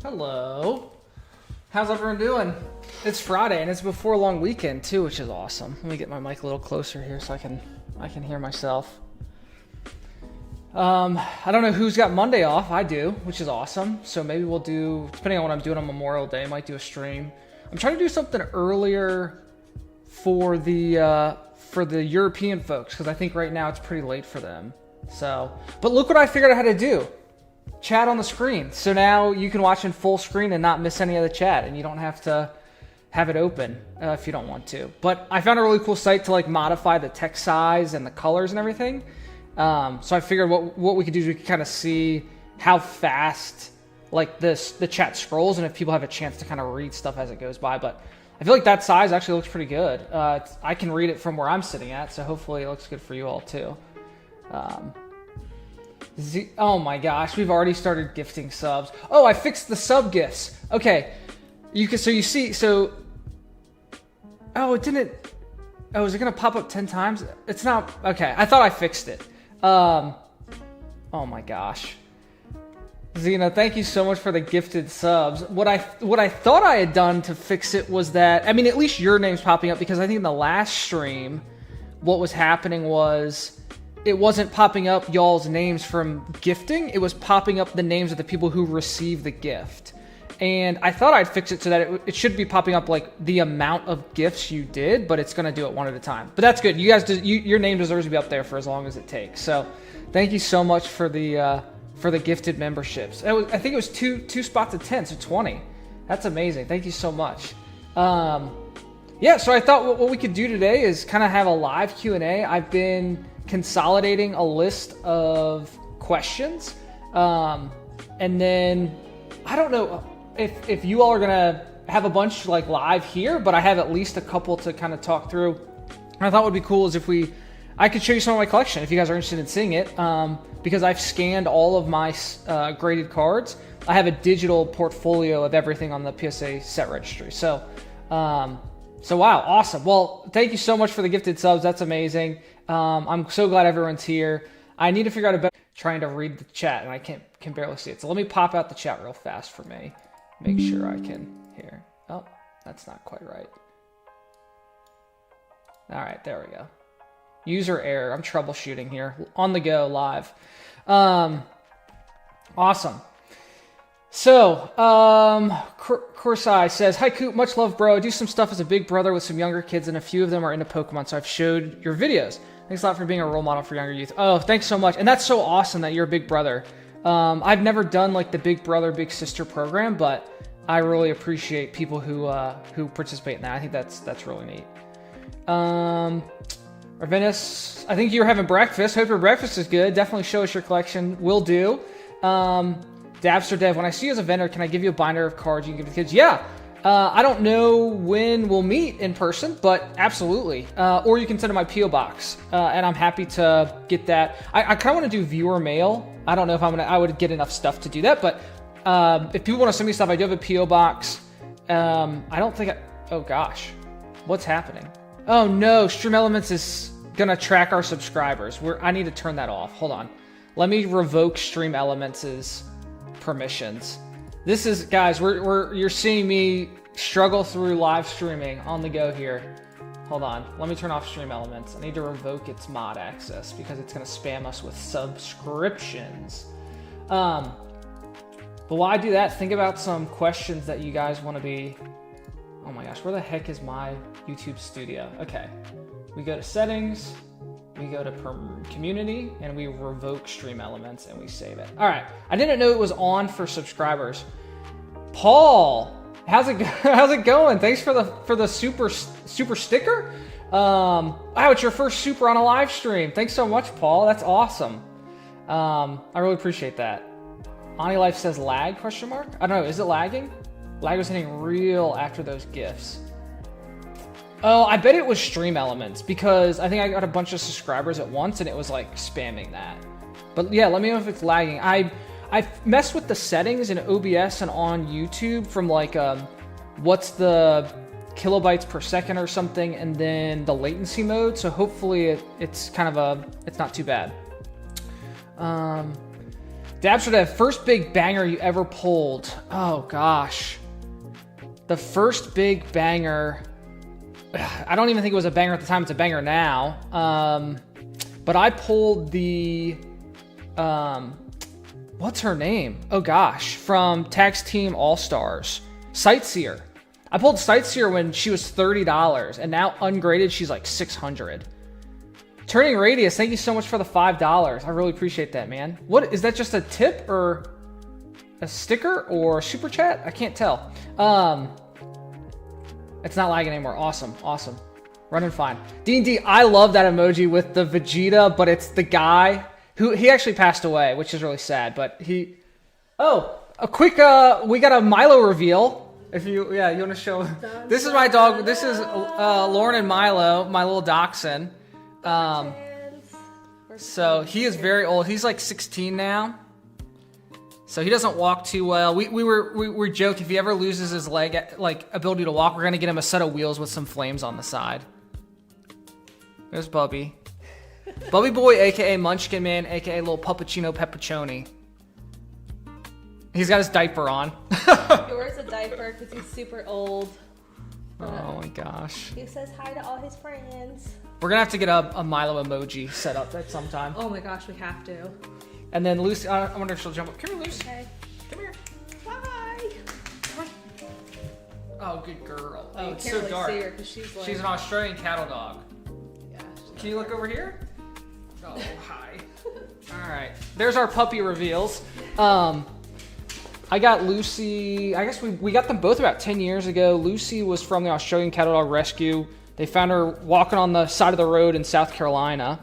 Hello. How's everyone doing? It's Friday and it's before a long weekend too, which is awesome. Let me get my mic a little closer here so I can hear myself. I don't know who's got Monday off. I do, which is awesome. So maybe we'll do, depending on what I'm doing on Memorial Day, I might do a stream. I'm trying to do something earlier for the European folks because I think right now it's pretty late for them. So, but look what I figured out how to do. Chat on the screen. So now you can watch in full screen and not miss any of the chat, and you don't have to have it open if you don't want to. But I found a really cool site to like modify the text size and the colors and everything. So I figured what we could do is we could kind of see how fast like the chat scrolls and if people have a chance to kind of read stuff as it goes by. But I feel like that size actually looks pretty good. I can read it from where I'm sitting at, so hopefully it looks good for you all too. Oh my gosh, we've already started gifting subs. Oh, I fixed the sub gifts. Okay, oh, it didn't. Oh, is it gonna pop up 10 times? It's not. Okay, I thought I fixed it. Oh my gosh. Xena, thank you so much for the gifted subs. What I thought I had done to fix it was that, I mean, at least your name's popping up because I think in the last stream, what was happening was it wasn't popping up y'all's names from gifting. It was popping up the names of the people who received the gift. And I thought I'd fix it so that it should be popping up like the amount of gifts you did, but it's going to do it one at a time. But that's good. You guys, your name deserves to be up there for as long as it takes. So thank you so much for the gifted memberships. I think it was two spots of 10, so 20. That's amazing. Thank you so much. Yeah, so I thought what we could do today is kind of have a live Q&A. I've been consolidating a list of questions. And then, I don't know if you all are going to have a bunch like live here, but I have at least a couple to kind of talk through. And I thought what would be cool is if I could show you some of my collection if you guys are interested in seeing it, because I've scanned all of my graded cards. I have a digital portfolio of everything on the PSA set registry. So wow, awesome. Well, thank you so much for the gifted subs. That's amazing. I'm so glad everyone's here. I need to figure out a better trying to read the chat, and I can barely see it. So let me pop out the chat real fast for me. Make sure I can hear. Oh, that's not quite right. All right, there we go. User error. I'm troubleshooting here. On the go, live. Awesome. So, Kursai says, "Hi Coop, much love, bro. I do some stuff as a big brother with some younger kids, and a few of them are into Pokemon, so I've showed your videos. Thanks a lot for being a role model for younger youth." Oh, thanks so much. And that's so awesome that you're a big brother. I've never done like the big brother, big sister program, but I really appreciate people who participate in that. I think that's really neat. Ravenous, I think you're having breakfast. Hope your breakfast is good. Definitely show us your collection. Will do. Dabster Dev, when I see you as a vendor, can I give you a binder of cards you can give to the kids? Yeah. I don't know when we'll meet in person, but absolutely. Or you can send it to my P.O. box, and I'm happy to get that. I kind of want to do viewer mail. I don't know if I would get enough stuff to do that, but if people want to send me stuff, I do have a P.O. box. I don't think oh gosh, what's happening? Oh no, Stream Elements is gonna track our subscribers. I need to turn that off. Hold on. Let me revoke Stream Elements' permissions. This is, guys, you're seeing me struggle through live streaming on the go here. Hold on. Let me turn off Stream Elements. I need to revoke its mod access because it's going to spam us with subscriptions. But while I do that, think about some questions that you guys want to be... Oh my gosh, where the heck is my YouTube studio? Okay. We go to settings, we go to community, and we revoke Stream Elements, and we save it. All right. I didn't know it was on for subscribers. Paul, how's it going? Thanks for the super sticker. Wow, it's your first super on a live stream. Thanks so much, Paul. That's awesome. I really appreciate that. Ani Life says lag ? I don't know. Is it lagging? Lag was hitting real after those gifts. Oh, I bet it was Stream Elements because I think I got a bunch of subscribers at once and it was like spamming that. But yeah, let me know if it's lagging. I messed with the settings in OBS and on YouTube from like what's the kilobytes per second or something, and then the latency mode. So hopefully it's kind of it's not too bad. Dabster Dev, first big banger you ever pulled. Oh, gosh. The first big banger... I don't even think it was a banger at the time. It's a banger now. But I pulled the... what's her name? Oh, gosh. From Tax Team All-Stars. Sightseer. I pulled Sightseer when she was $30, and now ungraded, she's like $600. Turning Radius, thank you so much for the $5. I really appreciate that, man. What is that? Just a tip or a sticker or super chat? I can't tell. It's not lagging anymore. Awesome, awesome, running fine. D&D, I love that emoji with the Vegeta, but it's the guy who he actually passed away, which is really sad. But he, oh, a quick, we got a Milo reveal. If you, yeah, you want to show. This is my dog. This is Lauren and Milo, my little dachshund. So he is very old. He's like 16 now. So he doesn't walk too well. We were joking, if he ever loses his leg, like ability to walk, we're gonna get him a set of wheels with some flames on the side. There's Bubby. Bubby Boy, aka Munchkin Man, aka little Puppuccino Pepperoni. He's got his diaper on. He wears a diaper because he's super old. Oh my gosh. He says hi to all his friends. We're gonna have to get a Milo emoji set up at some time. Oh my gosh, we have to. And then Lucy, I wonder if she'll jump up. Come here, Lucy. Okay. Come here. Bye. Come on. Oh, good girl. Oh, it's can't so really dark. see her 'cause she's like... She's an Australian cattle dog. Yeah. Can you look over here? Oh, hi. All right. There's our puppy reveals. I got Lucy, I guess we got them both about 10 years ago. Lucy was from the Australian Cattle Dog Rescue. They found her walking on the side of the road in South Carolina.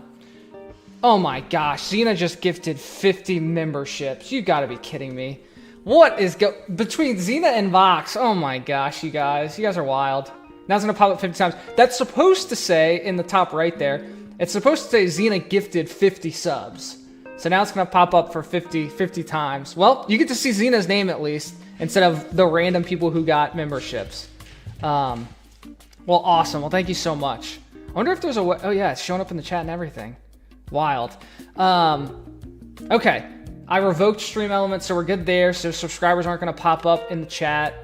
Oh my gosh, Xena just gifted 50 memberships. You gotta be kidding me. What is between Xena and Vox? Oh my gosh, you guys are wild. Now it's gonna pop up 50 times. That's supposed to say, in the top right there, it's supposed to say Xena gifted 50 subs. So now it's going to pop up for 50 times. Well, you get to see Xena's name at least, instead of the random people who got memberships. Well, awesome. Well, thank you so much. I wonder if there's a way. Oh, yeah, it's showing up in the chat and everything. Wild. Okay. I revoked stream elements, so we're good there. So subscribers aren't going to pop up in the chat.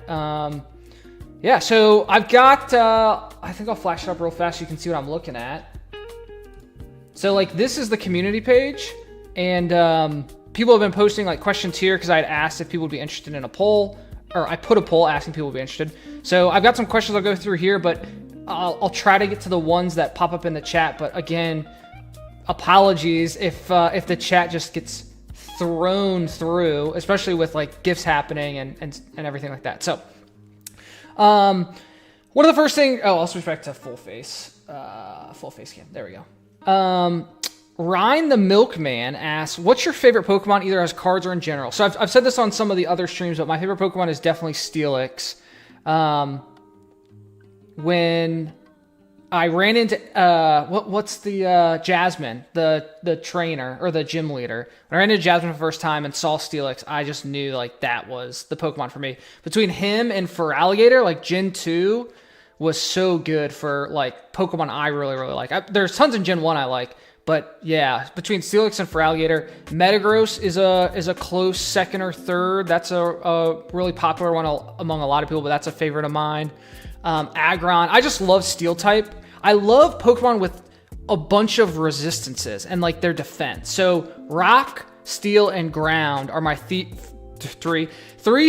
Yeah, so I've got... I think I'll flash it up real fast so you can see what I'm looking at. So, like, this is the community page. And people have been posting like questions here because I had asked if people would be interested in a poll, or I put a poll asking people to be interested. So I've got some questions I'll go through here, but I'll try to get to the ones that pop up in the chat. But again, apologies if the chat just gets thrown through, especially with like gifts happening and everything like that. So one of the first things, I'll switch back to full face cam. There we go. Ryan the Milkman asks, what's your favorite Pokemon, either as cards or in general? So I've said this on some of the other streams, but my favorite Pokemon is definitely Steelix. When I ran into, what's the Jasmine, the trainer, or the gym leader. When I ran into Jasmine for the first time and saw Steelix, I just knew, like, that was the Pokemon for me. Between him and Feraligatr, like, Gen 2 was so good for, like, Pokemon I really, really like. There's tons in Gen 1 I like. But yeah, between Steelix and Feraligatr, Metagross is a close second or third. That's a really popular one among a lot of people, but that's a favorite of mine. Aggron, I just love Steel type. I love Pokemon with a bunch of resistances and like their defense. So Rock, Steel, and Ground are my three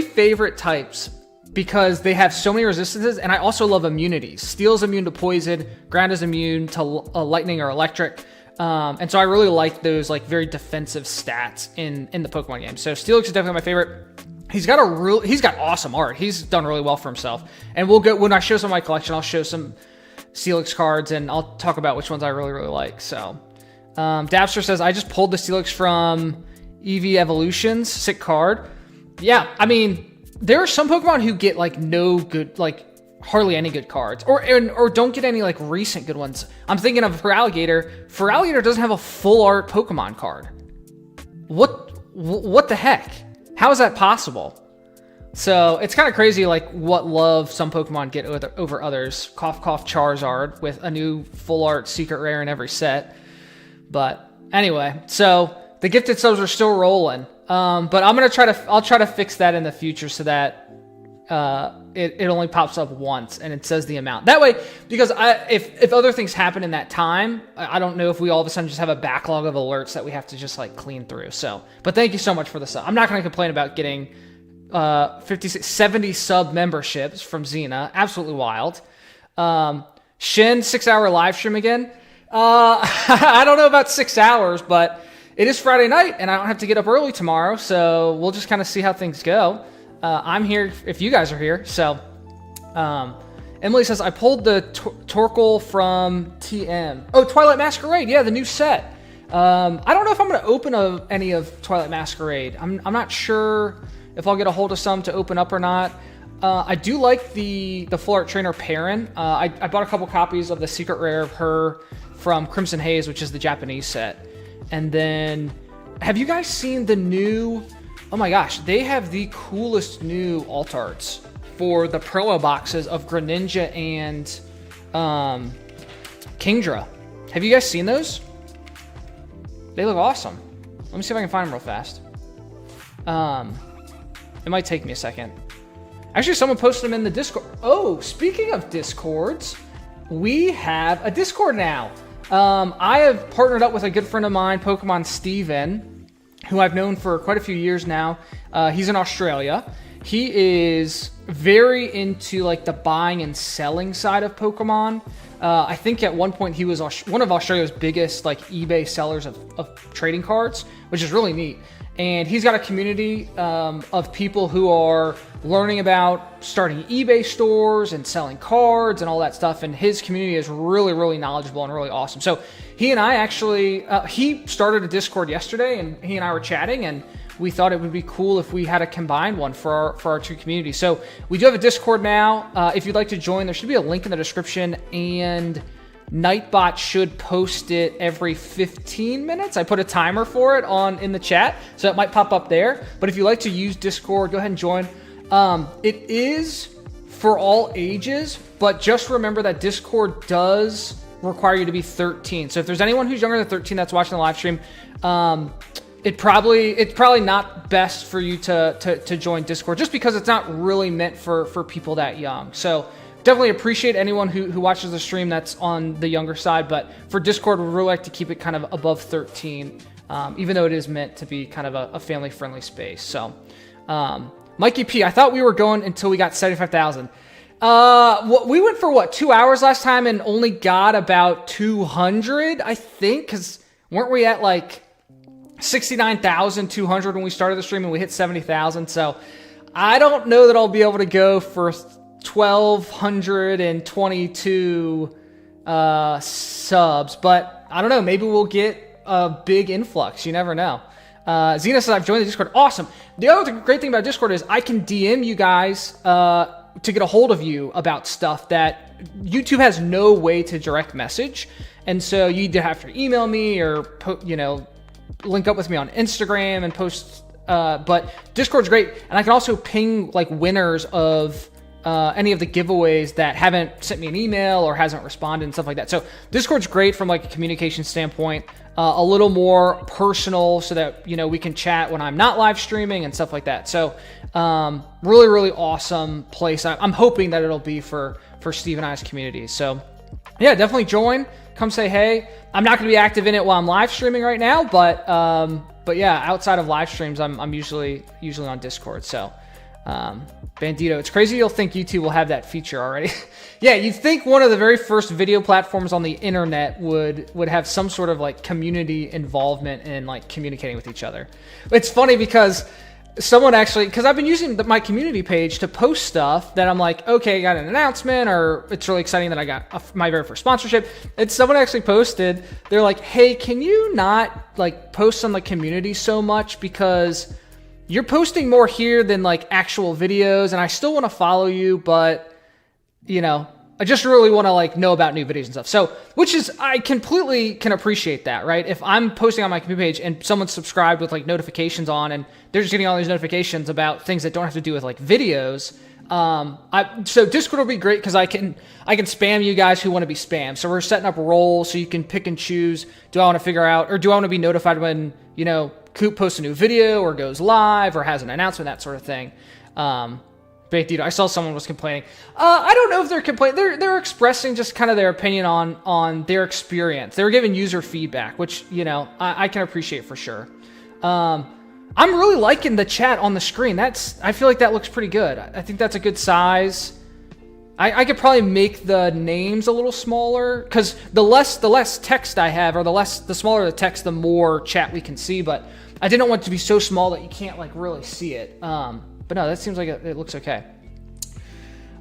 favorite types because they have so many resistances, and I also love immunities. Steel's immune to poison, Ground is immune to lightning or electric. And so I really like those like very defensive stats in the Pokemon game. So Steelix is definitely my favorite. He's got awesome art. He's done really well for himself. And when I show some of my collection, I'll show some Steelix cards and I'll talk about which ones I really, really like. So, Dabster says, I just pulled the Steelix from EV Evolutions, sick card. Yeah. I mean, there are some Pokemon who get like no good, like hardly any good cards, or don't get any like recent good ones. I'm thinking of Feraligatr. Feraligatr doesn't have a full art Pokemon card. What the heck? How is that possible? So it's kind of crazy, like what love some Pokemon get over others. Cough cough Charizard with a new full art secret rare in every set. But anyway, so the gifted subs are still rolling. But I'll try to fix that in the future so that it only pops up once and it says the amount. That way, because if other things happen in that time, I don't know if we all of a sudden just have a backlog of alerts that we have to just like clean through. So, but thank you so much for the sub. I'm not going to complain about getting 70 sub memberships from Xena. Absolutely wild. Shin, 6-hour live stream again. I don't know about 6 hours, but it is Friday night and I don't have to get up early tomorrow. So we'll just kind of see how things go. I'm here if you guys are here. So, Emily says, I pulled the Torkoal from TM. Oh, Twilight Masquerade. Yeah, the new set. I don't know if I'm going to open any of Twilight Masquerade. I'm not sure if I'll get a hold of some to open up or not. I do like the full art trainer Perrin. I bought a couple copies of the secret rare of her from Crimson Haze, which is the Japanese set. And then, have you guys seen the new... Oh my gosh, they have the coolest new alt arts for the promo boxes of Greninja and Kingdra. Have you guys seen those? They look awesome. Let me see if I can find them real fast. It might take me a second. Actually, someone posted them in the Discord. Oh, speaking of Discords, we have a Discord now. I have partnered up with a good friend of mine, Pokemon Steven, who I've known for quite a few years now. He's in Australia. He is very into like the buying and selling side of Pokemon. I think at one point he was one of Australia's biggest like eBay sellers of trading cards, which is really neat. And he's got a community of people who are learning about starting eBay stores and selling cards and all that stuff. And his community is really, really knowledgeable and really awesome. So he and I actually, he started a Discord yesterday and he and I were chatting and we thought it would be cool if we had a combined one for our two communities. So we do have a Discord now. If you'd like to join, there should be a link in the description, and Nightbot should post it every 15 minutes. I put a timer for it in the chat, so it might pop up there. But if you like to use Discord, go ahead and join. It is for all ages, but just remember that Discord does require you to be 13. So if there's anyone who's younger than 13 that's watching the live stream, it's probably not best for you to join Discord, just because it's not really meant for people that young. So definitely appreciate anyone who watches the stream that's on the younger side, but for Discord, we really like to keep it kind of above 13, even though it is meant to be kind of a family-friendly space. So, Mikey P, I thought we were going until we got 75,000. We went for 2 hours last time and only got about 200, I think, because weren't we at like 69,200 when we started the stream and we hit 70,000? So I don't know that I'll be able to go for 1,222 subs, but I don't know. Maybe we'll get a big influx. You never know. Xena says, I've joined the Discord. Awesome. The other great thing about Discord is I can DM you guys to get a hold of you about stuff that YouTube has no way to direct message. And so you either have to email me or, link up with me on Instagram and post. But Discord's great. And I can also ping like winners of any of the giveaways that haven't sent me an email or hasn't responded and stuff like that. So Discord's great from like a communication standpoint, a little more personal so that, we can chat when I'm not live streaming and stuff like that. So really, really awesome place. I'm hoping that it'll be for Steve and I's community. So yeah, definitely join. Come say hey. I'm not going to be active in it while I'm live streaming right now, but yeah, outside of live streams, I'm usually on Discord. So Bandito, it's crazy you'll think YouTube will have that feature already. Yeah, you'd think one of the very first video platforms on the internet would have some sort of like community involvement in like communicating with each other. It's funny because someone actually, because I've been using my community page to post stuff that I'm like, okay, I got an announcement, or it's really exciting that I got my very first sponsorship. And someone actually posted, they're like, hey, can you not like post on the community so much, because you're posting more here than like actual videos, and I still want to follow you, but I just really want to like know about new videos and stuff. So, which is, I completely can appreciate that, right? If I'm posting on my community page and someone's subscribed with like notifications on, and they're just getting all these notifications about things that don't have to do with like videos. So Discord will be great because I can spam you guys who want to be spammed. So we're setting up roles so you can pick and choose. Do I want to figure out, or do I want to be notified when, Coop posts a new video or goes live or has an announcement, that sort of thing. But I saw someone was complaining. I don't know if they're complaining. They're expressing just kind of their opinion on their experience. They were giving user feedback, which, you know, I can appreciate for sure. I'm really liking the chat on the screen. I feel like that looks pretty good. I think that's a good size. I could probably make the names a little smaller, because the less text I have, or the smaller the text, the more chat we can see. But I didn't want it to be so small that you can't like really see it. But no, that seems like it looks okay.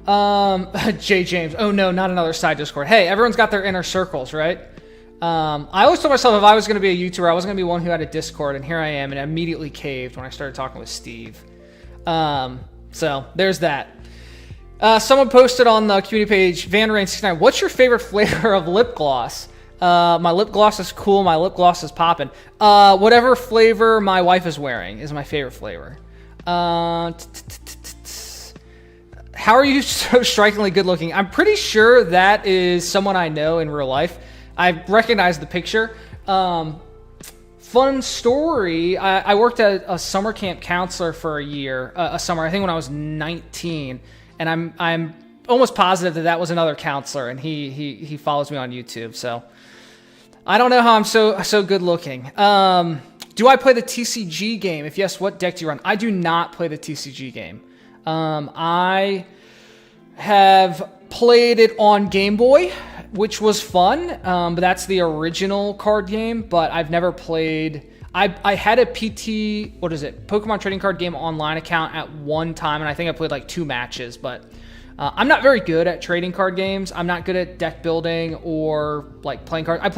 J. James. Oh no, not another side Discord. Hey, everyone's got their inner circles, right? I always told myself if I was going to be a YouTuber, I was going to be one who had a Discord, and here I am, and I immediately caved when I started talking with Steve. So there's that. Someone posted on the community page, VanRain69, what's your favorite flavor of lip gloss? My lip gloss is cool. My lip gloss is popping. Whatever flavor my wife is wearing is my favorite flavor. How are you so strikingly good looking? I'm pretty sure that is someone I know in real life. I recognize the picture. Fun story. I worked at a summer camp counselor for a year, a summer, I think when I was 19. And I'm almost positive that was another counselor, and he follows me on YouTube. So I don't know how I'm so good looking. Do I play the TCG game? If yes, what deck do you run? I do not play the TCG game. I have played it on Game Boy, which was fun. But that's the original card game. But I've never played. I had a Pokemon trading card game online account at one time, and I think I played like 2 matches, but I'm not very good at trading card games. I'm not good at deck building or like playing cards. I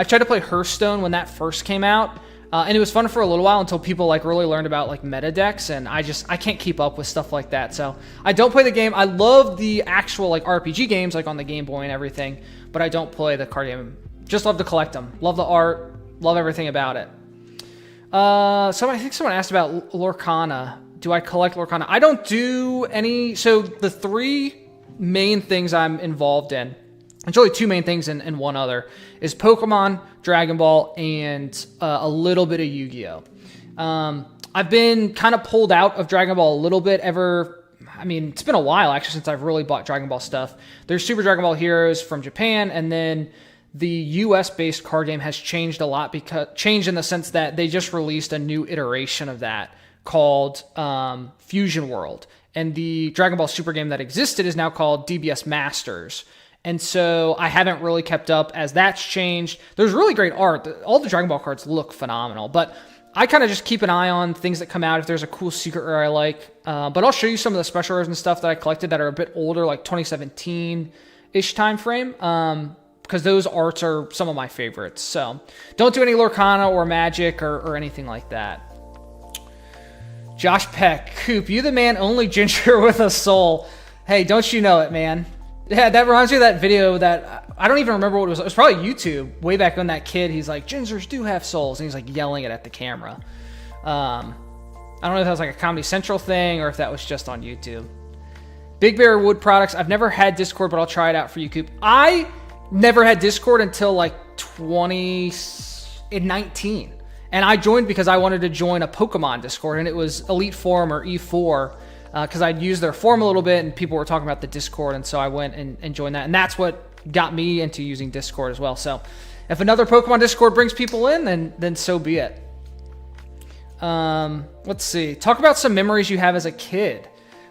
tried to play Hearthstone when that first came out, and it was fun for a little while until people like really learned about like meta decks, and I can't keep up with stuff like that. So I don't play the game. I love the actual like RPG games like on the Game Boy and everything, but I don't play the card game. Just love to collect them. Love the art. Love everything about it. I think someone asked about Lorcana. Do I collect Lorcana? I don't do any. So the 3 main things I'm involved in, it's really 2 main things and one other, is Pokemon, Dragon Ball, and a little bit of Yu-Gi-Oh. I've been kind of pulled out of Dragon Ball a little bit it's been a while actually since I've really bought Dragon Ball stuff. There's Super Dragon Ball Heroes from Japan, and then the US-based card game has changed a lot, changed in the sense that they just released a new iteration of that called Fusion World. And the Dragon Ball Super game that existed is now called DBS Masters. And so I haven't really kept up as that's changed. There's really great art. All the Dragon Ball cards look phenomenal. But I kind of just keep an eye on things that come out if there's a cool secret rare I like. But I'll show you some of the special rares and stuff that I collected that are a bit older, like 2017-ish time frame. Because those arts are some of my favorites. So don't do any Lorcana or Magic or anything like that. Josh Peck, Coop, you the man, only ginger with a soul. Hey, don't you know it, man? Yeah, that reminds me of that video that I don't even remember what it was. It was probably YouTube way back when that kid, he's like, gingers do have souls. And he's like yelling it at the camera. I don't know if that was like a Comedy Central thing or if that was just on YouTube. Big Bear Wood Products. I've never had Discord, but I'll try it out for you, Coop. I never had Discord until like 2019. And I joined because I wanted to join a Pokemon Discord, and it was Elite Forum or E4, because I'd used their forum a little bit, and people were talking about the Discord, and so I went and joined that. And that's what got me into using Discord as well. So if another Pokemon Discord brings people in, then so be it. Let's see. Talk about some memories you have as a kid.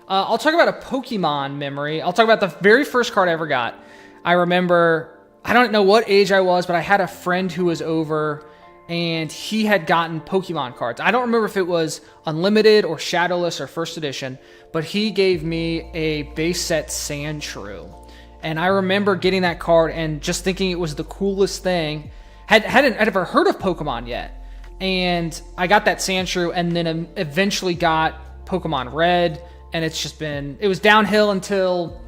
I'll talk about a Pokemon memory. I'll talk about the very first card I ever got. I remember, I don't know what age I was, but I had a friend who was over, and he had gotten Pokemon cards. I don't remember if it was Unlimited or Shadowless or First Edition, but he gave me a base set Sandshrew. And I remember getting that card and just thinking it was the coolest thing. Hadn't ever heard of Pokemon yet. And I got that Sandshrew and then eventually got Pokemon Red. And it's just been, it was downhill until,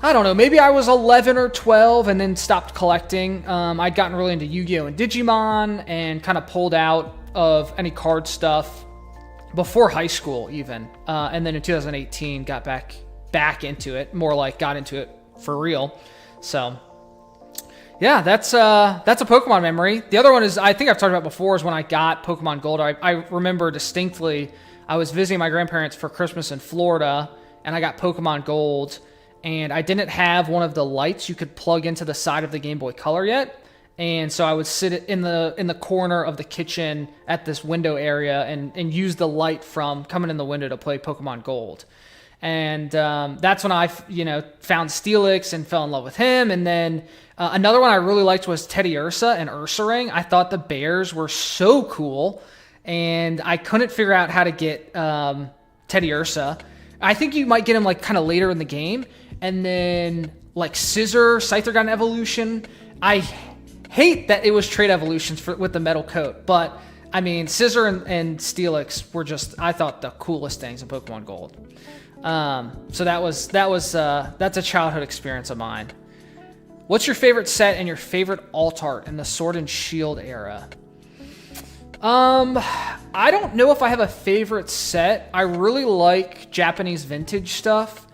I don't know, maybe I was 11 or 12 and then stopped collecting. I'd gotten really into Yu-Gi-Oh! And Digimon and kind of pulled out of any card stuff before high school even. And then in 2018 got back into it, more like got into it for real. So Yeah, that's a Pokemon memory. The other one is, I think I've talked about before, is when I got Pokemon Gold. I remember distinctly, I was visiting my grandparents for Christmas in Florida, and I got Pokemon Gold, and I didn't have one of the lights you could plug into the side of the Game Boy Color yet. And so I would sit in the corner of the kitchen at this window area and use the light from coming in the window to play Pokemon Gold. And that's when I, found Steelix and fell in love with him. And then another one I really liked was Teddy Ursa and Ursaring. I thought the bears were so cool, and I couldn't figure out how to get Teddy Ursa. I think you might get him like kind of later in the game. And then like Scyther got an evolution. I hate that it was trade evolutions with the metal coat, but I mean, Scissor and Steelix were just, I thought, the coolest things in Pokemon Gold. So that's a childhood experience of mine. What's your favorite set and your favorite alt art in the Sword and Shield era? I don't know if I have a favorite set. I really like Japanese vintage stuff.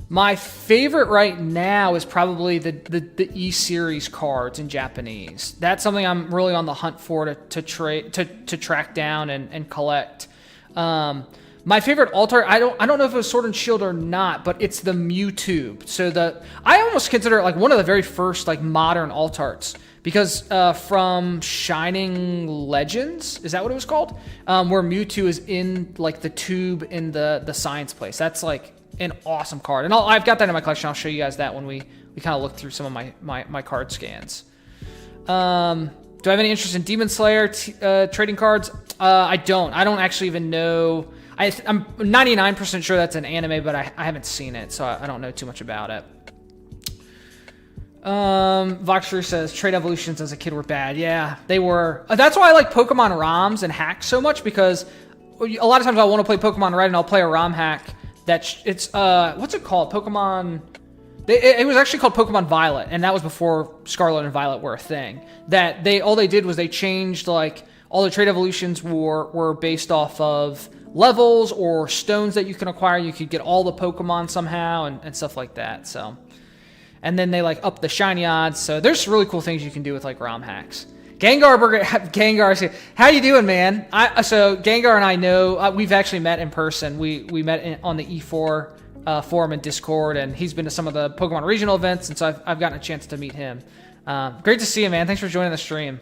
My favorite right now is probably the E-Series cards in Japanese. That's something I'm really on the hunt for to track down and collect. My favorite alt art, I don't know if it was Sword and Shield or not, but it's the Mewtwo. So I almost consider it like one of the very first like modern alt arts, because from Shining Legends, is that what it was called? Where Mewtwo is in like the tube in the science place. That's like an awesome card, and I've got that in my collection. I'll show you guys that when we kind of look through some of my card scans. Do I have any interest in Demon Slayer trading cards? I don't actually even know. I'm 99% sure that's an anime, but I haven't seen it, so I don't know too much about it. Voxer says trade evolutions as a kid were bad. Yeah, they were. That's why I like Pokemon ROMs and hacks so much, because a lot of times I want to play Pokemon Red and I'll play a ROM hack. It's what's it called? Pokemon. It was actually called Pokemon Violet, and that was before Scarlet and Violet were a thing. That all they did was they changed like all the trade evolutions were based off of levels or stones that you can acquire. You could get all the Pokemon somehow and stuff like that. So, and then they like up the shiny odds. So there's really cool things you can do with like ROM hacks. Gengar, how you doing, man? So Gengar and I know, we've actually met in person. We met on the E4 forum and Discord, and he's been to some of the Pokemon regional events, and so I've gotten a chance to meet him. Great to see you, man. Thanks for joining the stream.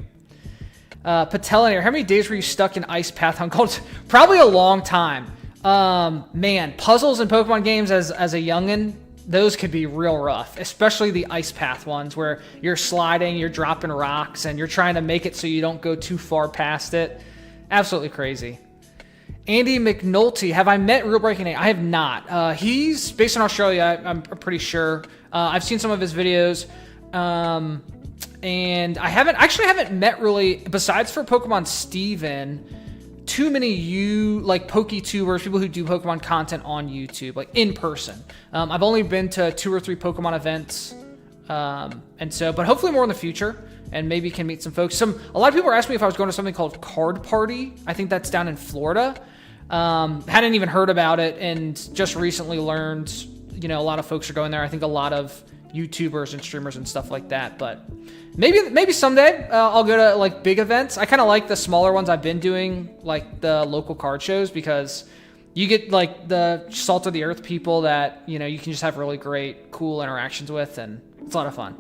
Patel in here, how many days were you stuck in Ice Path on Gold? Probably a long time. Man, puzzles in Pokemon games as a youngin', those could be real rough, especially the Ice Path ones where you're sliding, you're dropping rocks, and you're trying to make it so you don't go too far past it. Absolutely crazy. Andy McNulty, have I met Real Breaking 8? I have not. He's based in Australia, I'm pretty sure. I've seen some of his videos, and I haven't met really, besides for Pokemon Steven, too many PokeTubers, people who do Pokemon content on YouTube, like in person. I've only been to 2 or 3 Pokemon events, but hopefully more in the future, and maybe can meet some folks. A lot of people are asking me if I was going to something called Card Party. I think that's down in Florida. Hadn't even heard about it, and just recently learned, a lot of folks are going there. I think a lot of YouTubers and streamers and stuff like that, but maybe someday I'll go to like big events. I kind of like the smaller ones I've been doing, like the local card shows, because you get like the salt of the earth people that you can just have really great, cool interactions with, and it's a lot of fun.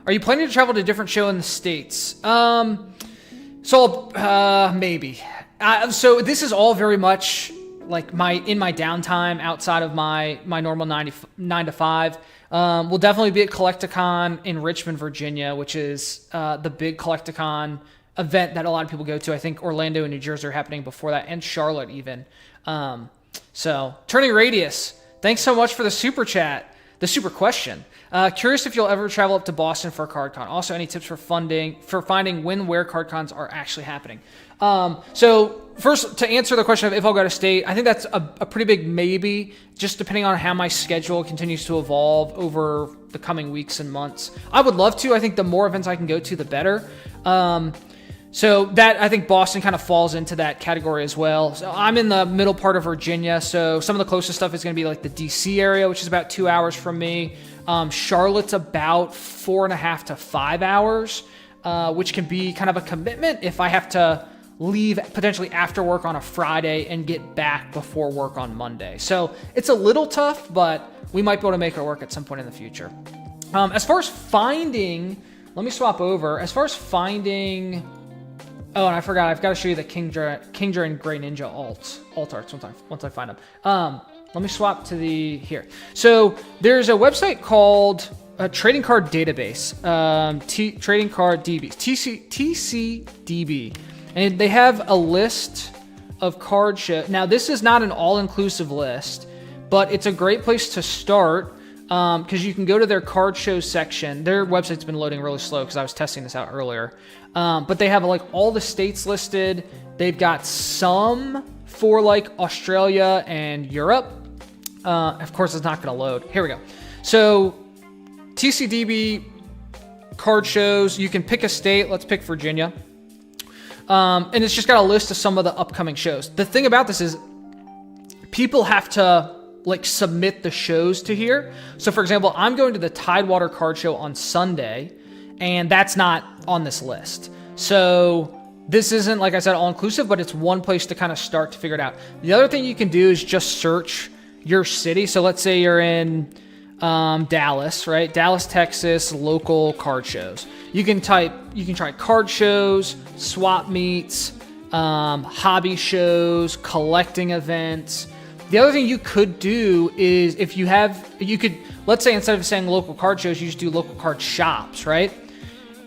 Are you planning to travel to a different show in the States? Maybe. So this is all very much like in my downtime outside of my normal 9 to 5. We'll definitely be at Collecticon in Richmond, Virginia, which is the big Collecticon event that a lot of people go to. I think Orlando and New Jersey are happening before that, and Charlotte even. So Turning Radius, thanks so much for the super chat, the super question. Curious if you'll ever travel up to Boston for a card con. Also, any tips for finding when where card cons are actually happening? So first, to answer the question of if I'll go to state, I think that's a pretty big maybe, just depending on how my schedule continues to evolve over the coming weeks and months. I would love to. I think the more events I can go to, the better. So that, I think Boston kind of falls into that category as well. So I'm in the middle part of Virginia, so some of the closest stuff is going to be like the DC area, which is about 2 hours from me. Charlotte's about 4.5 to 5 hours, which can be kind of a commitment if I have to leave potentially after work on a Friday and get back before work on Monday. So it's a little tough, but we might be able to make it work at some point in the future. As far as finding, let me swap over. As far as finding, oh, and I forgot, I've got to show you the Kingdra and Grey Ninja alt arts once I find them. Let me swap to here. So there's a website called Trading Card Database, Trading Card DB, TCDB, and they have a list of card shows. Now this is not an all-inclusive list, but it's a great place to start because you can go to their card shows section. Their website's been loading really slow because I was testing this out earlier, but they have like all the states listed. They've got some for like Australia and Europe. Of course, it's not going to load. Here we go. So TCDB card shows, you can pick a state. Let's pick Virginia. And it's just got a list of some of the upcoming shows. The thing about this is people have to like submit the shows to here. So for example, I'm going to the Tidewater card show on Sunday, and that's not on this list. So this isn't, like I said, all inclusive, but it's one place to kind of start to figure it out. The other thing you can do is just search your city. So let's say you're in Dallas, right? Dallas, Texas, local card shows. You can try card shows, swap meets, hobby shows, collecting events. The other thing you could do is let's say instead of saying local card shows, you just do local card shops, right?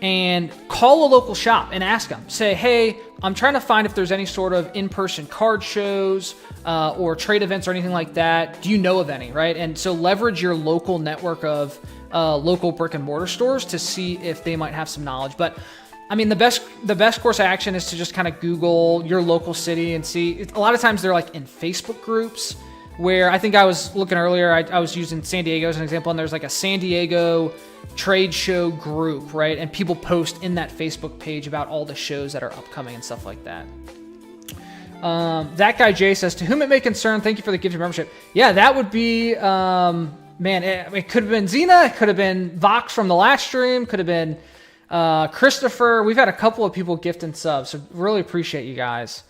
And call a local shop and ask them. Say, hey, I'm trying to find if there's any sort of in-person card shows or trade events or anything like that. Do you know of any, right? And so leverage your local network of local brick and mortar stores to see if they might have some knowledge. But I mean, the best course of action is to just kind of Google your local city and see. A lot of times they're like in Facebook groups, where I think I was looking earlier, I was using San Diego as an example, and there's like a San Diego trade show group, right? And people post in that Facebook page about all the shows that are upcoming and stuff like that. That guy Jay says, to whom it may concern, thank you for the gift of membership. Yeah, that would be, man, it could have been Xena, it could have been Vox from the last stream, could have been Christopher. We've had a couple of people gift and subs, so really appreciate you guys.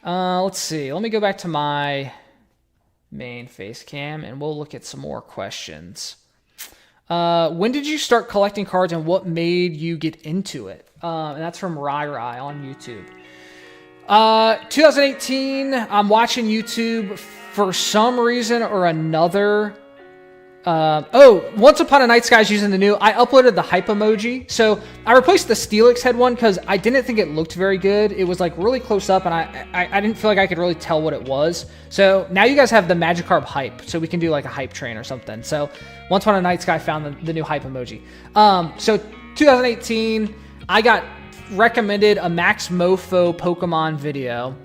Let's see. Let me go back to my main face cam and we'll look at some more questions. When did you start collecting cards and what made you get into it? And that's from Rai on YouTube. 2018, I'm watching YouTube for some reason or another. Once Upon a Night Sky's using the new, I uploaded the hype emoji. So I replaced the Steelix head one because I didn't think it looked very good. It was like really close up and I didn't feel like I could really tell what it was. So now you guys have the Magikarp hype. So we can do like a hype train or something. So Once Upon a Night Sky found the new hype emoji. So 2018, I got recommended a Max Mofo Pokemon video.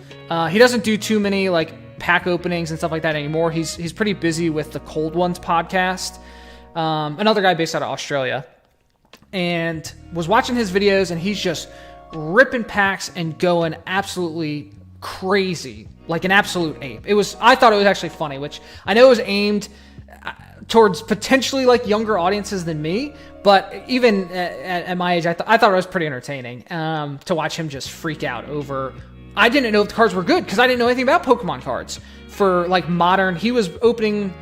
He doesn't do too many like pack openings and stuff like that anymore. He's pretty busy with the Cold Ones podcast. Another guy based out of Australia, and was watching his videos, and he's just ripping packs and going absolutely crazy, like an absolute ape. I thought it was actually funny, which I know is aimed towards potentially like younger audiences than me, but even at my age, I thought it was pretty entertaining to watch him just freak out over. I didn't know if the cards were good because I didn't know anything about Pokemon cards. For like modern, he was opening,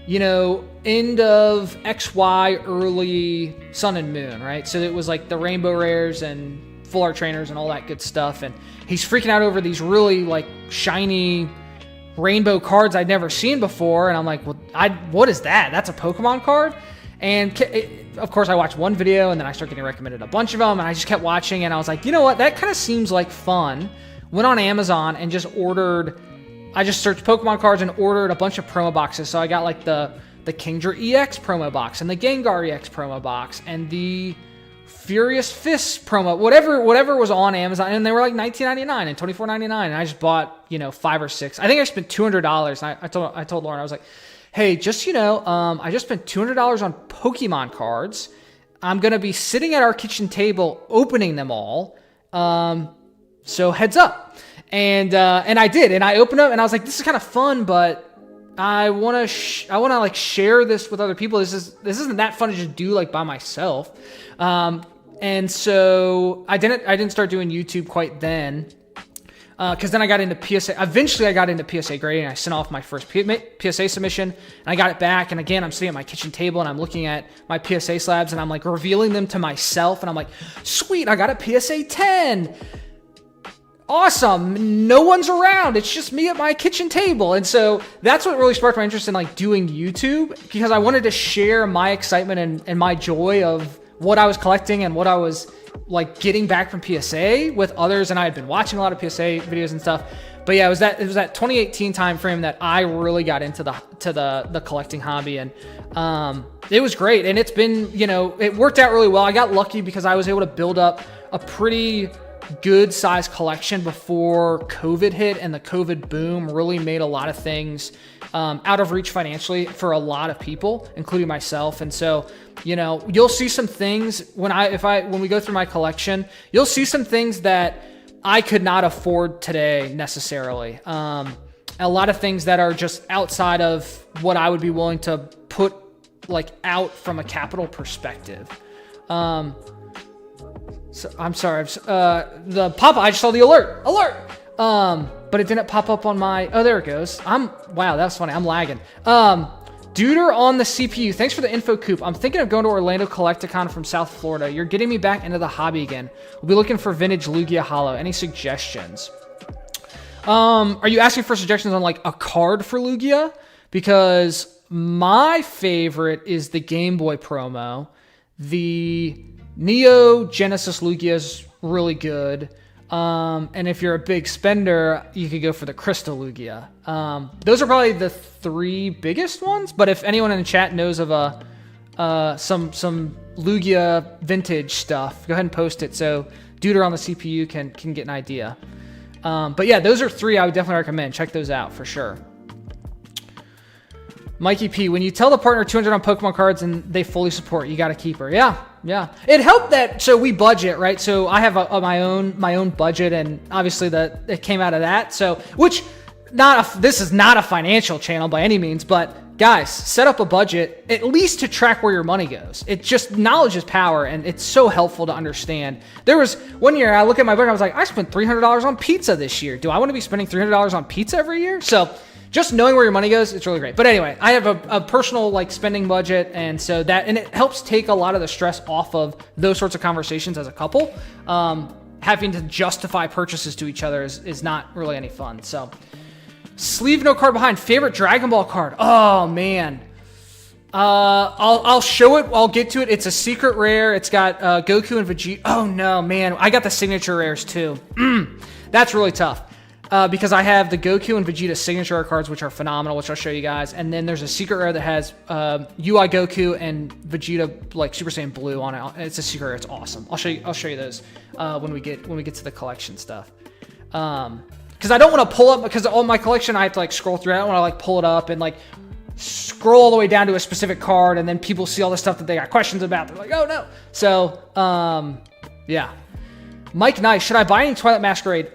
end of XY, early Sun and Moon, right? So it was like the Rainbow Rares and Full Art Trainers and all that good stuff. And he's freaking out over these really like shiny rainbow cards I'd never seen before. And I'm like, well, what is that? That's a Pokemon card? And of course I watched one video and then I started getting recommended a bunch of them. And I just kept watching and I was like, you know what? That kind of seems like fun. Went on Amazon and just searched Pokemon cards and ordered a bunch of promo boxes. So I got like the Kingdra EX promo box and the Gengar EX promo box and the Furious Fists promo, whatever was on Amazon. And they were like $19.99 and $24.99. And I just bought, 5 or 6. I think I spent $200. And I told Lauren, I was like, hey, just, I just spent $200 on Pokemon cards. I'm going to be sitting at our kitchen table opening them all. So heads up. And I did. And I opened up and I was like, this is kind of fun, but I want to like share this with other people. This isn't that fun to just do like by myself. And so I didn't start doing YouTube quite then. Because then I got into PSA. Eventually, I got into PSA grading. I sent off my first PSA submission, and I got it back. And again, I'm sitting at my kitchen table, and I'm looking at my PSA slabs, and I'm like revealing them to myself, and I'm like, sweet, I got a PSA 10. Awesome. No one's around. It's just me at my kitchen table. And so that's what really sparked my interest in like doing YouTube, because I wanted to share my excitement and my joy of what I was collecting and what I was like getting back from PSA with others. And I had been watching a lot of PSA videos and stuff, but yeah, it was that 2018 time frame that I really got into the collecting hobby. And it was great. And it's been, it worked out really well. I got lucky because I was able to build up a pretty good size collection before COVID hit, and the COVID boom really made a lot of things out of reach financially for a lot of people, including myself. And so, you'll see some things when we go through my collection, you'll see some things that I could not afford today necessarily. A lot of things that are just outside of what I would be willing to put like out from a capital perspective. So, I'm sorry. The pop-up, I just saw the alert, but it didn't pop up on my, oh, there it goes. Wow, that's funny. I'm lagging. Duder on the CPU. Thanks for the info, Coop. I'm thinking of going to Orlando Collecticon from South Florida. You're getting me back into the hobby again. We'll be looking for vintage Lugia Hollow. Any suggestions? Are you asking for suggestions on like a card for Lugia? Because my favorite is the Game Boy promo. The Neo Genesis Lugia is really good. And if you're a big spender, you could go for the Crystal Lugia. Those are probably the three biggest ones, but if anyone in the chat knows of some Lugia vintage stuff, go ahead and post it so Duder on the CPU can get an idea. But yeah, those are three I would definitely recommend. Check those out for sure. Mikey P, when you tell the partner 200 on Pokemon cards and they fully support, you got to keep her. Yeah. It helped that, so we budget, right? So I have my own budget, and obviously it came out of that. So, this is not a financial channel by any means, but guys, set up a budget at least to track where your money goes. It's just, knowledge is power, and it's so helpful to understand. There was one year I look at my budget, I was like, I spent $300 on pizza this year. Do I want to be spending $300 on pizza every year? So just knowing where your money goes, it's really great. But anyway, I have a personal like spending budget, and so and it helps take a lot of the stress off of those sorts of conversations as a couple. Having to justify purchases to each other is not really any fun. So, sleeve no card behind. Favorite Dragon Ball card? Oh man, I'll show it. I'll get to it. It's a secret rare. It's got Goku and Vegeta. Oh no, man, I got the signature rares too. That's really tough. Because I have the Goku and Vegeta signature cards, which are phenomenal, which I'll show you guys. And then there's a secret rare that has UI Goku and Vegeta, like Super Saiyan Blue on it. It's a secret rare. It's awesome. I'll show you those when we get to the collection stuff. Because I don't want to pull up, because all my collection I have to like scroll through. I don't want to like pull it up and like scroll all the way down to a specific card, and then people see all the stuff that they got questions about. They're like, oh no. So yeah. Mike Nice, should I buy any Twilight Masquerade?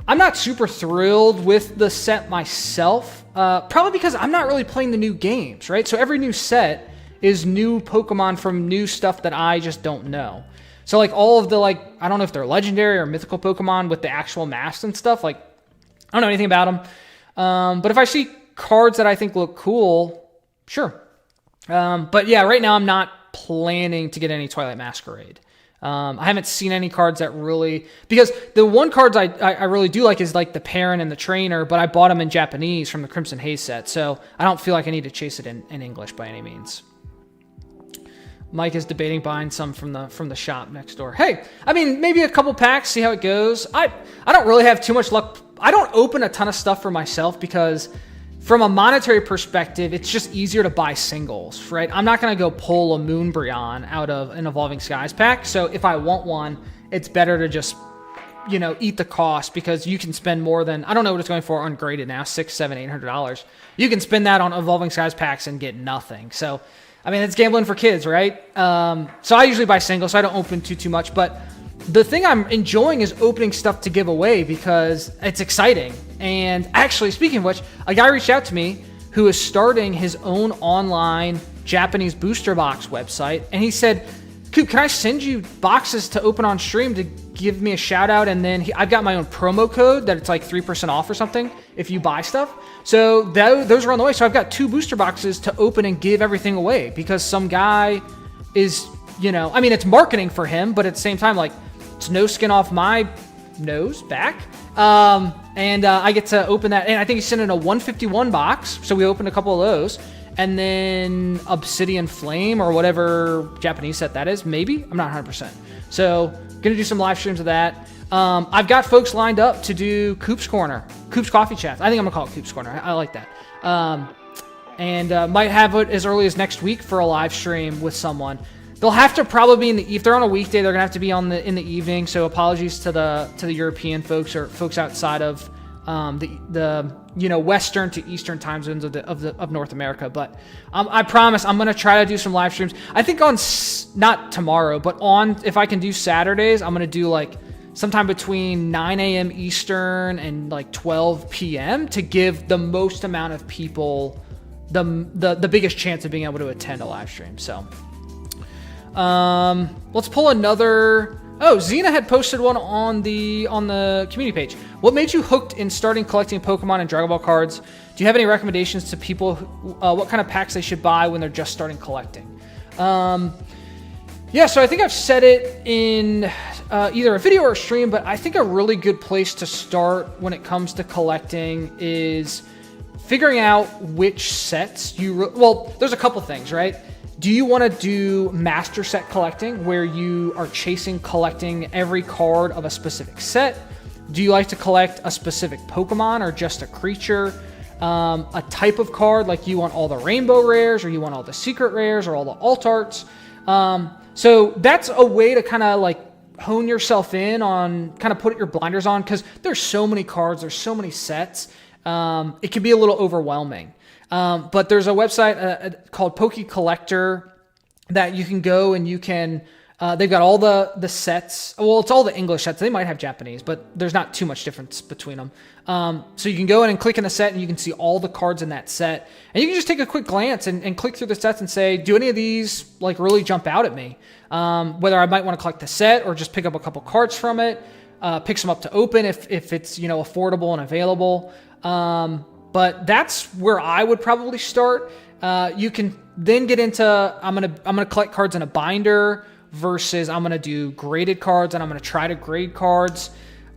I'm not super thrilled with the set myself, probably because I'm not really playing the new games, right? So every new set is new Pokemon from new stuff that I just don't know. So like all of the I don't know if they're legendary or mythical Pokemon with the actual masks and stuff, I don't know anything about them. But if I see cards that I think look cool, sure. But yeah, right now I'm not planning to get any Twilight Masquerade. I haven't seen any cards that really, because the one cards I really do like is like the Parent and the Trainer, but I bought them in Japanese from the Crimson Haze set, so I don't feel like I need to chase it in English by any means. Mike is debating buying some from the shop next door. Hey, maybe a couple packs, see how it goes. I don't really have too much luck. I don't open a ton of stuff for myself because from a monetary perspective, it's just easier to buy singles, right? I'm not going to go pull a Moonbreon out of an Evolving Skies pack. So if I want one, it's better to just, eat the cost, because you can spend more than, I don't know what it's going for ungraded now, $600, $700, $800. You can spend that on Evolving Skies packs and get nothing. So, it's gambling for kids, right? So I usually buy singles, so I don't open too much. But the thing I'm enjoying is opening stuff to give away because it's exciting. And actually, speaking of which, a guy reached out to me who is starting his own online Japanese booster box website. And he said, Coop, can I send you boxes to open on stream to give me a shout out? And then I've got my own promo code that it's like 3% off or something if you buy stuff. So those are on the way. So I've got 2 booster boxes to open and give everything away because some guy is, I mean, it's marketing for him, but at the same time, like, it's no skin off my back. And I get to open that. And I think he sent in a 151 box. So we opened a couple of those. And then Obsidian Flame or whatever Japanese set that is, maybe? I'm not 100%. So, gonna do some live streams of that. I've got folks lined up to do Coop's Corner, Coop's Coffee Chat. I think I'm gonna call it Coop's Corner. I like that. And might have it as early as next week for a live stream with someone. They'll have to probably be if they're on a weekday, they're gonna have to be in the evening. So apologies to the European folks or folks outside of the Western to Eastern time zones of North America. But I promise I'm going to try to do some live streams. I think on, not tomorrow, but if I can do Saturdays, I'm going to do like sometime between 9 a.m. Eastern and like 12 p.m. to give the most amount of people the biggest chance of being able to attend a live stream. So let's pull another. Oh, Xena had posted one on the community page. What made you hooked in starting collecting Pokemon and Dragon Ball cards? Do you have any recommendations to people what kind of packs they should buy when they're just starting collecting? Yeah, so I think I've said it in either a video or a stream, but I think a really good place to start when it comes to collecting is figuring out which sets there's a couple things, right? Do you want to do master set collecting where you are collecting every card of a specific set? Do you like to collect a specific Pokemon or just a creature? A type of card, like you want all the rainbow rares or you want all the secret rares or all the alt arts? So that's a way to kind of like hone yourself in on, kind of put your blinders on, because there's so many cards, there's so many sets. It can be a little overwhelming. But there's a website called Poke Collector that you can go and you can, they've got all the sets. Well, it's all the English sets. They might have Japanese, but there's not too much difference between them. So you can go in and click in a set and you can see all the cards in that set. And you can just take a quick glance and click through the sets and say, do any of these like really jump out at me? Whether I might want to collect the set or just pick up a couple cards from it, pick some up to open if it's, affordable and available. But that's where I would probably start. You can then get into I'm gonna collect cards in a binder versus I'm gonna do graded cards and I'm gonna try to grade cards.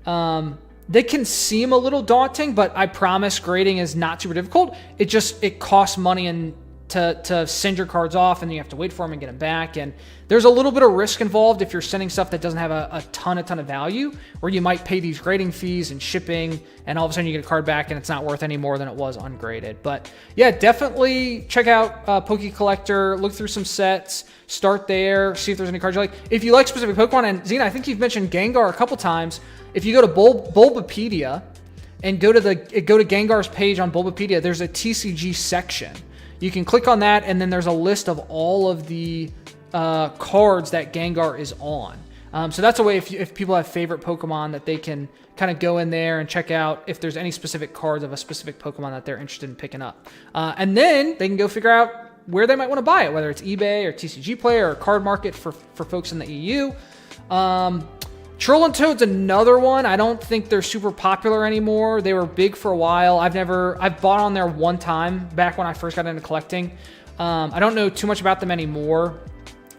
They can seem a little daunting, but I promise grading is not super difficult. It costs money and to send your cards off, and then you have to wait for them and get them back. And there's a little bit of risk involved if you're sending stuff that doesn't have a ton of value, where you might pay these grading fees and shipping, and all of a sudden you get a card back and it's not worth any more than it was ungraded. But yeah, definitely check out Poke Collector, look through some sets, start there, see if there's any cards you like. If you like specific Pokemon, and Xena, I think you've mentioned Gengar a couple times. If you go to Bulbapedia and go to Gengar's page on Bulbapedia, there's a TCG section. You can click on that, and then there's a list of all of the cards that Gengar is on. So that's a way if people have favorite Pokemon that they can kind of go in there and check out if there's any specific cards of a specific Pokemon that they're interested in picking up. And then they can go figure out where they might want to buy it, whether it's eBay or TCG Player or Card Market for folks in the EU. Troll and Toad's another one. I don't think they're super popular anymore. They were big for a while. I've bought on there one time back when I first got into collecting. I don't know too much about them anymore.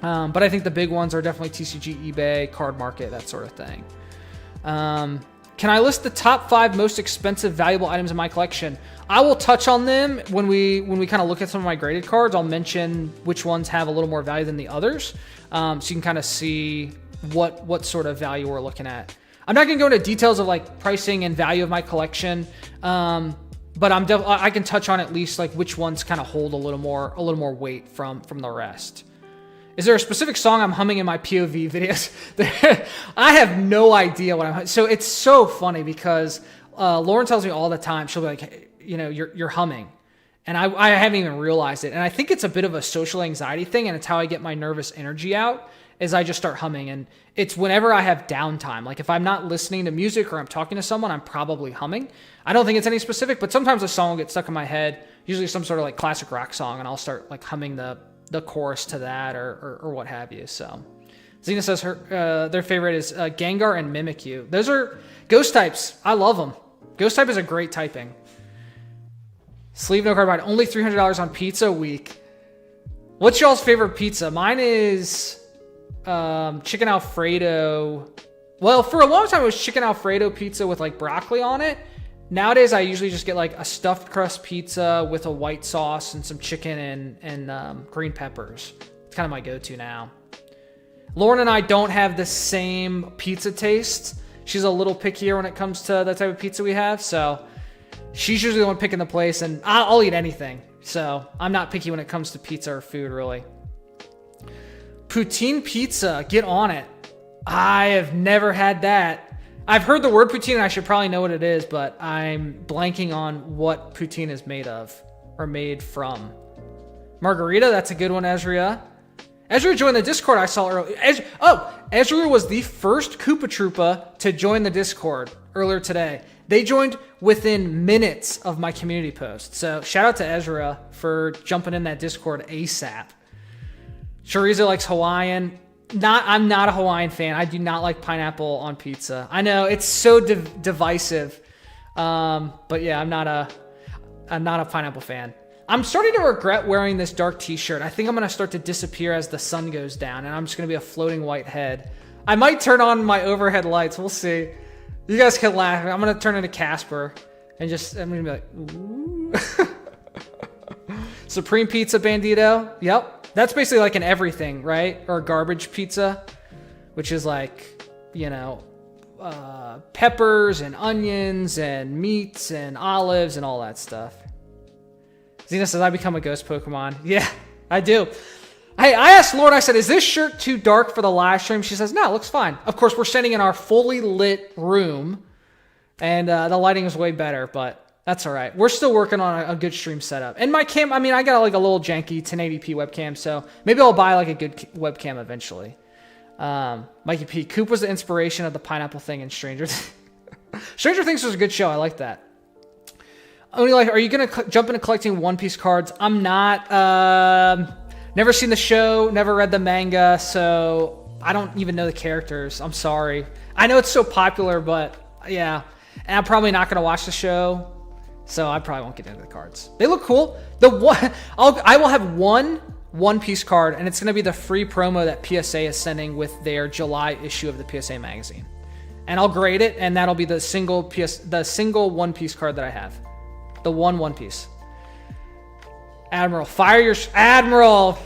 But I think the big ones are definitely TCG, eBay, Card Market, that sort of thing. Can I list the top 5 most expensive valuable items in my collection? I will touch on them when we kind of look at some of my graded cards. I'll mention which ones have a little more value than the others. So you can kind of see what sort of value we're looking at. I'm not going to go into details of like pricing and value of my collection, but I can touch on at least like which ones kind of hold a little more weight from the rest. Is there a specific song I'm humming in my POV videos? I have no idea what I'm humming. So it's so funny because Lauren tells me all the time. She'll be like, hey, you're humming. And I haven't even realized it. And I think it's a bit of a social anxiety thing, and it's how I get my nervous energy out. is I just start humming. And it's whenever I have downtime. Like if I'm not listening to music or I'm talking to someone, I'm probably humming. I don't think it's any specific, but sometimes a song will get stuck in my head, usually some sort of like classic rock song, and I'll start like humming the chorus to that or what have you. So Xena says their favorite is Gengar and Mimikyu. Those are ghost types. I love them. Ghost type is a great typing. Sleeve no card bind. Only $300 on pizza a week. What's y'all's favorite pizza? Mine is chicken Alfredo. Well, for a long time it was chicken Alfredo pizza with like broccoli on it. Nowadays I usually just get like a stuffed crust pizza with a white sauce and some chicken and green peppers. It's kind of my go-to now. Lauren and I don't have the same pizza taste. She's a little pickier when it comes to the type of pizza we have, so she's usually the one picking the place, and I'll eat anything. So I'm not picky when it comes to pizza or food, really. Poutine pizza, get on it. I have never had that. I've heard the word poutine, and I should probably know what it is, but I'm blanking on what poutine is made of or made from. Margarita, that's a good one, Ezria. Ezra joined the Discord I saw earlier. Ezra was the first Koopa Troopa to join the Discord earlier today. They joined within minutes of my community post. So shout out to Ezra for jumping in that Discord ASAP. Chorizo likes Hawaiian. I'm not a Hawaiian fan. I do not like pineapple on pizza. I know it's so divisive. But yeah, I'm not a pineapple fan. I'm starting to regret wearing this dark t-shirt. I think I'm going to start to disappear as the sun goes down, and I'm just going to be a floating white head. I might turn on my overhead lights. We'll see. You guys can laugh. I'm going to turn into Casper, and I'm going to be like, ooh. Supreme Pizza Bandito. Yep. That's basically like an everything, right? Or a garbage pizza, which is like, peppers and onions and meats and olives and all that stuff. Xena says, I become a ghost Pokemon. Yeah, I do. I asked Lauren, I said, is this shirt too dark for the live stream? She says, no, it looks fine. Of course, we're sitting in our fully lit room, and the lighting is way better, but that's all right. We're still working on a good stream setup. And my cam, I got like a little janky 1080p webcam, so maybe I'll buy like a good webcam eventually. Mikey P. Coop was the inspiration of the pineapple thing in Stranger Things. Stranger Things was a good show. I like that. Only like, are you going to jump into collecting One Piece cards? I'm not. Never seen the show, never read the manga, so I don't even know the characters. I'm sorry. I know it's so popular, but yeah. And I'm probably not going to watch the show, so I probably won't get into the cards. They look cool. I will have One Piece card, and it's going to be the free promo that PSA is sending with their July issue of the PSA magazine. And I'll grade it, and that'll be the single One Piece card that I have. The One Piece. Admiral, fire your... Admiral!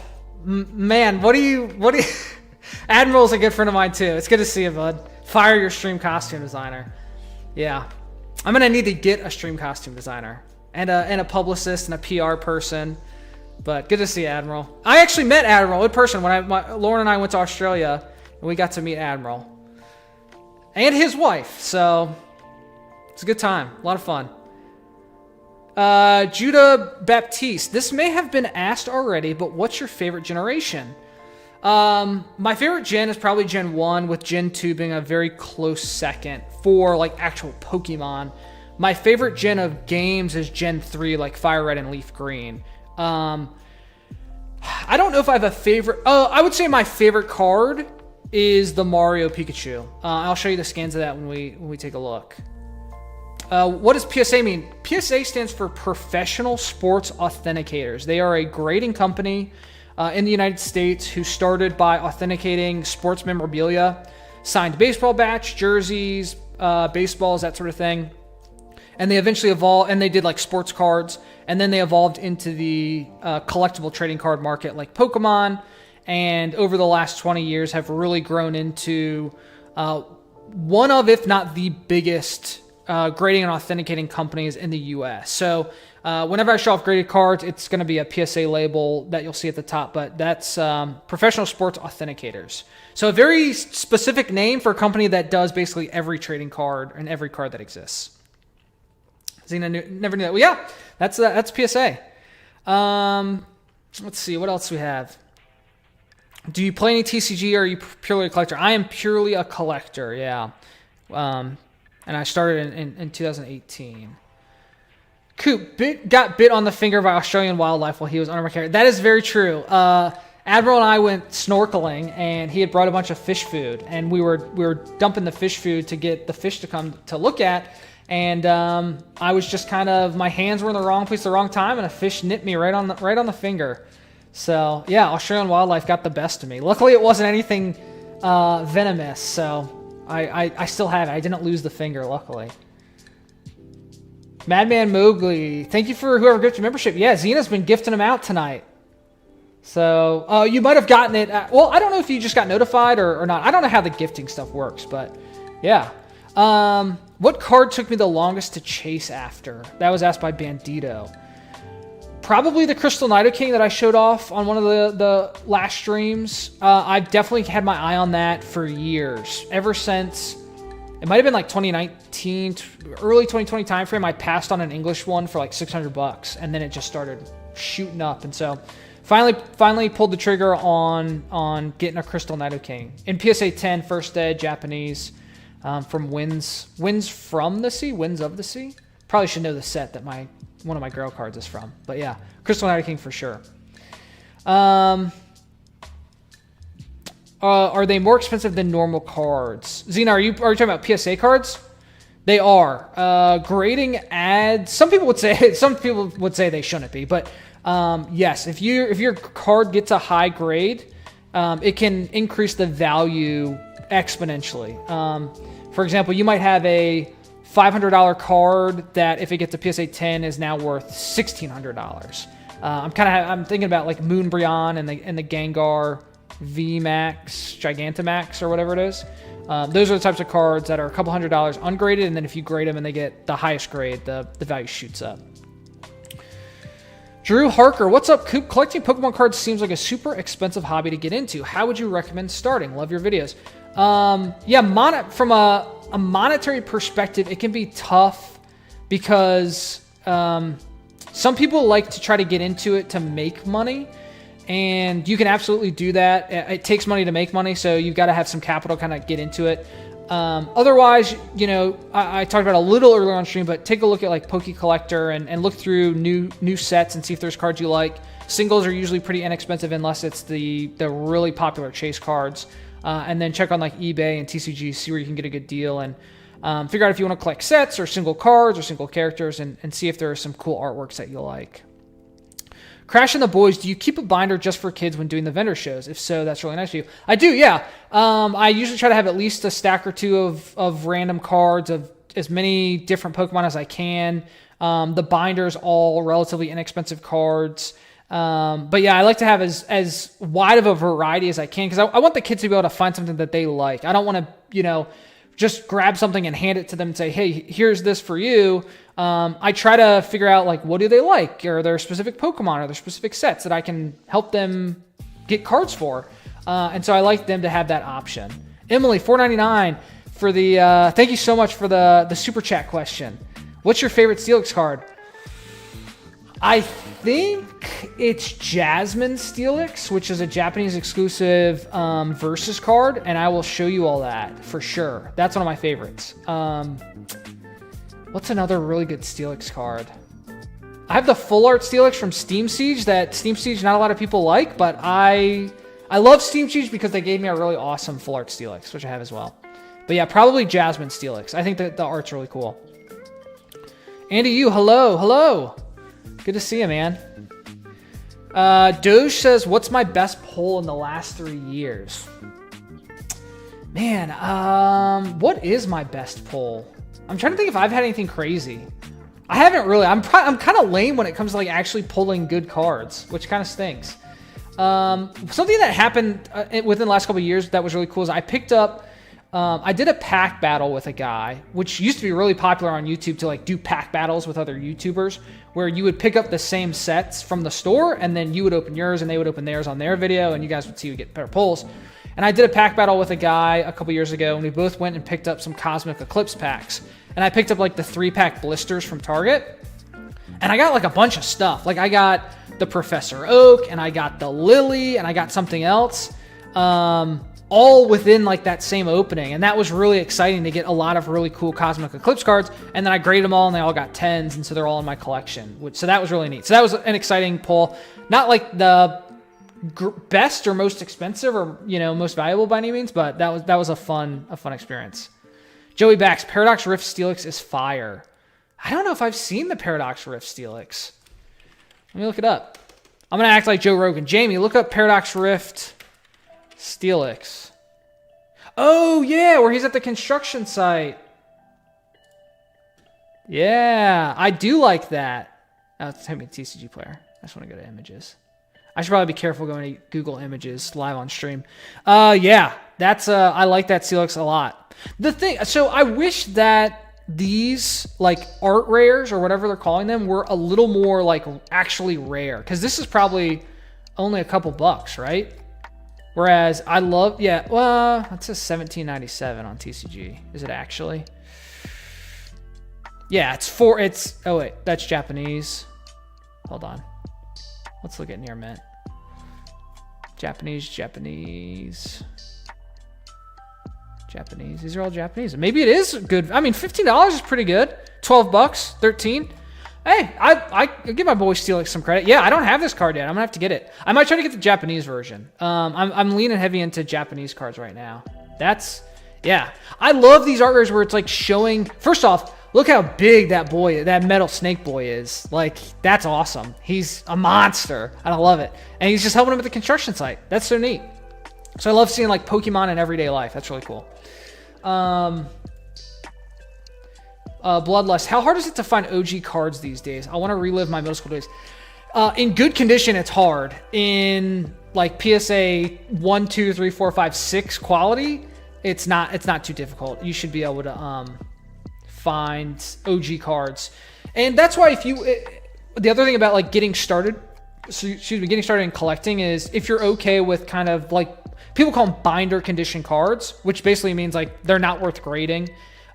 Man, what do you... Admiral's a good friend of mine, too. It's good to see you, bud. Fire your stream costume designer. Yeah. I'm going to need to get a stream costume designer. And a publicist and a PR person. But good to see you, Admiral. I actually met Admiral in person when Lauren and I went to Australia. And we got to meet Admiral. And his wife. So, it's a good time. A lot of fun. Judah Baptiste. This may have been asked already, but what's your favorite generation? My favorite gen is probably Gen 1, with Gen 2 being a very close second for like actual Pokemon. My favorite gen of games is Gen 3, like Fire Red and Leaf Green. I don't know if I have a favorite. I would say my favorite card is the Mario Pikachu. I'll show you the scans of that when we take a look. What does PSA mean? PSA stands for Professional Sports Authenticators. They are a grading company in the United States who started by authenticating sports memorabilia, signed baseball bats, jerseys, baseballs, that sort of thing. And they eventually evolved, and they did like sports cards, and then they evolved into the collectible trading card market like Pokemon, and over the last 20 years have really grown into one of, if not the biggest grading and authenticating companies in the US. So whenever I show off graded cards, it's going to be a PSA label that you'll see at the top, but that's Professional Sports Authenticators. So a very specific name for a company that does basically every trading card and every card that exists. Xena never knew that. Well, yeah, that's PSA. Let's see, what else we have? Do you play any TCG or are you purely a collector? I am purely a collector, yeah. And I started in 2018. Coop got bit on the finger by Australian wildlife while he was under my care. That is very true. Admiral and I went snorkeling, and he had brought a bunch of fish food, and we were dumping the fish food to get the fish to come to look at, and I was just kind of, my hands were in the wrong place at the wrong time, and a fish nipped me right on the finger. So yeah, Australian wildlife got the best of me. Luckily, it wasn't anything venomous, so I still have it. I didn't lose the finger, luckily. Madman Mowgli, thank you for whoever gifted membership. Yeah, Xena's been gifting them out tonight. So you might have gotten it. Well, I don't know if you just got notified or not. I don't know how the gifting stuff works, but yeah. What card took me the longest to chase after? That was asked by Bandito. Probably the Crystal Nidoking that I showed off on one of the last streams. I've definitely had my eye on that for years. Ever since, it might have been like 2019, early 2020 timeframe, I passed on an English one for like $600, and then it just started shooting up. And so finally pulled the trigger on getting a Crystal Nidoking. In PSA 10, first ed, Japanese, from Winds from the Sea, Winds of the Sea. Probably should know the set that one of my Grail cards is from. But yeah, Crystal Nidoking for sure. Are they more expensive than normal cards? Xena, are you talking about PSA cards? They are. Grading adds. Some people would say they shouldn't be, but yes, if your card gets a high grade, it can increase the value exponentially. For example, you might have a $500 card that if it gets a PSA 10 is now worth $1,600. I'm thinking about like Moonbryon and the Gengar VMAX, Gigantamax, or whatever it is. Those are the types of cards that are a couple $100 ungraded, and then if you grade them and they get the highest grade, the value shoots up. Drew Harker, what's up, Coop? Collecting Pokemon cards seems like a super expensive hobby to get into. How would you recommend starting? Love your videos. Yeah, from a monetary perspective, it can be tough because some people like to try to get into it to make money, and you can absolutely do that. It takes money to make money, so you've got to have some capital kind of get into it. Otherwise, I talked about a little earlier on stream, but take a look at like Poke Collector and look through new sets and see if there's cards you like. Singles are usually pretty inexpensive unless it's the really popular chase cards. And then check on like eBay and TCGs, see where you can get a good deal, and figure out if you want to collect sets or single cards or single characters, and see if there are some cool artworks that you like. Crash and the Boys, do you keep a binder just for kids when doing the vendor shows? If so, that's really nice of you. I do, yeah. I usually try to have at least a stack or two of random cards of as many different Pokemon as I can. The binders, all relatively inexpensive cards. But yeah, I like to have as wide of a variety as I can, because I want the kids to be able to find something that they like. I don't want to, just grab something and hand it to them and say, hey, here's this for you. I try to figure out, like, what do they like? Are there specific Pokemon? Are there specific sets that I can help them get cards for? And so I like them to have that option. Emily, $4.99 for the, thank you so much for the super chat question. What's your favorite Steelix card? I think it's Jasmine Steelix, which is a Japanese exclusive Versus card, and I will show you all that for sure. That's one of my favorites. What's another really good Steelix card? I have the Full Art Steelix from Steam Siege that Steam Siege not a lot of people like, but I love Steam Siege because they gave me a really awesome Full Art Steelix, which I have as well. But yeah, probably Jasmine Steelix. I think that the art's really cool. Andy, hello. Good to see you, man. Doge says, what's my best pull in the last 3 years? Man, what is my best pull? I'm trying to think if I've had anything crazy. I haven't really. I'm kind of lame when it comes to like actually pulling good cards, which kind of stinks. Something that happened within the last couple of years that was really cool is I picked up. I did a pack battle with a guy, which used to be really popular on YouTube to like do pack battles with other YouTubers, where you would pick up the same sets from the store, and then you would open yours and they would open theirs on their video, and you guys would see who get better pulls. And I did a pack battle with a guy a couple years ago, and we both went and picked up some Cosmic Eclipse packs. And I picked up like the 3-pack blisters from Target, and I got like a bunch of stuff. Like I got the Professor Oak, and I got the Lily, and I got something else. all within like that same opening, and that was really exciting to get a lot of really cool Cosmic Eclipse cards. And then I graded them all, and they all got 10s, and so they're all in my collection. So that was really neat. So that was an exciting pull. Not like the best or most expensive or most valuable by any means, but that was a fun experience. Joey Bax, Paradox Rift Steelix is fire. I don't know if I've seen the Paradox Rift Steelix. Let me look it up. I'm gonna act like Joe Rogan. Jamie, look up Paradox Rift Steelix. Oh yeah, where he's at the construction site. Yeah, I do like that. Oh, it's me TCG player. I just want to go to images. I should probably be careful going to Google Images live on stream. Yeah, that's I like that Steelix a lot. So I wish that these like art rares or whatever they're calling them were a little more like actually rare, because this is probably only a couple bucks, right? Whereas I love, well, it says $17.97 on TCG. Is it actually? Yeah, oh wait, that's Japanese. Hold on. Let's look at near mint. Japanese. These are all Japanese. Maybe it is good. I mean, $15 is pretty good. 12 bucks, 13. Hey, I give my boy Steelix some credit. Yeah, I don't have this card yet. I'm gonna have to get it. I might try to get the Japanese version. I'm leaning heavy into Japanese cards right now. Yeah. I love these art rares where it's like showing. First off, look how big that metal snake boy is. Like, that's awesome. He's a monster, and I love it. And he's just helping him at the construction site. That's so neat. So I love seeing like Pokemon in everyday life. That's really cool. Bloodlust. How hard is it to find OG cards these days? I want to relive my middle school days. In good condition, it's hard. In like PSA 1, 2, 3, 4, 5, 6 quality, it's not too difficult. You should be able to find OG cards. And that's why the other thing about like getting started in collecting is if you're okay with kind of like, people call them binder condition cards, which basically means like they're not worth grading.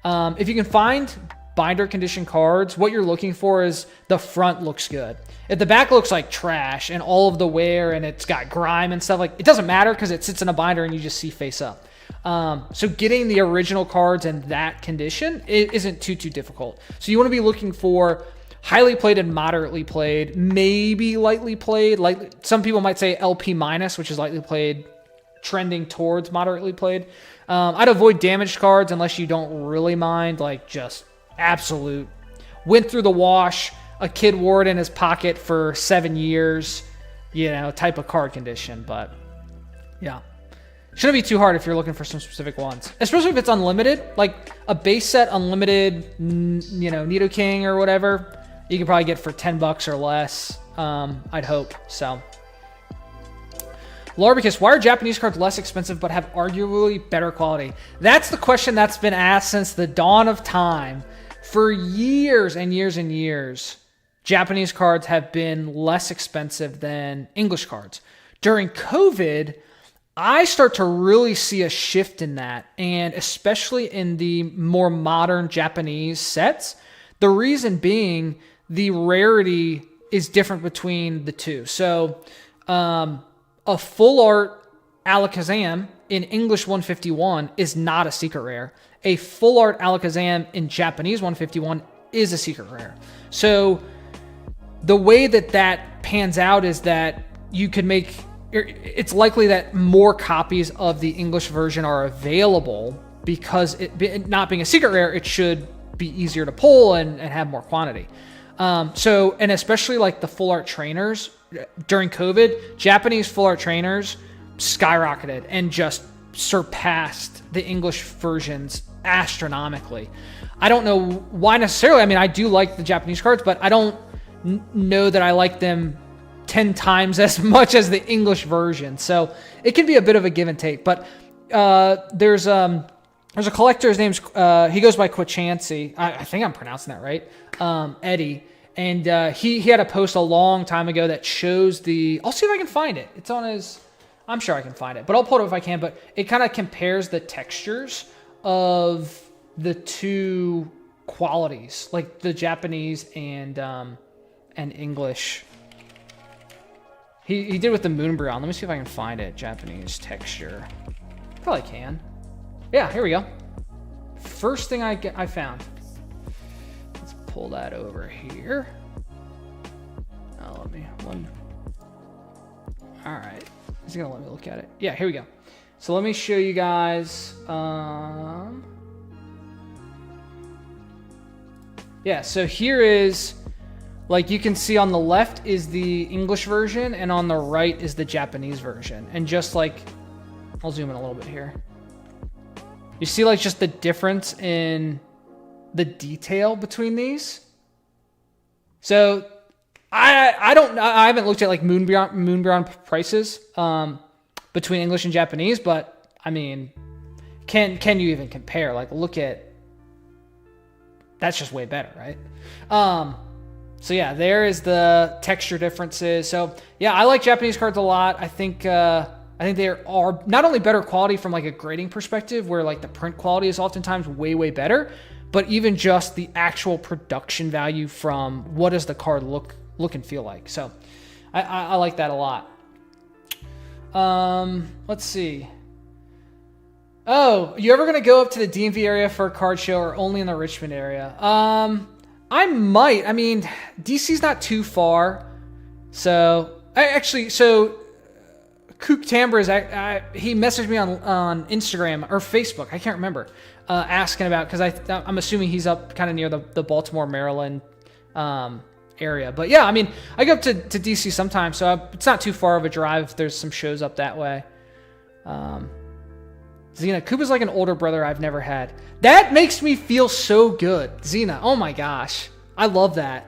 If you can find binder condition cards, what you're looking for is the front looks good. If the back looks like trash and all of the wear and it's got grime and stuff, like, it doesn't matter because it sits in a binder and you just see face up. So getting the original cards in that condition, it isn't too difficult. So you want to be looking for highly played and moderately played, maybe lightly played. Like some people might say LP minus, which is lightly played, trending towards moderately played. I'd avoid damaged cards unless you don't really mind, like just absolute went through the wash, a kid wore it in his pocket for 7 years, type of card condition. But yeah, shouldn't be too hard if you're looking for some specific ones, especially if it's unlimited, like a base set unlimited, Nidoking or whatever, you can probably get for $10 or less. I'd hope so. Larbicus, why are Japanese cards less expensive but have arguably better quality? That's the question that's been asked since the dawn of time. For years and years and years, Japanese cards have been less expensive than English cards. During COVID, I start to really see a shift in that, and especially in the more modern Japanese sets. The reason being, the rarity is different between the two. So, a full art Alakazam in English 151 is not a secret rare. A full art Alakazam in Japanese 151 is a secret rare. So the way that pans out is that you could make, it's likely that more copies of the English version are available because it not being a secret rare, it should be easier to pull and have more quantity. And especially like the full art trainers during COVID, Japanese full art trainers skyrocketed and just surpassed the English versions astronomically. I don't know why necessarily. I mean, I do like the Japanese cards, but I don't know that I like them 10 times as much as the English version. So it can be a bit of a give and take. But there's a collector. His name's he goes by Quachancy. I think I'm pronouncing that right. Eddie. And he had a post a long time ago that shows I'll see if I can find it. It's on his. I'm sure I can find it, but I'll pull it up if I can. But it kind of compares the textures of the two qualities, like the Japanese and English. He did with the Moonbreon. Let me see if I can find it. Japanese texture. Probably can. Yeah, here we go. First thing I found. Let's pull that over here. Oh, let me one. All right. He's gonna let me look at it. Yeah, here we go. So let me show you guys. Yeah, so here is, like you can see on the left is the English version and on the right is the Japanese version. And just like, I'll zoom in a little bit here. You see like just the difference in the detail between these. So I haven't looked at like Moonbreon prices between English and Japanese, but I mean, can you even compare? Like look at, that's just way better, right? So yeah, there is the texture differences. So yeah, I like Japanese cards a lot. I think they are not only better quality from like a grading perspective, where like the print quality is oftentimes way better, but even just the actual production value from what does the card look and feel like. So I like that a lot. Let's see. Oh, you ever gonna go up to the DMV area for a card show or only in the Richmond area? I might. I mean, DC's not too far. So Coop Timbre is, he messaged me on Instagram or Facebook, I can't remember, asking about, because I'm assuming he's up kind of near the Baltimore, Maryland area. But yeah, I mean, I go up to DC sometimes, so it's not too far of a drive if there's some shows up that way. Xena, Coop is like an older brother I've never had. That makes me feel so good. Xena, oh my gosh. I love that.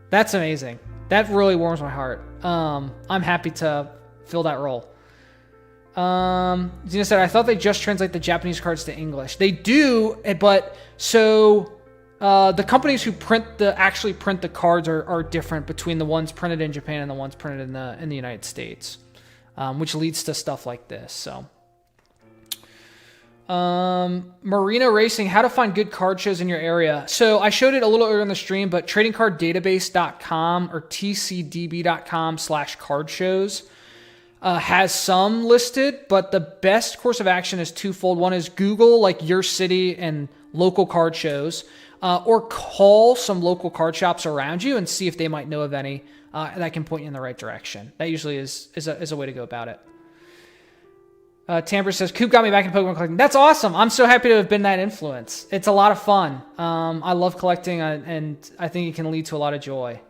That's amazing. That really warms my heart. I'm happy to fill that role. Xena said, I thought they just translate the Japanese cards to English. They do, but so the companies who actually print the cards are different between the ones printed in Japan and the ones printed in the United States, which leads to stuff like this. So. Marina Racing, how to find good card shows in your area. So I showed it a little earlier in the stream, but tradingcarddatabase.com or tcdb.com/card shows has some listed, but the best course of action is twofold. One is Google like your city and local card shows, or call some local card shops around you and see if they might know of any that can point you in the right direction. That usually is a way to go about it. Tamper says, Coop got me back in Pokemon collecting. That's awesome. I'm so happy to have been that influence. It's a lot of fun. I love collecting, and I think it can lead to a lot of joy.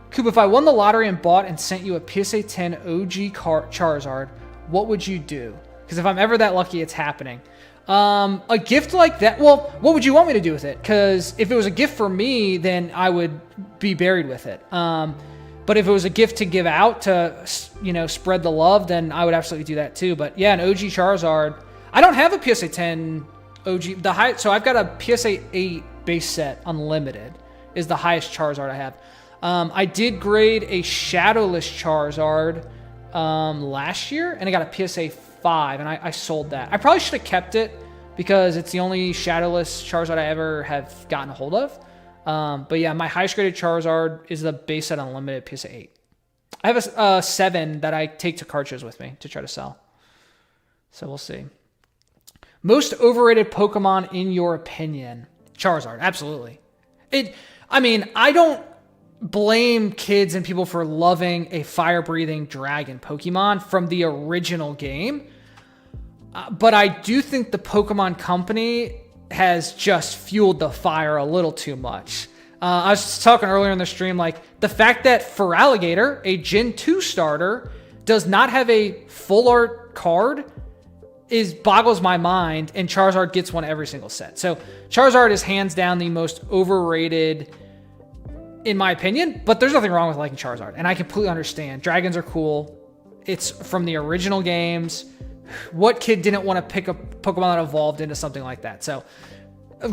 Coop, if I won the lottery and bought and sent you a PSA 10 OG Charizard, what would you do? Because if I'm ever that lucky, it's happening. A gift like that, well, what would you want me to do with it? Because if it was a gift for me, then I would be buried with it. But if it was a gift to give out to, spread the love, then I would absolutely do that too. But yeah, an OG Charizard. I don't have a PSA 10 OG. So I've got a PSA 8 base set unlimited is the highest Charizard I have. I did grade a Shadowless Charizard last year, and I got a PSA 5, and I sold that. I probably should have kept it because it's the only Shadowless Charizard I ever have gotten a hold of. But yeah, my highest graded Charizard is the base set unlimited PSA 8. I have a 7 that I take to card shows with me to try to sell. So we'll see. Most overrated Pokemon in your opinion? Charizard, absolutely. I don't blame kids and people for loving a fire-breathing dragon Pokemon from the original game. But I do think the Pokemon Company has just fueled the fire a little too much. I was talking earlier in the stream, like the fact that Feraligatr, a Gen 2 starter, does not have a full art card boggles my mind, and Charizard gets one every single set. So Charizard is hands down the most overrated in my opinion, but there's nothing wrong with liking Charizard, and I completely understand. Dragons are cool. It's from the original games. What kid didn't want to pick a Pokemon that evolved into something like that? So,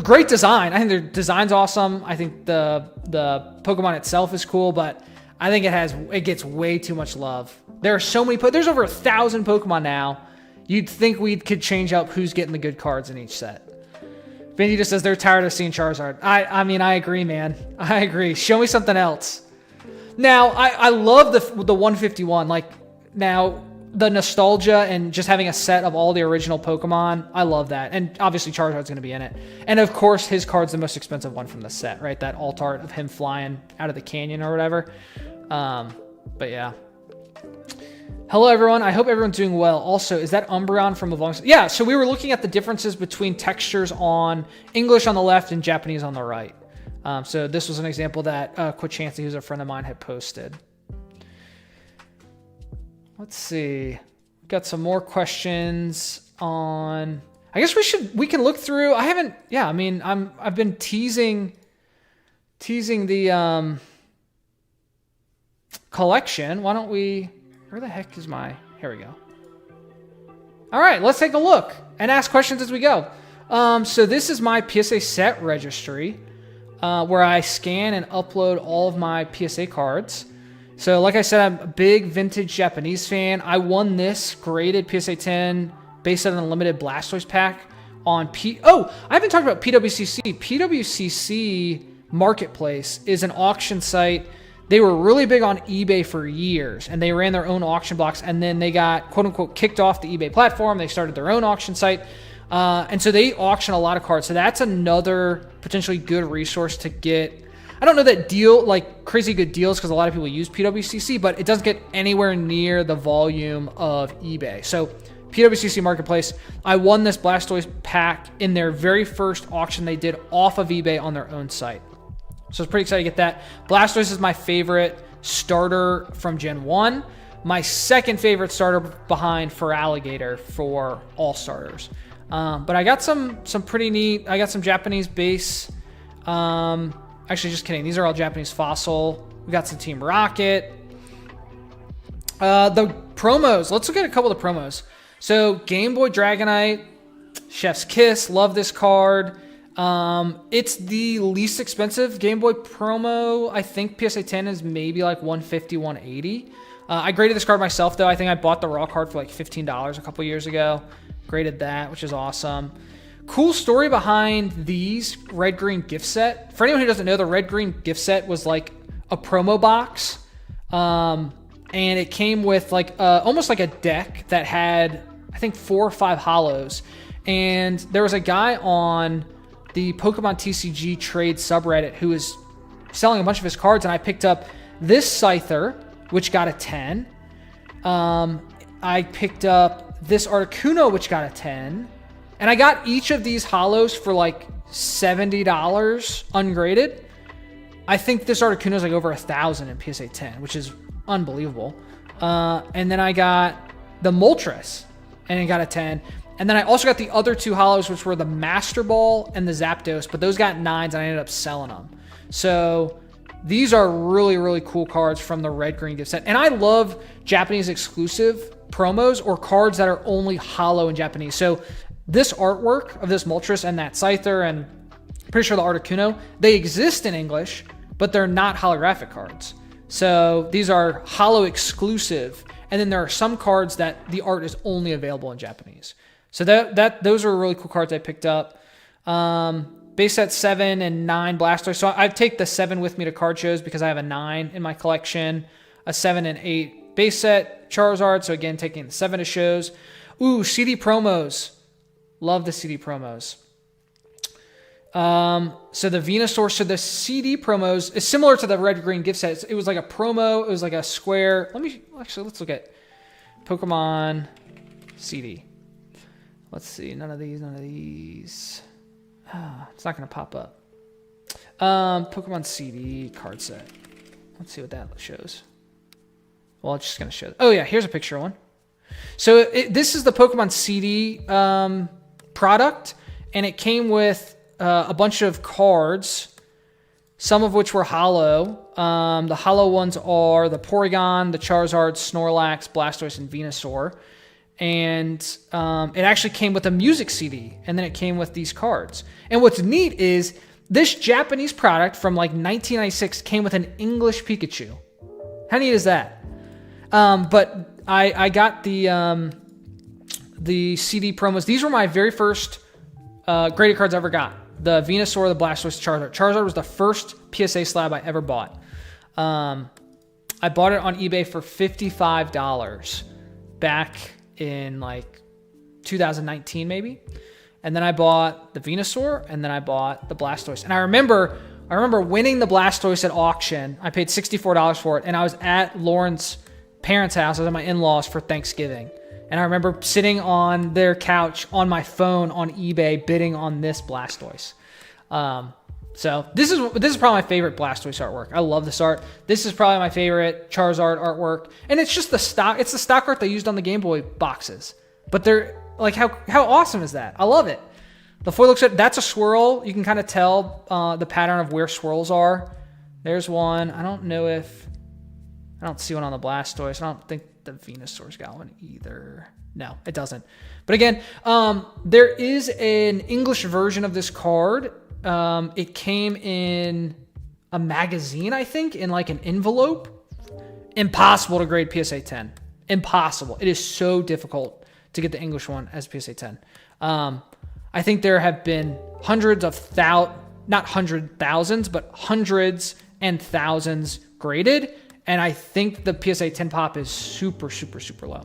great design. I think their design's awesome. I think the Pokemon itself is cool, but I think it gets way too much love. There are so many. There's over 1,000 Pokemon now. You'd think we could change up who's getting the good cards in each set. Benji just says they're tired of seeing Charizard. I mean, I agree, man. I agree. Show me something else. Now, I love the 151. Like, now, the nostalgia and just having a set of all the original Pokemon, I love that. And obviously, Charizard's going to be in it. And of course, his card's the most expensive one from the set, right? That alt art of him flying out of the canyon or whatever. But yeah. Hello, everyone. I hope everyone's doing well. Also, is that Umbreon from Evolving? Yeah, so we were looking at the differences between textures on English on the left and Japanese on the right. So this was an example that Quachancy, who's a friend of mine, had posted. Let's see. Got some more questions on... I guess we can look through... I haven't... Yeah, I mean, I've been teasing the collection. Why don't we... Where the heck is my... Here we go. All right, let's take a look and ask questions as we go. So this is my PSA set registry, where I scan and upload all of my PSA cards. So like I said, I'm a big vintage Japanese fan. I won this graded PSA 10 base set unlimited Blastoise pack on I haven't talked about PWCC. PWCC Marketplace is an auction site. They were really big on eBay for years, and they ran their own auction blocks, and then they got, quote-unquote, kicked off the eBay platform. They started their own auction site, and so they auction a lot of cards. So that's another potentially good resource to get. I don't know that deal, like crazy good deals, because a lot of people use PWCC, but it doesn't get anywhere near the volume of eBay. So PWCC Marketplace, I won this Blastoise pack in their very first auction they did off of eBay on their own site. So it's pretty excited to get that. Blastoise is my favorite starter from Gen 1. My second favorite starter behind Feraligatr for all starters. But I got some pretty neat... I got some Japanese base. Actually, just kidding. These are all Japanese fossil. We got some Team Rocket. The promos. Let's look at a couple of the promos. So Game Boy Dragonite, Chef's Kiss. Love this card. It's the least expensive Game Boy promo. I think PSA 10 is maybe like 150, 180. I graded this card myself, though. I think I bought the raw card for like $15 a couple years ago. Graded that, which is awesome. Cool story behind these red-green gift set. For anyone who doesn't know, the red-green gift set was like a promo box. And it came with like almost like a deck that had, I think, 4 or 5 hollows. And there was a guy on the Pokemon TCG trade subreddit who was selling a bunch of his cards, and I picked up this Scyther, which got a 10. I picked up this Articuno, which got a 10. And I got each of these hollows for like $70 ungraded. I think this Articuno is like over 1,000 in PSA 10, which is unbelievable. And then I got the Moltres, and it got a 10. And then I also got the other 2 hollows, which were the Master Ball and the Zapdos, but those got 9s, and I ended up selling them. So these are really, really cool cards from the red-green gift set. And I love Japanese exclusive promos or cards that are only hollow in Japanese. So this artwork of this Moltres and that Scyther, and I'm pretty sure the Articuno, they exist in English, but they're not holographic cards. So these are hollow exclusive. And then there are some cards that the art is only available in Japanese. So those are really cool cards I picked up. Base set 7 and 9 Blastoise. So I take the 7 with me to card shows because I have a 9 in my collection. A 7 and 8 base set Charizard. So again, taking the 7 to shows. Ooh, CD promos. Love the CD promos. So the Venusaur. So the CD promos is similar to the red-green gift set. It was like a promo. It was like a square. Let's look at Pokemon CD. Let's see. None of these. It's not going to pop up. Pokemon CD card set. Let's see what that shows. Well, it's just going to show. Oh, yeah. Here's a picture of one. So this is the Pokemon CD product, and it came with a bunch of cards, some of which were hollow. The hollow ones are the Porygon, the Charizard, Snorlax, Blastoise, and Venusaur. And it actually came with a music CD, and then it came with these cards. And what's neat is this Japanese product from like 1996 came with an English Pikachu. How neat is that? But I got the CD promos. These were my very first graded cards I ever got. The Venusaur, the Blastoise, Charizard. Charizard was the first PSA slab I ever bought. I bought it on eBay for $55 back in like 2019 maybe. And then I bought the Venusaur, and then I bought the Blastoise. And I remember winning the Blastoise at auction. I paid $64 for it, and I was at Lauren's parents' house. I was at my in-laws for Thanksgiving. And I remember sitting on their couch on my phone on eBay bidding on this Blastoise. So this is probably my favorite Blastoise artwork. I love this art. This is probably my favorite Charizard artwork. And it's just the stock. It's the stock art they used on the Game Boy boxes. But they're like, how awesome is that? I love it. The foil looks good. That's a swirl. You can kind of tell the pattern of where swirls are. There's one. I don't see one on the Blastoise. I don't think the Venusaur's got one either. No, it doesn't. But again, there is an English version of this card. It came in a magazine, I think, in like an envelope. Impossible to grade PSA 10. Impossible. It is so difficult to get the English one as PSA 10. I think there have been hundreds and thousands graded, and I think the PSA 10 pop is super, super, super low.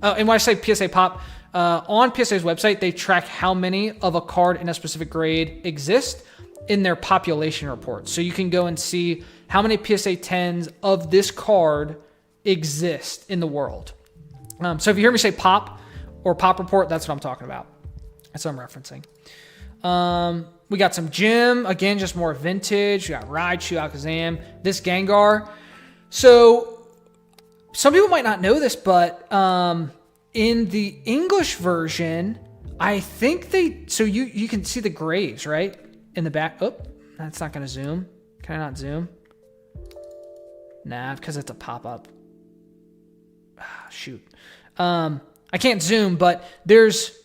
And when I say PSA pop, on PSA's website, they track how many of a card in a specific grade exist in their population report. So you can go and see how many PSA 10s of this card exist in the world. So if you hear me say pop or pop report, that's what I'm talking about. That's what I'm referencing. We got some Gym. Again, just more vintage. We got Raichu, Alakazam. This Gengar. So some people might not know this, but in the English version, I think you can see the graves, right? In the back. Oh, that's not going to zoom. Can I not zoom? Nah, because it's a pop-up. Shoot. I can't zoom, but there's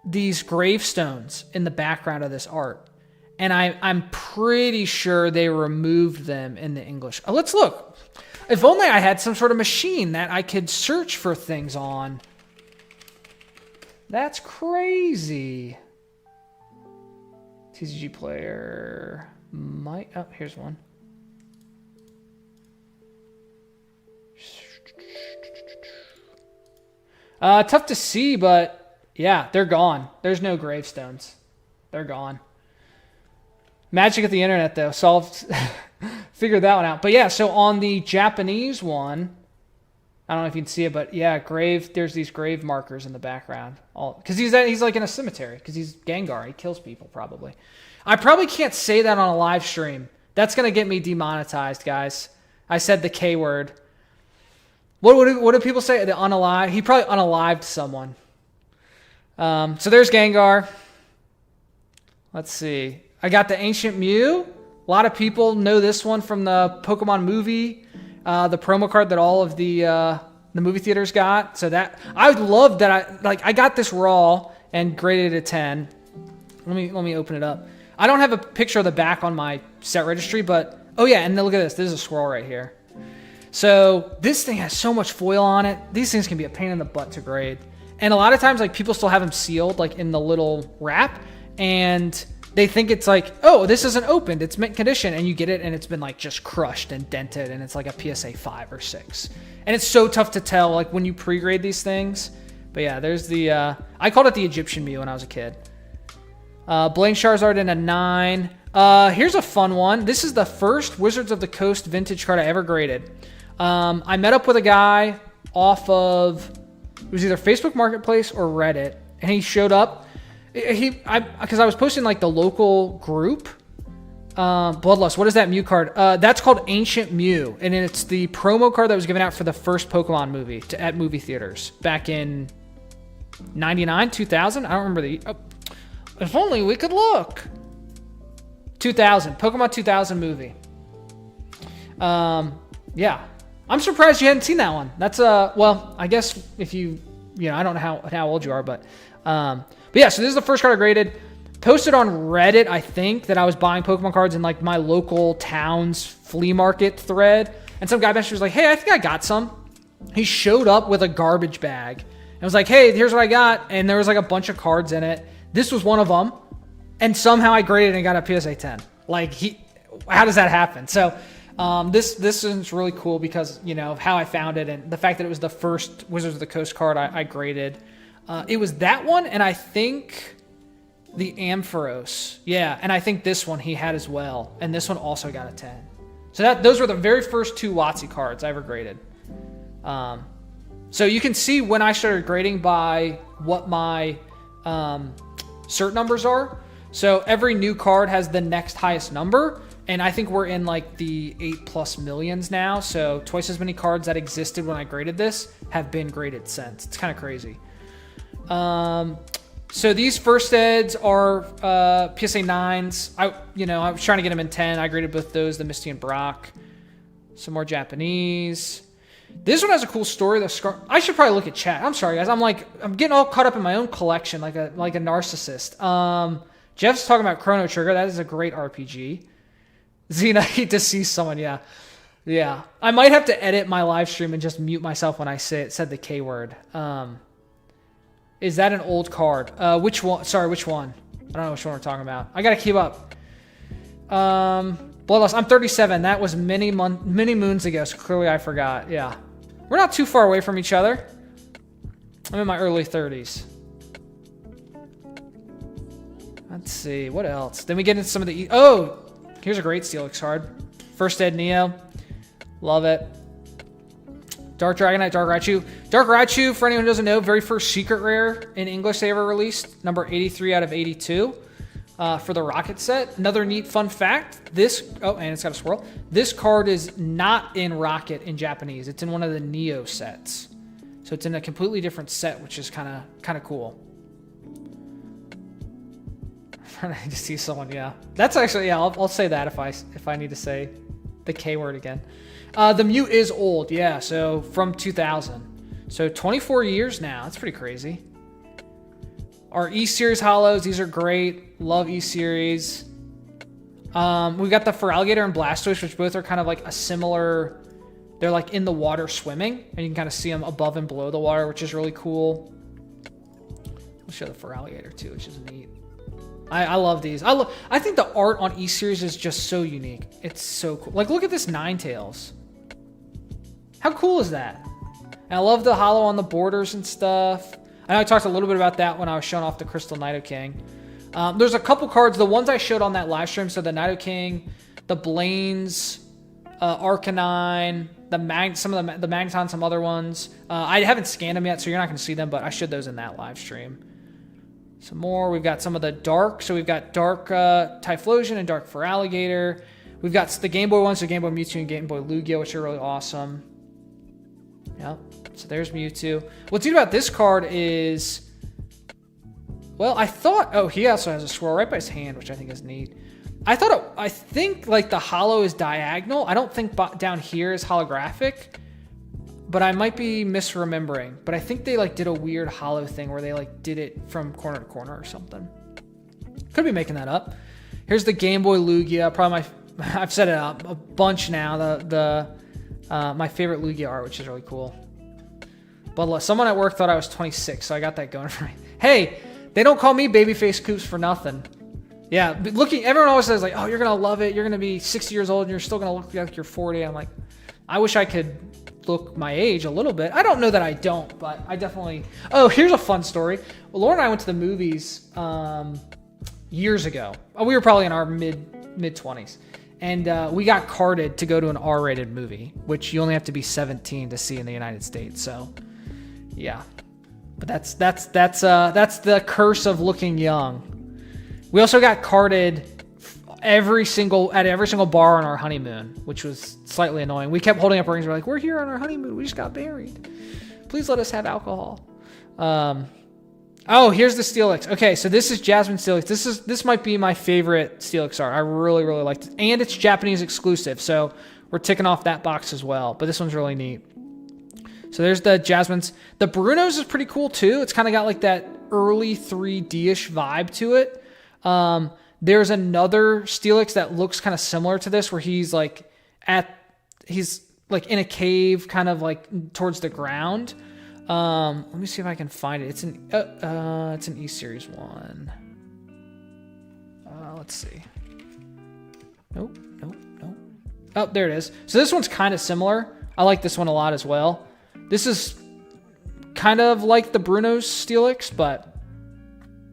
these gravestones in the background of this art. And I'm pretty sure they removed them in the English. Let's look. If only I had some sort of machine that I could search for things on. That's crazy. TCG player. Oh, here's one. Tough to see, but yeah, they're gone. There's no gravestones. They're gone. Magic of the internet, though. Figured that one out. But yeah, so on the Japanese one, I don't know if you can see it, but yeah, there's these grave markers in the background. Because he's like in a cemetery, because he's Gengar. He kills people, probably. I probably can't say that on a live stream. That's going to get me demonetized, guys. I said the K word. What do people say? The unalive? He probably unalived someone. So there's Gengar. Let's see. I got the Ancient Mew. A lot of people know this one from the Pokemon movie, the promo card that all of the movie theaters got. So that I would love that. I got this raw and graded it a 10. Let me open it up. I don't have a picture of the back on my set registry, but oh yeah, and then look at this. This is a swirl right here. So this thing has so much foil on it. These things can be a pain in the butt to grade. And a lot of times, like, people still have them sealed, like, in the little wrap, and they think it's like, oh, this isn't opened, it's mint condition, and you get it, and it's been, like, just crushed and dented, and it's like a PSA 5 or 6. And it's so tough to tell, like, when you pre-grade these things. But yeah, there's the, I called it the Egyptian Mew when I was a kid. Blaine Charizard in a 9. Here's a fun one. This is the first Wizards of the Coast vintage card I ever graded. I met up with a guy off of, it was either Facebook Marketplace or Reddit, and he showed up. Because I was posting like the local group, Bloodlust. What is that Mew card? That's called Ancient Mew, and it's the promo card that was given out for the first Pokemon movie at movie theaters back in 99, 2000. I don't remember if only we could look. 2000, Pokemon 2000 movie. Yeah. I'm surprised you hadn't seen that one. That's well, I guess if I don't know how old you are, but yeah, so this is the first card I graded. Posted on Reddit, I think, that I was buying Pokemon cards in like my local town's flea market thread. And some guy was like, hey, I think I got some. He showed up with a garbage bag and was like, hey, here's what I got. And there was like a bunch of cards in it. This was one of them. And somehow I graded and got a PSA 10. Like, how does that happen? So This is really cool because, you know, of how I found it and the fact that it was the first Wizards of the Coast card I graded. It was that one, and I think the Ampharos. Yeah, and I think this one he had as well. And this one also got a 10. So those were the very first 2 WotC cards I ever graded. So you can see when I started grading by what my cert numbers are. So every new card has the next highest number. And I think we're in like the 8+ millions now. So twice as many cards that existed when I graded this have been graded since. It's kind of crazy. So these first eds are PSA 9s. I was trying to get them in 10. I graded both those, the Misty and Brock. Some more Japanese. This one has a cool story. I should probably look at chat. I'm sorry, guys. I'm getting all caught up in my own collection like a narcissist. Jeff's talking about Chrono Trigger. That is a great RPG. Xena, I hate to see someone. Yeah. I might have to edit my live stream and just mute myself when I said the K word. Is that an old card? Which one? Sorry, which one? I don't know which one we're talking about. I gotta keep up. Bloodlust. I'm 37. That was many moons ago, so clearly I forgot. Yeah. We're not too far away from each other. I'm in my early 30s. Let's see. What else? Then we get into some of the... Oh! Here's a great Steelix card. First Ed Neo. Love it. Dark Dragonite, Dark Raichu. Dark Raichu, for anyone who doesn't know, very first secret rare in English they ever released. Number 83 out of 82 for the Rocket set. Another neat fun fact. And it's got a swirl. This card is not in Rocket in Japanese. It's in one of the Neo sets. So it's in a completely different set, which is kind of cool. I'm trying to see someone, yeah. That's actually, yeah, I'll say that if I need to say the K word again. The Mew is old, yeah, so from 2000. So 24 years now. That's pretty crazy. Our E-Series Hollows, these are great. Love E-Series. We've got the Feraligatr and Blastoise, which both are kind of like a similar... They're like in the water swimming, and you can kind of see them above and below the water, which is really cool. We'll show the Feraligatr too, which is neat. I love these. I think the art on E-Series is just so unique. It's so cool. Like, look at this Ninetales. How cool is that? And I love the hollow on the borders and stuff. I know I talked a little bit about that when I was showing off the Crystal Nidoking. There's a couple cards. The ones I showed on that live stream, so the Nidoking, the Blaine's, Arcanine, the Magneton, some other ones. I haven't scanned them yet, so you're not going to see them, but I showed those in that live stream. Some more. We've got some of the dark. So we've got Dark Typhlosion and Dark Feraligatr. We've got the Game Boy ones, so Game Boy Mewtwo and Game Boy Lugia, which are really awesome. Yep. So there's Mewtwo. What's neat about this card is... Well, I thought... Oh, he also has a swirl right by his hand, which I think is neat. I think like the hollow is diagonal. I don't think down here is holographic. But I might be misremembering. But I think they like did a weird hollow thing where they like did it from corner to corner or something. Could be making that up. Here's the Game Boy Lugia. Probably I've set it up a bunch now. My favorite Lugia art, which is really cool. But someone at work thought I was 26, so I got that going for me. Hey, they don't call me Babyface Coops for nothing. Yeah, everyone always says like, oh, you're gonna love it. You're gonna be 60 years old and you're still gonna look like you're 40. I'm like, I wish I could look my age a little bit. I don't know that I don't, but I definitely... Oh, here's a fun story. Well, Laura and I went to the movies years ago. We were probably in our mid-20s. And we got carded to go to an R-rated movie, which you only have to be 17 to see in the United States. So, yeah. But that's the curse of looking young. We also got carded at every single bar on our honeymoon, which was slightly annoying. We kept holding up rings. We're like, we're here on our honeymoon. We just got married. Please let us have alcohol. Oh, here's the Steelix. Okay, so this is Jasmine Steelix. This might be my favorite Steelix art. I really, really liked it. And it's Japanese exclusive, so we're ticking off that box as well. But this one's really neat. So there's the Jasmine's. The Bruno's is pretty cool, too. It's kind of got like that early 3D-ish vibe to it. There's another Steelix that looks kind of similar to this, where he's like in a cave, kind of like towards the ground. Let me see if I can find it. It's an E-Series one. Let's see. Nope. Oh, there it is. So this one's kind of similar. I like this one a lot as well. This is kind of like the Bruno's Steelix, but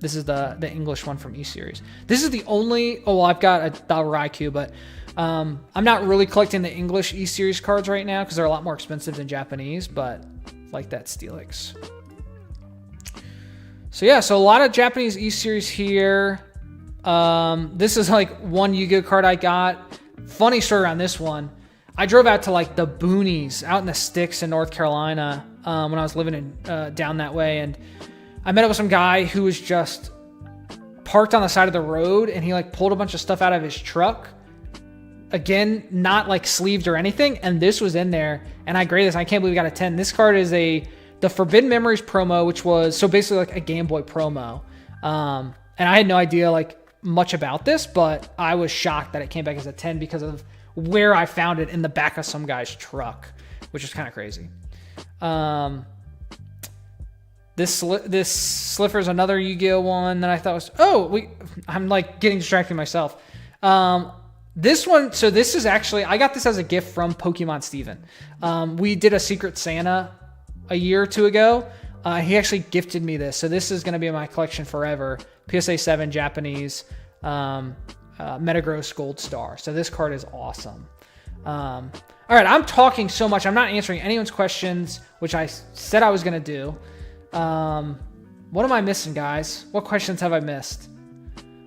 this is the English one from E-Series. This is the only... Oh, well, I've got a Raikou, but I'm not really collecting the English E-Series cards right now because they're a lot more expensive than Japanese, but like that Steelix. So yeah, so a lot of Japanese E-Series here. This is like one Yu-Gi-Oh card I got. Funny story on this one. I drove out to like the boonies out in the sticks in North Carolina when I was living in down that way, and I met up with some guy who was just parked on the side of the road, and he like pulled a bunch of stuff out of his truck. Again, not like sleeved or anything, and this was in there, and I graded this. I can't believe we got a 10. This card is the Forbidden Memories promo, which was so basically like a Game Boy promo. And I had no idea like much about this, but I was shocked that it came back as a 10 because of where I found it in the back of some guy's truck, which is kind of crazy. This Slifer is another Yu-Gi-Oh one that I thought was... I'm like getting distracted myself. This one, so this is actually... I got this as a gift from Pokemon Steven. We did a Secret Santa a year or two ago. He actually gifted me this. So this is going to be in my collection forever. PSA 7 Japanese Metagross Gold Star. So this card is awesome. All right, I'm talking so much. I'm not answering anyone's questions, which I said I was going to do. What am I missing, guys? What questions have I missed?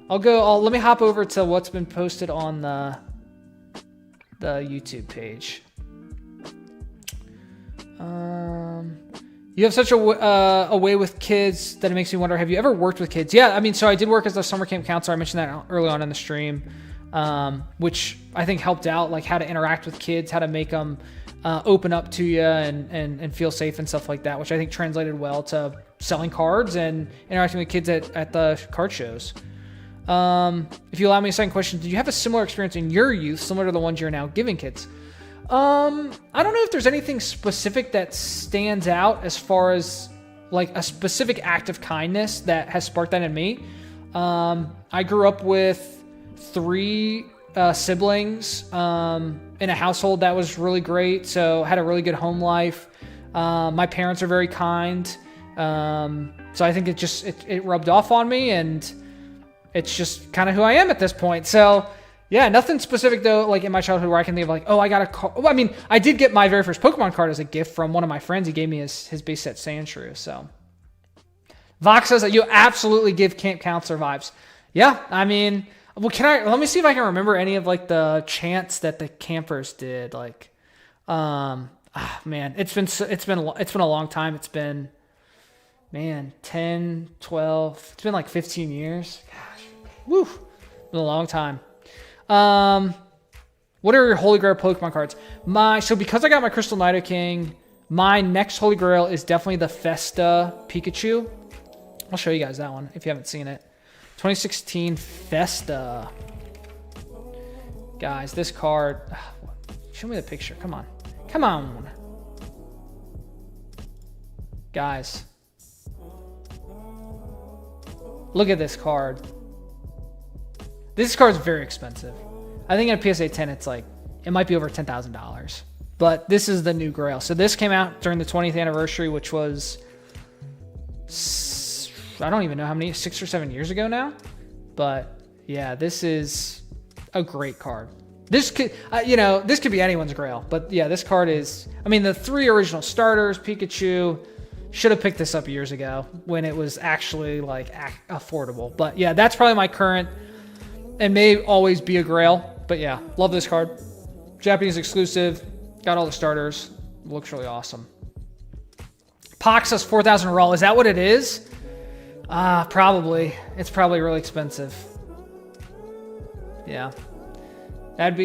Let me hop over to what's been posted on the YouTube page. You have such a way with kids that it makes me wonder, have you ever worked with kids? Yeah, I mean, so I did work as a summer camp counselor. I mentioned that early on in the stream, which I think helped out, like how to interact with kids, how to make them open up to you and feel safe and stuff like that, which I think translated well to selling cards and interacting with kids at the card shows. If you allow me a second question, did you have a similar experience in your youth, similar to the ones you're now giving kids? I don't know if there's anything specific that stands out as far as like a specific act of kindness that has sparked that in me. I grew up with 3 siblings in a household that was really great, so had a really good home life. My parents are very kind, so I think it rubbed off on me, and it's just kind of who I am at this point. So yeah, nothing specific though, like in my childhood where I can think of like, oh, I got a card. Well, I mean, I did get my very first Pokemon card as a gift from one of my friends. He gave me his base set Sandshrew. So Vox says that you absolutely give camp counselor vibes. Yeah, I mean, well, let me see if I can remember any of like the chants that the campers did. Like, man, it's been a long time. It's been, man, 10, 12, it's been like 15 years. Gosh, woo, it's been a long time. What are your Holy Grail Pokemon cards? So because I got my Crystal Nidoking, my next Holy Grail is definitely the Festa Pikachu. I'll show you guys that one if you haven't seen it. 2016 Festa. Guys, this card... Show me the picture. Come on. Come on. Guys. Look at this card. This card is very expensive. I think in a PSA 10, it's like, it might be over $10,000. But this is the new Grail. So this came out during the 20th anniversary, which was, I don't even know how many, 6 or 7 years ago now. But yeah, this is a great card. This could, this could be anyone's Grail. But yeah, this card is, I mean, the 3 original starters, Pikachu, should have picked this up years ago when it was actually like affordable. But yeah, that's probably my current... It may always be a Grail, but yeah, love this card. Japanese exclusive, got all the starters, looks really awesome. Pox says 4,000 raw. Is that what it is? Probably. It's probably really expensive. Yeah, that'd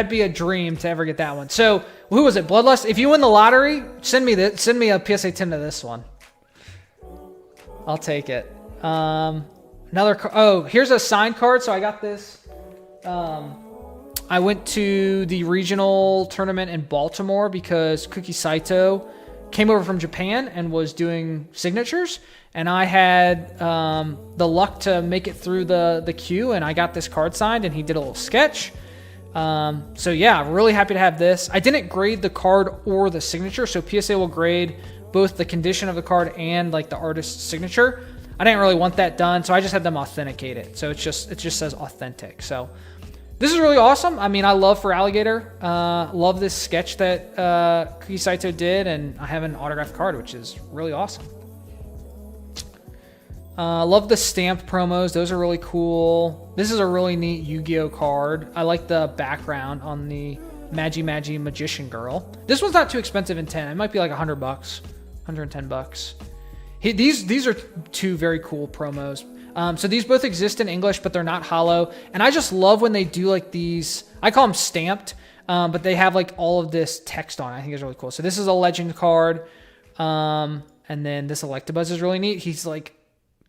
be a dream to ever get that one. So who was it? Bloodlust. If you win the lottery, send me a PSA 10 to this one. I'll take it. Here's a signed card. So I got this. I went to the regional tournament in Baltimore because Kuki Saito came over from Japan and was doing signatures. And I had the luck to make it through the queue, and I got this card signed, and he did a little sketch. So yeah, really happy to have this. I didn't grade the card or the signature, so PSA will grade both the condition of the card and like the artist's signature. I didn't really want that done, so I just had them authenticate it. So it just says authentic. So this is really awesome. I mean, I love for Alligator. Love this sketch that Cookie Saito did, and I have an autographed card, which is really awesome. Love the stamp promos. Those are really cool. This is a really neat Yu-Gi-Oh card. I like the background on the Magi Magician Girl. This one's not too expensive in 10. It might be like $100, 110 bucks. These are two very cool promos. So these both exist in English, but they're not hollow. And I just love when they do like these, I call them stamped, but they have like all of this text on it. I think it's really cool. So this is a legend card. And then this Electabuzz is really neat. He's like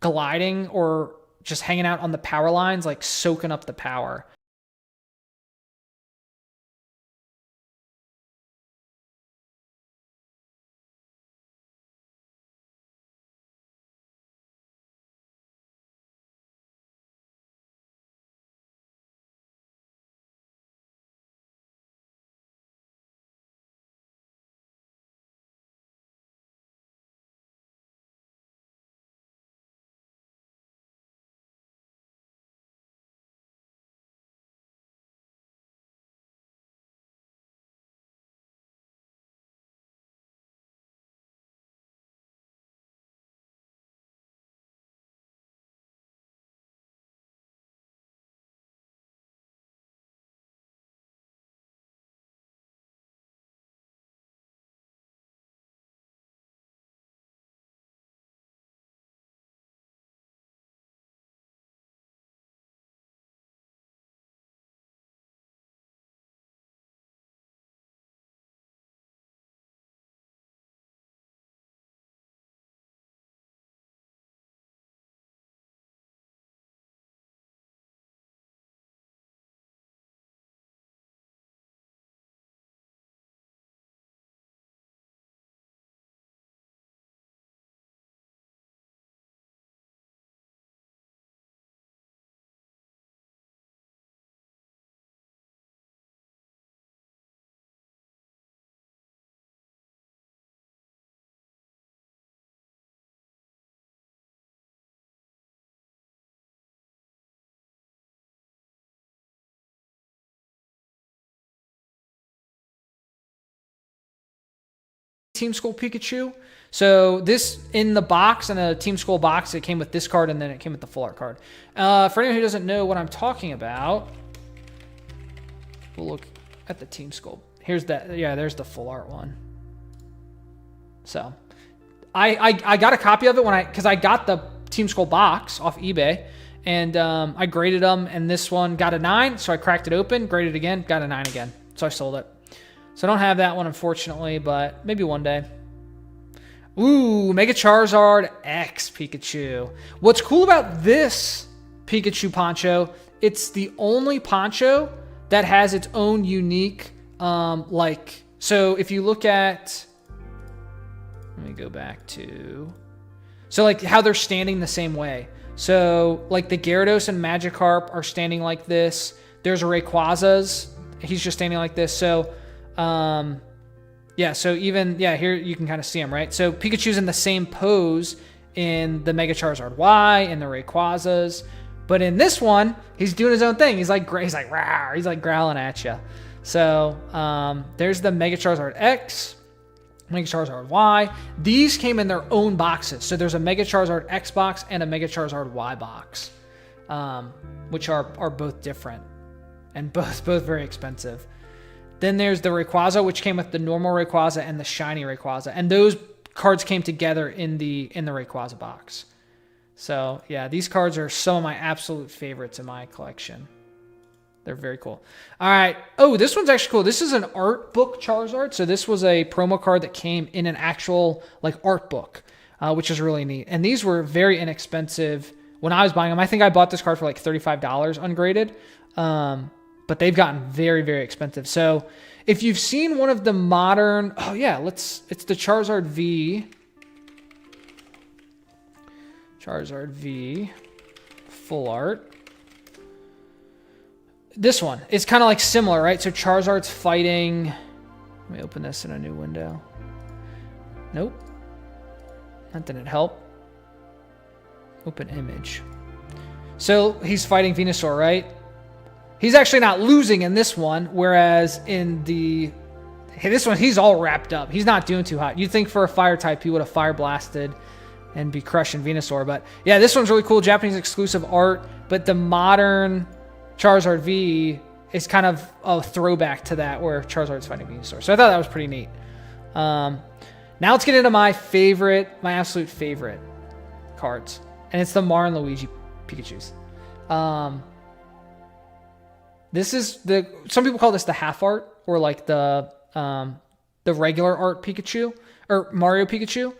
gliding or just hanging out on the power lines, like soaking up the power. Team School Pikachu. So this in the box, in a Team School box, it came with this card and then it came with the full art card. For anyone who doesn't know what I'm talking about, we'll look at the Team School. Here's that. Yeah, there's the full art one. So I got a copy of it because I got the Team School box off eBay, and I graded them, and this one got a 9, so I cracked it open, graded it again, got a 9 again, so I sold it. So I don't have that one, unfortunately, but maybe one day. Ooh, Mega Charizard X Pikachu. What's cool about this Pikachu poncho, it's the only poncho that has its own unique, so if you look at, let me go back to, so like how they're standing the same way. So like the Gyarados and Magikarp are standing like this. There's a Rayquaza's, he's just standing like this. So, so even, here you can kind of see him, right? So Pikachu's in the same pose in the Mega Charizard Y and the Rayquazas, but in this one, he's doing his own thing. He's like rawr, he's like growling at you. So there's the Mega Charizard X, Mega Charizard Y. These came in their own boxes. So there's a Mega Charizard X box and a Mega Charizard Y box, which are both different and both very expensive. Then there's the Rayquaza, which came with the normal Rayquaza and the shiny Rayquaza. And those cards came together in the Rayquaza box. So, yeah, these cards are some of my absolute favorites in my collection. They're very cool. All right. Oh, this one's actually cool. This is an art book Charizard. So this was a promo card that came in an actual art book, which is really neat. And these were very inexpensive when I was buying them. I think I bought this card for like $35 ungraded. But they've gotten very, very expensive. So if you've seen one of the modern, it's the Charizard V. Charizard V full art. this one is kind of like similar, right? So Charizard's fighting. Let me open this in a new window. Nope. That didn't help. Open image. So he's fighting Venusaur, right? He's actually not losing in this one, whereas in this one, he's all wrapped up. He's not doing too hot. You'd think for a fire type, he would have fire blasted and be crushing Venusaur. But yeah, this one's really cool. Japanese exclusive art. But the modern Charizard V is kind of a throwback to that, where Charizard's fighting Venusaur. So I thought that was pretty neat. Now let's get into my absolute favorite cards. And it's the Mario and Luigi Pikachus. This is some people call this the half art, or like the regular art Pikachu, or Mario Pikachu.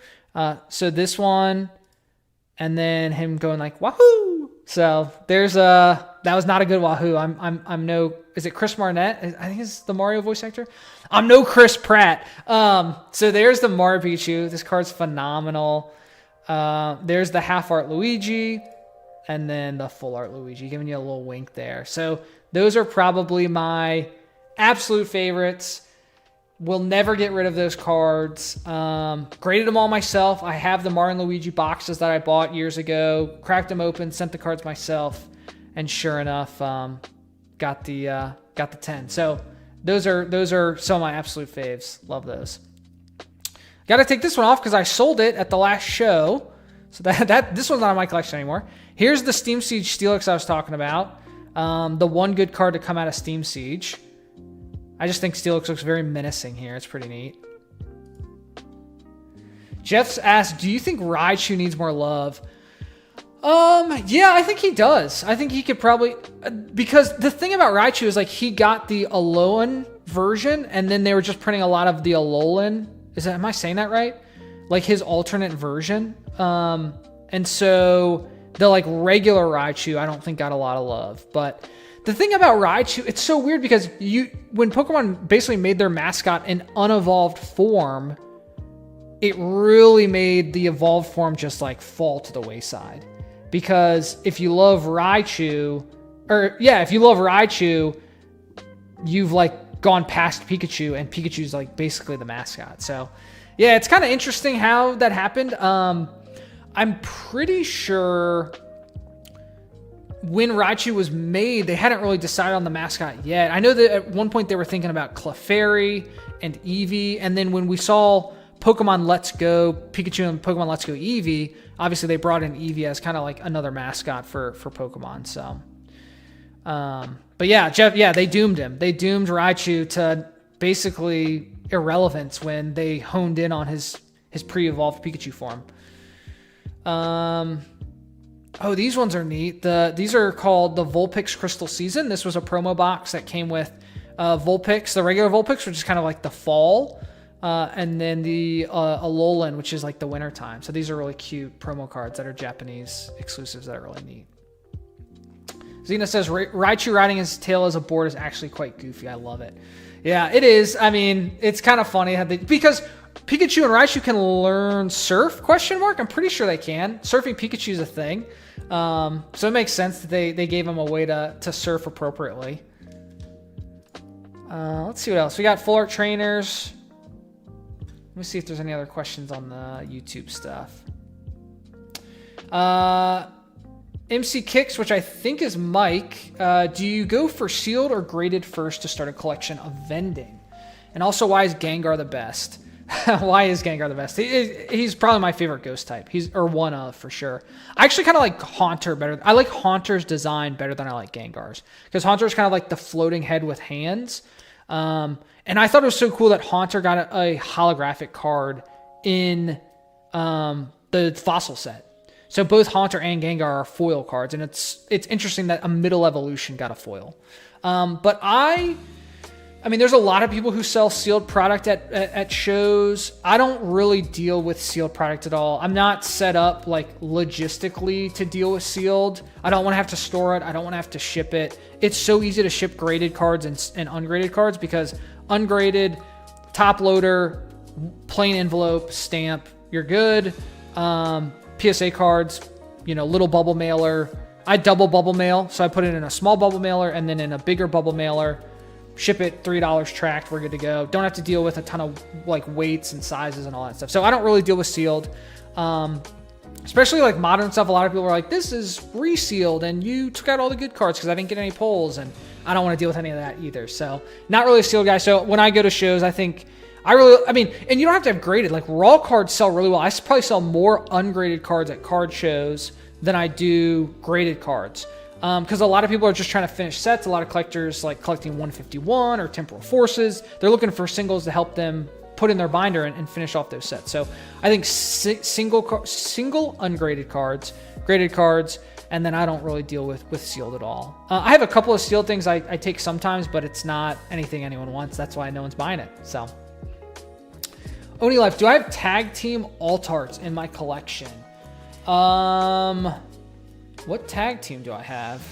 So this one, and then him going like wahoo. So there's that was not a good wahoo. I'm no, is it Chris Marnett? I think it's the Mario voice actor. I'm no Chris Pratt. So there's the Mario Pikachu. This card's phenomenal. There's the half art Luigi, and then the full art Luigi, giving you a little wink there. So those are probably my absolute favorites. Will never get rid of those cards. Graded them all myself. I have the Mario and Luigi boxes that I bought years ago. Cracked them open, sent the cards myself, and sure enough, got the 10. So those are some of my absolute faves. Love those. Got to take this one off because I sold it at the last show. So this one's not in my collection anymore. Here's the Steam Siege Steelix I was talking about. The one good card to come out of Steam Siege. I just think Steelix looks very menacing here. It's pretty neat. Jeff's asked, do you think Raichu needs more love? Yeah, I think he does. I think he could probably... Because the thing about Raichu is like he got the Alolan version, and then they were just printing a lot of the Alolan. Am I saying that right? Like his alternate version. And so the like regular Raichu, I don't think got a lot of love. But the thing about Raichu, it's so weird because when Pokemon basically made their mascot an unevolved form, it really made the evolved form just like fall to the wayside. Because if you love Raichu, you've like gone past Pikachu, and Pikachu's like basically the mascot. So yeah, it's kind of interesting how that happened. I'm pretty sure when Raichu was made, they hadn't really decided on the mascot yet. I know that at one point they were thinking about Clefairy and Eevee, and then when we saw Pokemon Let's Go Pikachu and Pokemon Let's Go Eevee, obviously they brought in Eevee as kind of like another mascot for Pokemon. So, but yeah, Jeff, yeah, they doomed him. They doomed Raichu to basically irrelevance when they honed in on his pre-evolved Pikachu form. Oh, these ones are neat. These are called the Vulpix Crystal Season. This was a promo box that came with Vulpix, the regular Vulpix, which is kind of like the fall, and then the Alolan, which is like the winter time. So these are really cute promo cards that are Japanese exclusives that are really neat. Xena says, Raichu riding his tail as a board is actually quite goofy. I love it. Yeah, it is. I mean, it's kind of funny because Pikachu and Raichu can learn Surf, ? I'm pretty sure they can. Surfing Pikachu is a thing. So it makes sense that they gave him a way to surf appropriately. Let's see what else. We got full art trainers. Let me see if there's any other questions on the YouTube stuff. MC Kicks, which I think is Mike. Do you go for sealed or graded first to start a collection of vending? And also, why is Gengar the best? Why is Gengar the best? He's probably my favorite ghost type. Or one of, for sure. I actually kind of like Haunter better. I like Haunter's design better than I like Gengar's. Because Haunter's kind of like the floating head with hands. And I thought it was so cool that Haunter got a holographic card in the fossil set. So both Haunter and Gengar are foil cards. And it's interesting that a middle evolution got a foil. But I mean, there's a lot of people who sell sealed product at shows. I don't really deal with sealed product at all. I'm not set up like logistically to deal with sealed. I don't want to have to store it. I don't want to have to ship it. It's so easy to ship graded cards and ungraded cards because ungraded, top loader, plain envelope, stamp, you're good. PSA cards, little bubble mailer, I double bubble mail. So I put it in a small bubble mailer and then in a bigger bubble mailer. Ship it, $3 tracked, we're good to go. Don't have to deal with a ton of like weights and sizes and all that stuff. So I don't really deal with sealed. Especially like modern stuff, a lot of people are like, this is resealed and you took out all the good cards because I didn't get any pulls, and I don't want to deal with any of that either. So not really a sealed guy. So when I go to shows, I think I mean, and you don't have to have graded. Like raw cards sell really well. I probably sell more ungraded cards at card shows than I do graded cards. Because a lot of people are just trying to finish sets. A lot of collectors like collecting 151 or Temporal Forces. They're looking for singles to help them put in their binder and finish off those sets. So I think single ungraded cards, graded cards, and then I don't really deal with sealed at all. I have a couple of sealed things I take sometimes, but it's not anything anyone wants. That's why no one's buying it. So Oni Life, do I have tag team alt arts in my collection? What tag team do I have?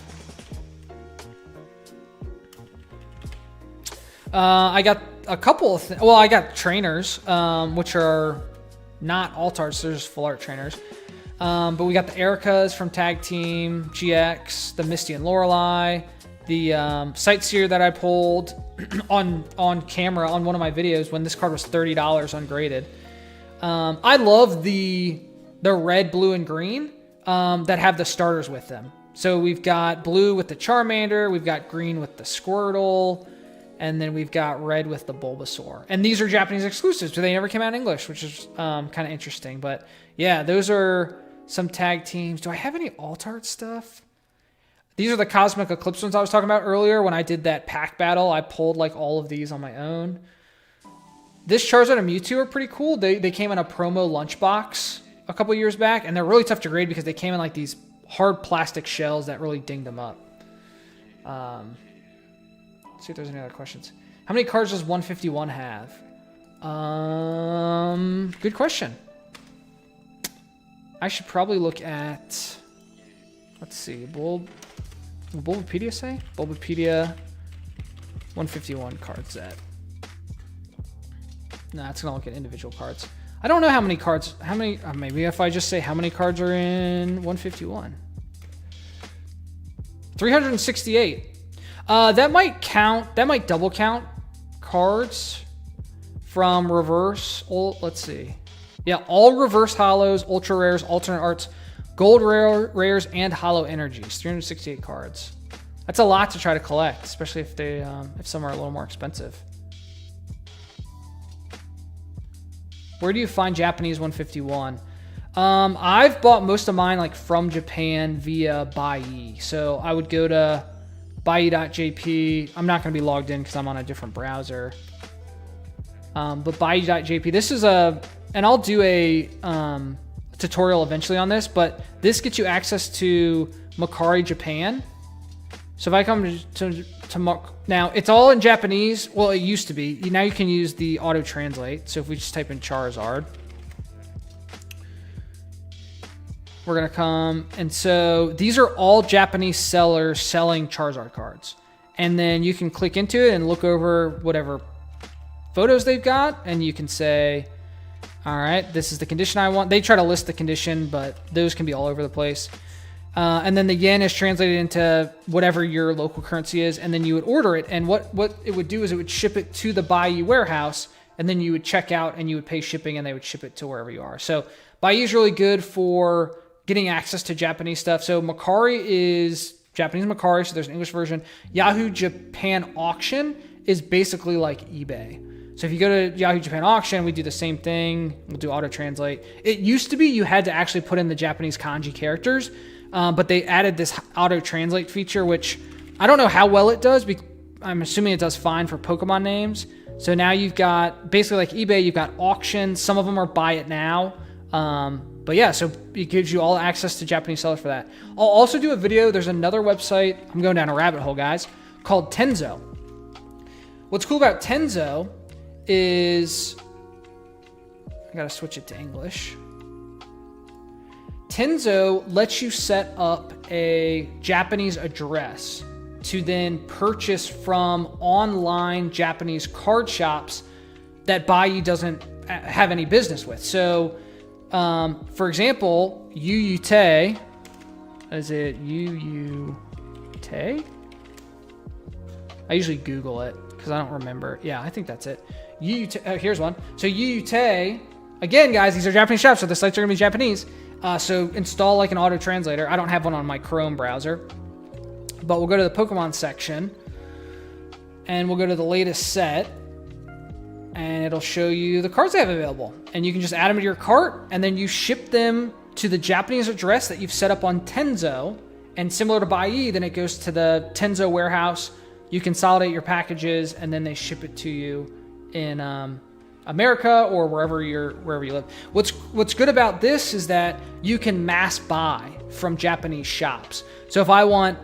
I got a couple of well, I got trainers, which are not alt arts, they're just full art trainers. But we got the Ericas from Tag Team, GX, the Misty and Lorelei, the Sightseer that I pulled on camera on one of my videos when this card was $30 ungraded. I love the red, blue, and green that have the starters with them. So we've got blue with the Charmander, we've got green with the Squirtle, and then we've got red with the Bulbasaur. And these are Japanese exclusives, so they never came out in English, which is kind of interesting. But yeah, those are some tag teams. Do I have any alt art stuff? These are the Cosmic Eclipse ones I was talking about earlier. When I did that pack battle, I pulled like all of these on my own. This Charizard and Mewtwo are pretty cool. They came in a promo lunchbox a couple years back, and they're really tough to grade because they came in like these hard plastic shells that really dinged them up. Let's see if there's any other questions. How many cards does 151 have? Good question. I should probably look at, let's see, will Bulbapedia say? Bulbapedia 151 card set. Nah, it's gonna look at individual cards. I don't know how many cards, maybe if I just say how many cards are in 151. 368. That might double count cards from reverse. Let's see. Yeah, all reverse hollows, ultra rares, alternate arts, gold rares, and hollow energies. 368 cards. That's a lot to try to collect, especially if some are a little more expensive. Where do you find Japanese 151? I've bought most of mine like from Japan via Buyee. So I would go to Buyee.jp. I'm not going to be logged in because I'm on a different browser. But Buyee.jp. This is and I'll do a tutorial eventually on this, but this gets you access to Mercari Japan. So if I come to now, it's all in Japanese. Well, it used to be. Now you can use the auto translate. So if we just type in Charizard, we're going to come. And so these are all Japanese sellers selling Charizard cards. And then you can click into it and look over whatever photos they've got. And you can say, all right, this is the condition I want. They try to list the condition, but those can be all over the place. And then the yen is translated into whatever your local currency is, and then you would order it. And what it would do is it would ship it to the Buyee warehouse, and then you would check out and you would pay shipping, and they would ship it to wherever you are. So Buyee is really good for getting access to Japanese stuff. So Mercari is Japanese Mercari, so there's an English version. Yahoo Japan Auction is basically like eBay. So if you go to Yahoo Japan Auction, we do the same thing. We'll do auto translate. It used to be you had to actually put in the Japanese kanji characters. But they added this auto translate feature, which I don't know how well it does. I'm assuming it does fine for Pokemon names. So now you've got basically like eBay, you've got auctions. Some of them are buy it now. But yeah, so it gives you all access to Japanese sellers for that. I'll also do a video. There's another website. I'm going down a rabbit hole, guys, called Tenzo. What's cool about Tenzo is I got to switch it to English. Tenzo lets you set up a Japanese address to then purchase from online Japanese card shops that Buyee doesn't have any business with. So, for example, Yuyute, Is it Yugioh? I usually Google it because I don't remember. Yeah, I think that's it. Here's one. So Yugioh, again, guys, these are Japanese shops, so the sites are going to be Japanese. So install like an auto translator. I don't have one on my Chrome browser. But we'll go to the Pokemon section. And we'll go to the latest set. And it'll show you the cards they have available. And you can just add them to your cart, and then you ship them to the Japanese address that you've set up on Tenzo. And similar to Bai, then it goes to the Tenzo warehouse. You consolidate your packages, and then they ship it to you in America or wherever you live. What's good about this is that you can mass buy from Japanese shops. So if I want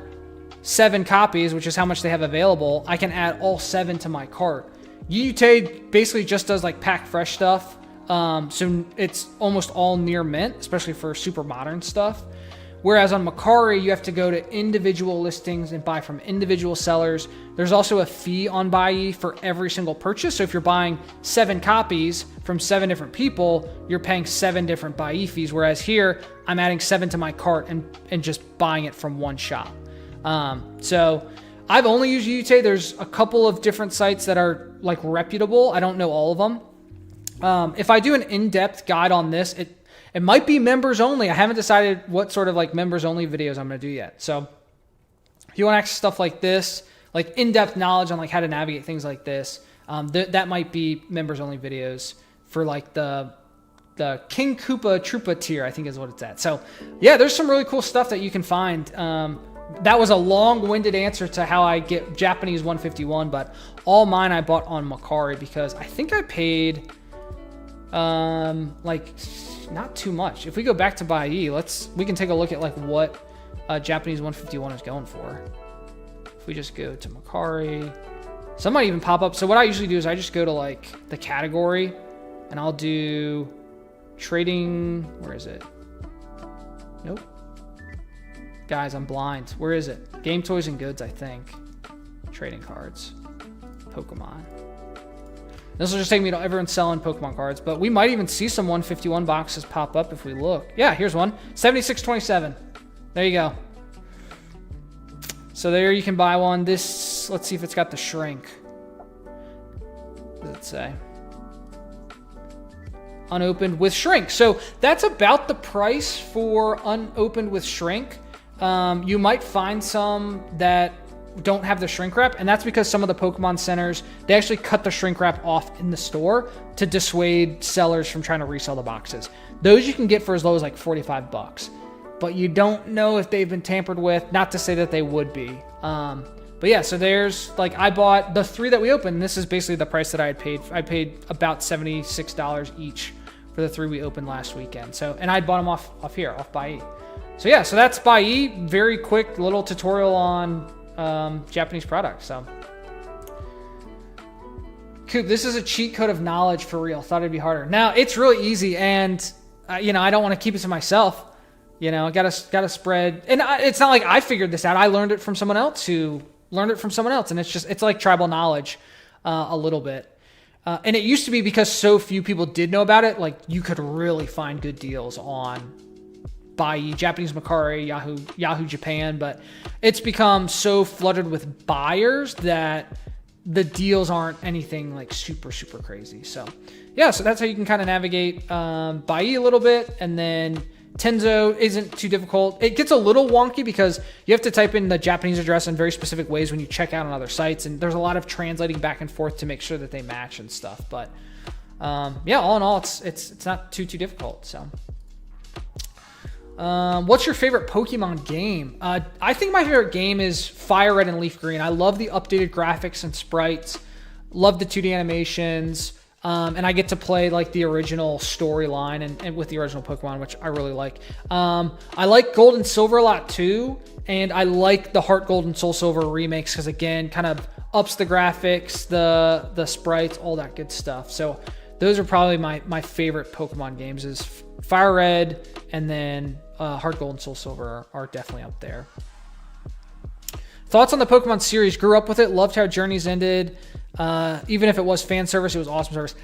7 copies, which is how much they have available, I can add all 7 to my cart. Yugioh basically just does like pack fresh stuff. So it's almost all near mint, especially for super modern stuff. Whereas on Macari, you have to go to individual listings and buy from individual sellers. There's also a fee on Bai for every single purchase. So if you're buying 7 copies from 7 different people, you're paying 7 different Bai fees. Whereas here, I'm adding 7 to my cart and just buying it from one shop. So I've only used Yugioh. There's a couple of different sites that are like reputable. I don't know all of them. If I do an in-depth guide on this, it might be members only. I haven't decided what sort of like members only videos I'm going to do yet. So if you want to access stuff like this, like in-depth knowledge on like how to navigate things like this, that might be members only videos for like the King Koopa Troopa tier, I think is what it's at. So yeah, there's some really cool stuff that you can find. That was a long-winded answer to how I get Japanese 151, but all mine I bought on Macari because I think I paid like not too much. If we go back to Bai, we can take a look at like what Japanese 151 is going for. If we just go to Macari, some might even pop up. So what I usually do is I just go to like the category and I'll do trading. Where is it? Nope. Guys, I'm blind. Where is it? Game Toys and Goods, I think. Trading cards. Pokemon. This will just take me to everyone selling Pokemon cards, but we might even see some 151 boxes pop up if we look. Yeah, here's one. 76.27. There you go. So there you can buy one. This, let's see if it's got the shrink. What does it say? Unopened with shrink. So that's about the price for unopened with shrink. You might find some that don't have the shrink wrap, and that's because some of the Pokemon centers, they actually cut the shrink wrap off in the store to dissuade sellers from trying to resell the boxes. Those you can get for as low as like $45, but you don't know if they've been tampered with. Not to say that they would be. But yeah, so there's like, I bought the 3 that we opened. This is basically the price that I had paid. I paid about $76 each for the 3 we opened last weekend. So, and I bought them off here, off Bai. So yeah, so that's Bai. Very quick little tutorial on Japanese products. So Coop, this is a cheat code of knowledge for real. Thought it'd be harder. Now it's really easy, and I don't want to keep it to myself. Gotta spread. And it's not like I figured this out. I learned it from someone else who learned it from someone else, and it's like tribal knowledge a little bit. And it used to be because so few people did know about it. Like you could really find good deals on Bai, Japanese Macari, Yahoo Japan, but it's become so flooded with buyers that the deals aren't anything like super, super crazy. So yeah, so that's how you can kind of navigate Bai a little bit. And then Tenzo isn't too difficult. It gets a little wonky because you have to type in the Japanese address in very specific ways when you check out on other sites, and there's a lot of translating back and forth to make sure that they match and stuff. But yeah, all in all, it's not too difficult. So what's your favorite Pokemon game? I think my favorite game is Fire Red and Leaf Green. I love the updated graphics and sprites. Love the 2D animations. And I get to play like the original storyline and with the original Pokemon, which I really like. I like Gold and Silver a lot too. And I like the Heart Gold and Soul Silver remakes because again, kind of ups the graphics, the sprites, all that good stuff. So those are probably my favorite Pokemon games is Fire Red, and then Heart Gold and Soul Silver are definitely up there. Thoughts on the Pokemon series? Grew up with it. Loved how Journeys ended. Even if it was fan service, it was awesome service.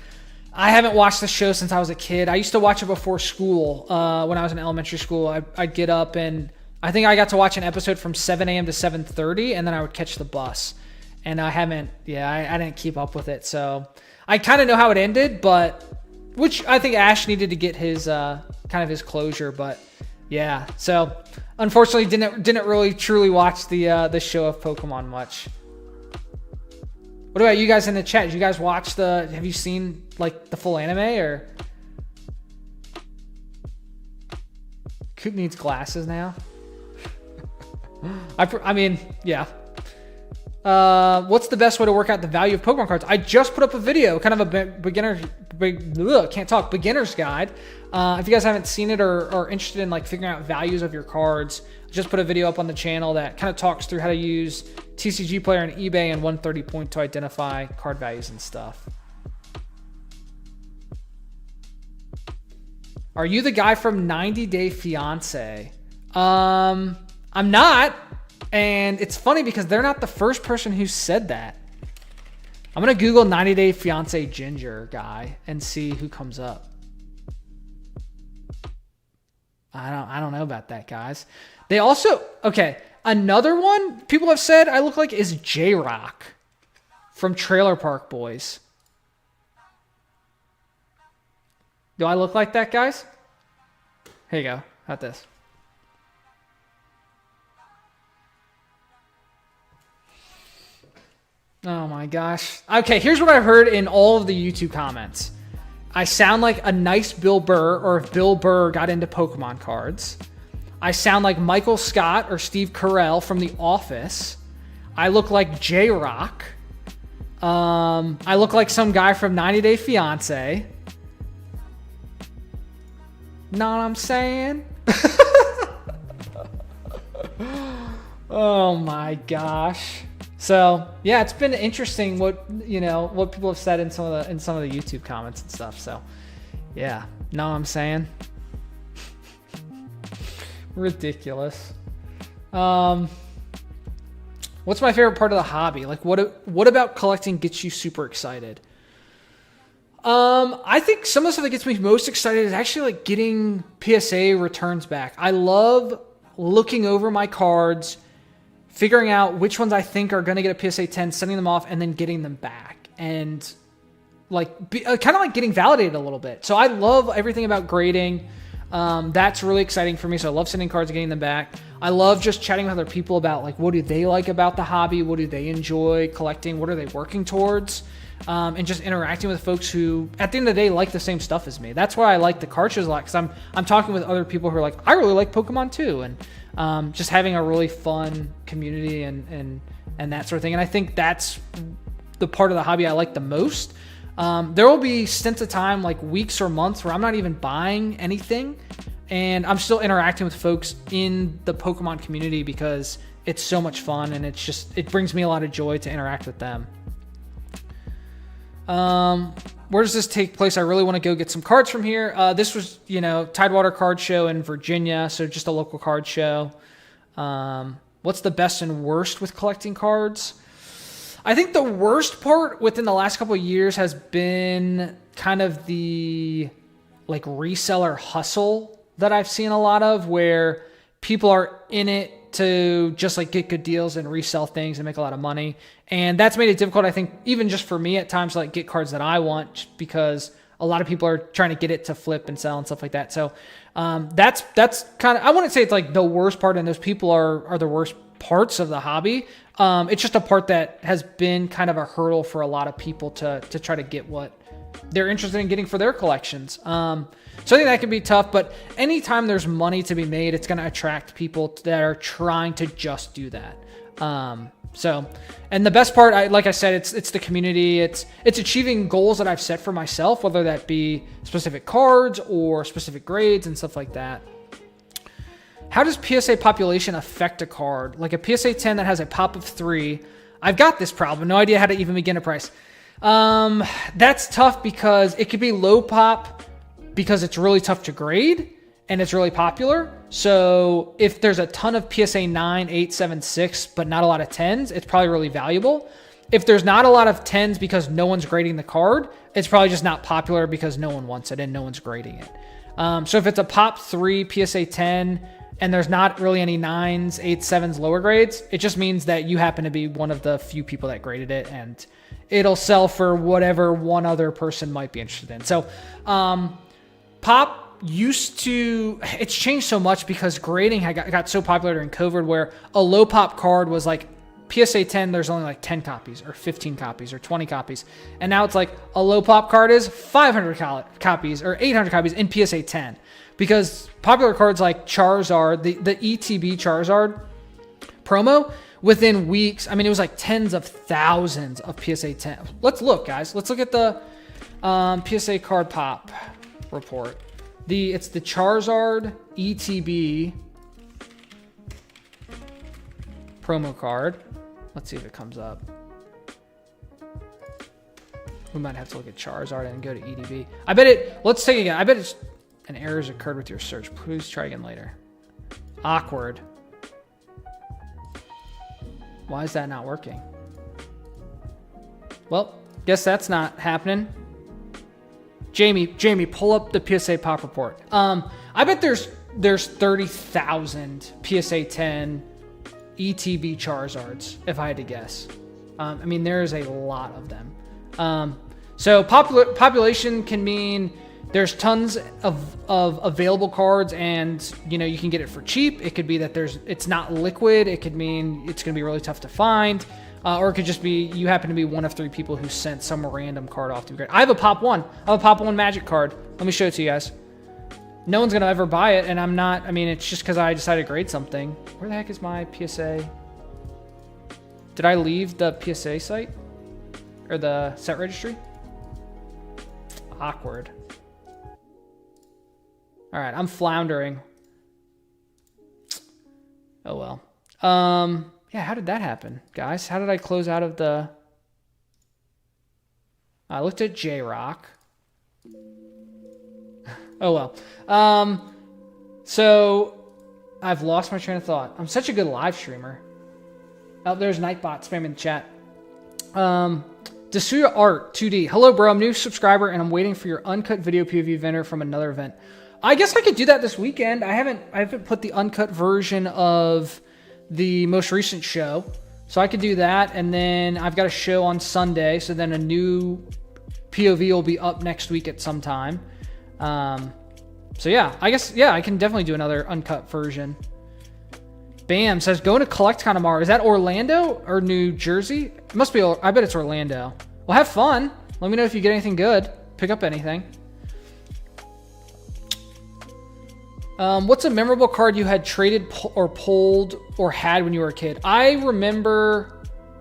I haven't watched the show since I was a kid. I used to watch it before school. When I was in elementary school, I'd get up and I think I got to watch an episode from 7 a.m. to 7:30, and then I would catch the bus. And I haven't, I didn't keep up with it. So I kind of know how it ended, but which I think Ash needed to get his kind of his closure. But yeah, so unfortunately didn't really truly watch the show of Pokemon much. What about you guys in the chat? Did you guys watch have you seen like the full anime or? Coop needs glasses now. I mean, yeah. What's the best way to work out the value of Pokemon cards? I just put up a video, kind of a beginner's guide. If you guys haven't seen it or are interested in like figuring out values of your cards, I just put a video up on the channel that kind of talks through how to use TCG Player and eBay and 130 Point to identify card values and stuff. Are you the guy from 90 Day Fiancé? I'm not. And it's funny because they're not the first person who said that. I'm going to Google 90 Day Fiancé Ginger guy and see who comes up. I don't know about that, guys. They also, okay, another one people have said I look like is J-Rock from Trailer Park Boys. Do I look like that, guys? Here you go. How about this? Oh my gosh. Okay, here's what I've heard in all of the YouTube comments. I sound like a nice Bill Burr, or if Bill Burr got into Pokemon cards. I sound like Michael Scott or Steve Carell from The Office. I look like J-Rock. I look like some guy from 90 Day Fiancé. Know what I'm saying? Oh my gosh. So yeah, it's been interesting what people have said in some of the YouTube comments and stuff. So yeah, know what I'm saying? Ridiculous. What's my favorite part of the hobby? Like what about collecting gets you super excited? I think some of the stuff that gets me most excited is actually like getting PSA returns back. I love looking over my cards, figuring out which ones I think are going to get a PSA 10, sending them off, and then getting them back. And like kind of like getting validated a little bit. So I love everything about grading. That's really exciting for me. So I love sending cards and getting them back. I love just chatting with other people about like what do they like about the hobby? What do they enjoy collecting? What are they working towards? And just interacting with folks who, at the end of the day, like the same stuff as me. That's why I like the card shows a lot, because I'm talking with other people who are like, I really like Pokemon too, and just having a really fun community and that sort of thing. And I think that's the part of the hobby I like the most. There will be stints of time, like weeks or months, where I'm not even buying anything, and I'm still interacting with folks in the Pokemon community because it's so much fun, and it brings me a lot of joy to interact with them. Where does this take place? I really want to go get some cards from here. This was, Tidewater Card Show in Virginia, so just a local card show. What's the best and worst with collecting cards? I think the worst part within the last couple of years has been kind of the like reseller hustle that I've seen a lot of, where people are in it to just like get good deals and resell things and make a lot of money. And that's made it difficult, I think, even just for me at times to like get cards that I want, because a lot of people are trying to get it to flip and sell and stuff like that. So that's kind of, I wouldn't say it's like the worst part, and those people are the worst parts of the hobby. It's just a part that has been kind of a hurdle for a lot of people to try to get what they're interested in getting for their collections. So I think that can be tough, but anytime there's money to be made, it's going to attract people that are trying to just do that. And the best part, like I said, it's the community. It's achieving goals that I've set for myself, whether that be specific cards or specific grades and stuff like that. How does PSA population affect a card? Like a PSA 10 that has a pop of 3. I've got this problem. No idea how to even begin to price. That's tough because it could be low pop because it's really tough to grade and it's really popular. So if there's a ton of PSA 9, 8, 7, 6, but not a lot of 10s, it's probably really valuable. If there's not a lot of 10s because no one's grading the card, it's probably just not popular because no one wants it and no one's grading it. So if it's a pop 3 PSA 10 and there's not really any 9s, 8s, 7s lower grades, it just means that you happen to be one of the few people that graded it, and it'll sell for whatever one other person might be interested in. So, Pop used to, it's changed so much because grading got so popular during COVID, where a low Pop card was like PSA 10, there's only like 10 copies or 15 copies or 20 copies. And now it's like a low Pop card is 500 copies or 800 copies in PSA 10. Because popular cards like Charizard, the ETB Charizard promo, within weeks, I mean, it was like tens of thousands of PSA 10. Let's look, guys. Let's look at the PSA card pop report. It's the Charizard ETB promo card. Let's see if it comes up. We might have to look at Charizard and go to EDB. I bet it, let's take it again. I bet it's an error has occurred with your search. Please try again later. Awkward. Why is that not working? Well, guess that's not happening. Jamie, pull up the PSA pop report. I bet there's 30,000 PSA 10 ETB Charizards, if I had to guess. I mean, there's a lot of them. So population can mean there's tons of available cards, and you can get it for cheap. It could be that it's not liquid. It could mean it's going to be really tough to find, or it could just be you happen to be one of 3 people who sent some random card off to be great. I have a Pop 1. I have a Pop 1 Magic card. Let me show it to you guys. No one's going to ever buy it, and I'm not. I mean, it's just because I decided to grade something. Where the heck is my PSA? Did I leave the PSA site? Or the set registry? Awkward. All right, I'm floundering. Oh, well. Yeah, how did that happen, guys? How did I close out of the... I looked at J-Rock. Oh, well. So I've lost my train of thought. I'm such a good live streamer. Oh, there's Nightbot spamming the chat. Dasuya Art 2D. Hello, bro. I'm a new subscriber, and I'm waiting for your uncut video POV vendor from another event. I guess I could do that this weekend. I haven't put the uncut version of the most recent show, so I could do that. And then I've got a show on Sunday, so then a new POV will be up next week at some time. So yeah, I guess, yeah, I can definitely do another uncut version. Bam says, going to CollectCon tomorrow. Is that Orlando or New Jersey? It must be, I bet it's Orlando. Well, have fun. Let me know if you get anything good. Pick up anything. What's a memorable card you had traded or pulled or had when you were a kid? I remember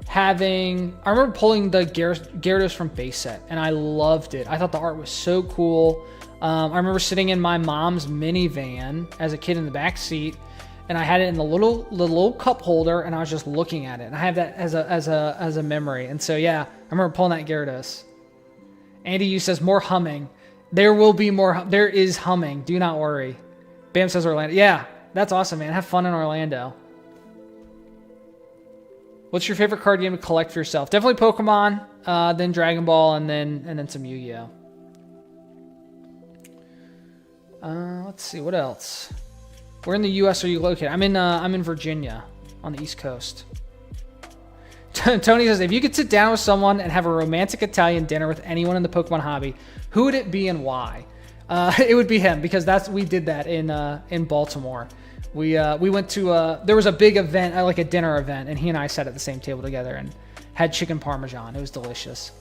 pulling the Gyarados from base set, and I loved it. I thought the art was so cool. I remember sitting in my mom's minivan as a kid in the back seat, and I had it in the little cup holder, and I was just looking at it. And I have that as a memory. And so yeah, I remember pulling that Gyarados. Andy U says more humming. There will be more. There is humming. Do not worry. Bam says Orlando. Yeah, that's awesome, man. Have fun in Orlando. What's your favorite card game to collect for yourself? Definitely Pokemon, then Dragon Ball, and then some Yu-Gi-Oh. Let's see, what else? Where in the U.S. are you located? I'm in Virginia, on the East Coast. Tony says, if you could sit down with someone and have a romantic Italian dinner with anyone in the Pokemon hobby, who would it be and why? It would be him, because we did that in Baltimore. We went to there was a big event, like a dinner event, and he and I sat at the same table together and had chicken parmesan. It was delicious.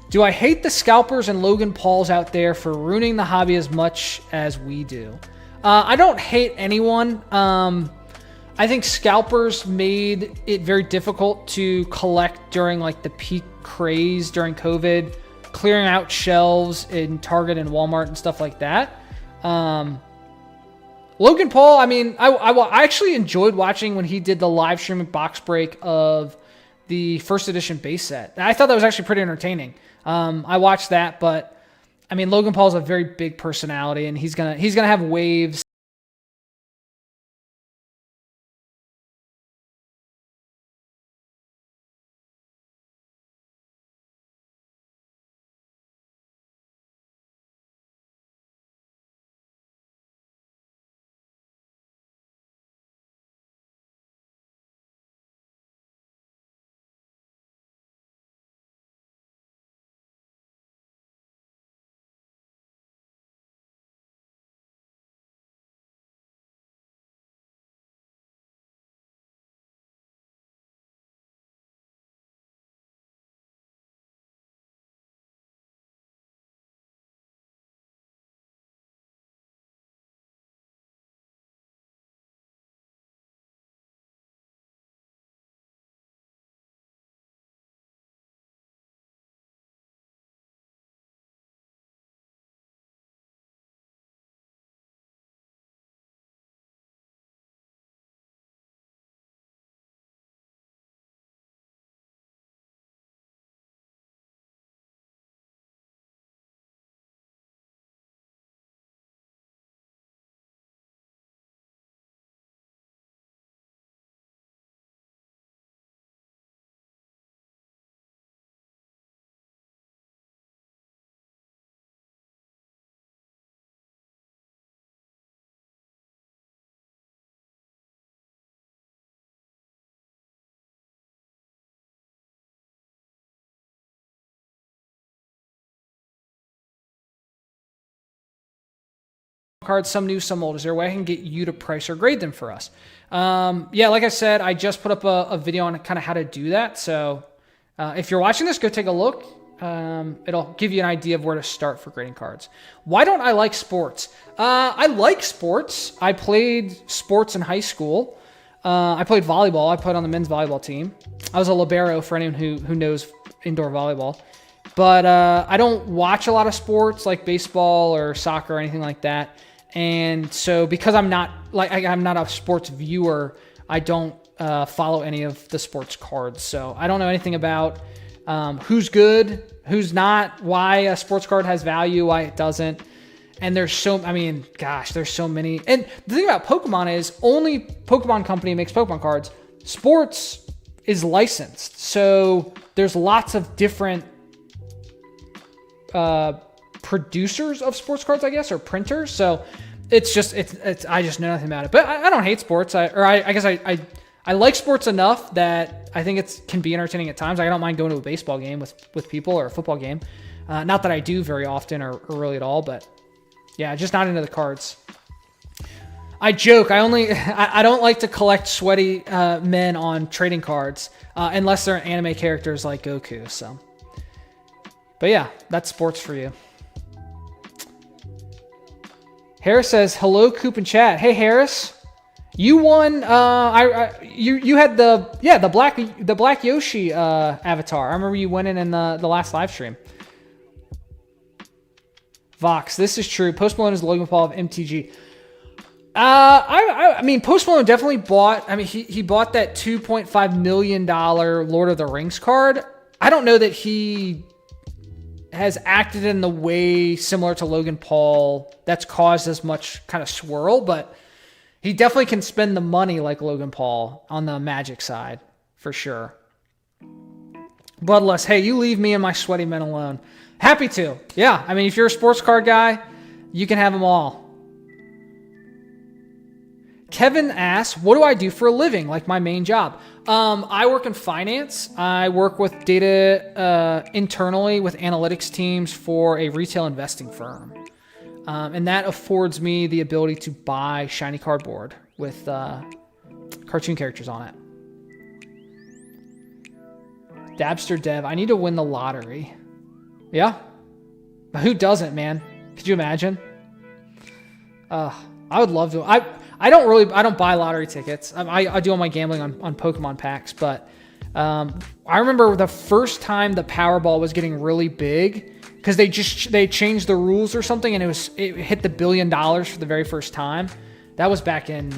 Do I hate the scalpers and Logan Pauls out there for ruining the hobby as much as we do? I don't hate anyone. I think scalpers made it very difficult to collect during like the peak craze during COVID, clearing out shelves in Target and Walmart and stuff like that. Logan Paul, I mean, I actually enjoyed watching when he did the live stream box break of the first edition base set. I thought that was actually pretty entertaining. I watched that, but I mean, Logan Paul's a very big personality, and he's gonna have waves cards, some new, some old. Is there a way I can get you to price or grade them for us? Yeah, like I said, I just put up a video on kind of how to do that. So if you're watching this, go take a look. It'll give you an idea of where to start for grading cards. Why don't I like sports? I like sports. I played sports in high school. I played volleyball. I played on the men's volleyball team. I was a libero for anyone who knows indoor volleyball. But I don't watch a lot of sports like baseball or soccer or anything like that. And so because I'm not a sports viewer, I don't follow any of the sports cards. So I don't know anything about who's good, who's not, why a sports card has value, why it doesn't. And there's so many. And the thing about Pokemon is only Pokemon Company makes Pokemon cards. Sports is licensed. So there's lots of different producers of sports cards, I guess, or printers. So it's I just know nothing about it. But I don't hate sports. I guess I like sports enough that I think it can be entertaining at times. I don't mind going to a baseball game with people or a football game. Not that I do very often or really at all, but yeah, just not into the cards. I joke. I don't like to collect sweaty men on trading cards unless they're anime characters like Goku. So, but yeah, that's sports for you. Harris says hello, Coop and chat. Hey Harris, you won. You had the black Yoshi avatar. I remember you winning in the last live stream. Vox, this is true. Post Malone is the Logan Paul of MTG. I mean, Post Malone definitely bought. I mean, he bought that $2.5 million Lord of the Rings card. I don't know that he has acted in the way similar to Logan Paul that's caused as much kind of swirl, but he definitely can spend the money like Logan Paul on the Magic side for sure. Bloodless, hey, you leave me and my sweaty men alone. Happy to. Yeah, I mean, if you're a sports card guy, you can have them all. Kevin asks, what do I do for a living, like my main job? I work in finance. I work with data internally with analytics teams for a retail investing firm. And that affords me the ability to buy shiny cardboard with cartoon characters on it. Dabster Dev, I need to win the lottery. Yeah? Who doesn't, man? Could you imagine? I would love to. I don't buy lottery tickets. I do all my gambling on Pokemon packs, but I remember the first time the Powerball was getting really big because they changed the rules or something, and it hit the $1 billion for the very first time. That was back in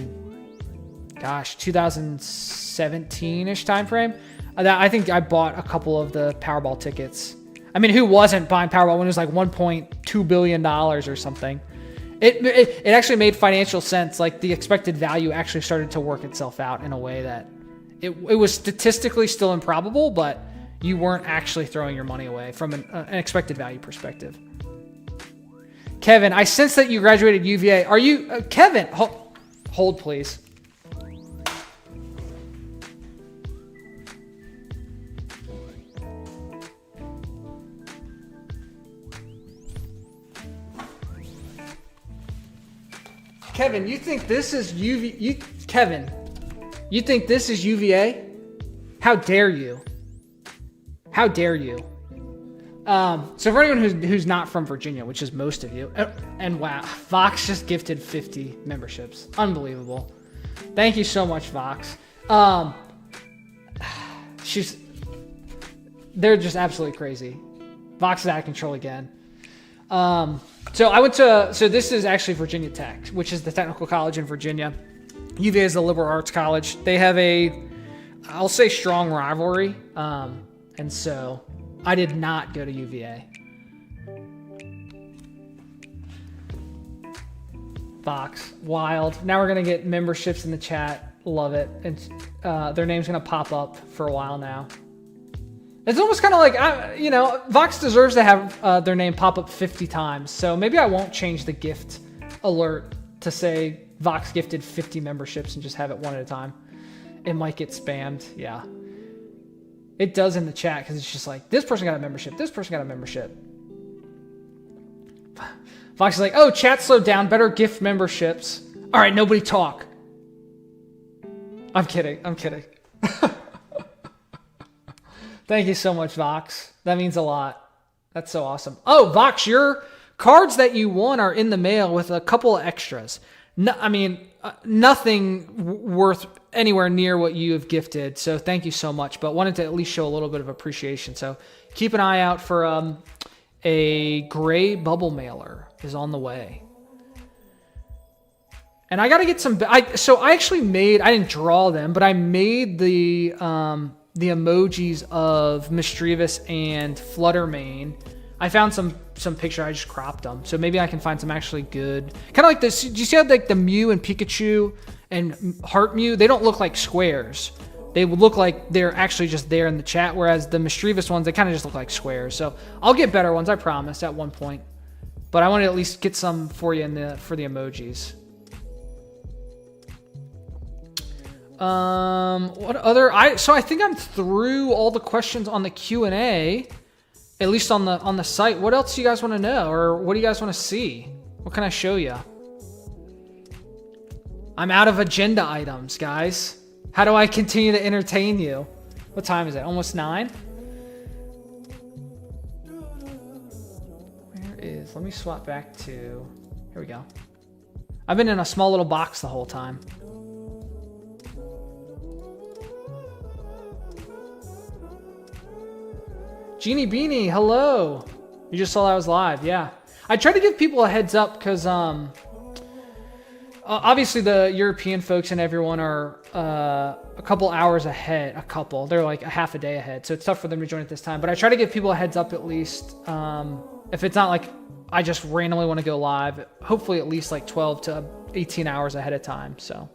2017-ish time frame. I think I bought a couple of the Powerball tickets. I mean, who wasn't buying Powerball when it was like $1.2 billion or something? It actually made financial sense. Like the expected value actually started to work itself out in a way that it was statistically still improbable, but you weren't actually throwing your money away from an expected value perspective. Kevin, I sense that you graduated UVA. Are you, Kevin? Hold please. Kevin, you think this is Kevin, you think this is UVA? How dare you? How dare you? So for anyone who's not from Virginia, which is most of you, and wow, Vox just gifted 50 memberships. Unbelievable. Thank you so much, Vox. They're just absolutely crazy. Vox is out of control again. So this is actually Virginia Tech, which is the technical college in Virginia. UVA is the liberal arts college. They have I'll say strong rivalry. And so I did not go to UVA. Fox, wild. Now we're going to get memberships in the chat. Love it. And their name's going to pop up for a while now. It's almost kind of like, Vox deserves to have their name pop up 50 times. So maybe I won't change the gift alert to say Vox gifted 50 memberships and just have it one at a time. It might get spammed. Yeah. It does in the chat because it's just like, this person got a membership. This person got a membership. Fox is like, oh, chat slowed down. Better gift memberships. All right, nobody talk. I'm kidding. Thank you so much, Vox. That means a lot. That's so awesome. Oh, Vox, your cards that you won are in the mail with a couple of extras. No, I mean, nothing worth anywhere near what you have gifted. So thank you so much. But wanted to at least show a little bit of appreciation. So keep an eye out for a gray bubble mailer is on the way. And I got to get some. So I actually made. I didn't draw them, but I made the emojis of Mischievous and Fluttermane. I found some picture. I just cropped them, so maybe I can find some actually good. Kind of like this. Do you see how like the Mew and Pikachu and Heart Mew? They don't look like squares. They would look like they're actually just there in the chat. Whereas the Mischievous ones, they kind of just look like squares. So I'll get better ones, I promise, at one point. But I want to at least get some for you for the emojis. What other? So I think I'm through all the questions on the Q&A, at least on the site. What else do you guys want to know, or what do you guys want to see? What can I show you? I'm out of agenda items, guys. How do I continue to entertain you? What time is it? Almost 9? Where is? Let me swap back to. Here we go. I've been in a small little box the whole time. Genie Beanie, hello. You just saw I was live, yeah. I try to give people a heads up because obviously the European folks and everyone are a couple hours ahead. They're like a half a day ahead, so it's tough for them to join at this time. But I try to give people a heads up at least. If it's not like I just randomly want to go live, hopefully at least like 12 to 18 hours ahead of time. So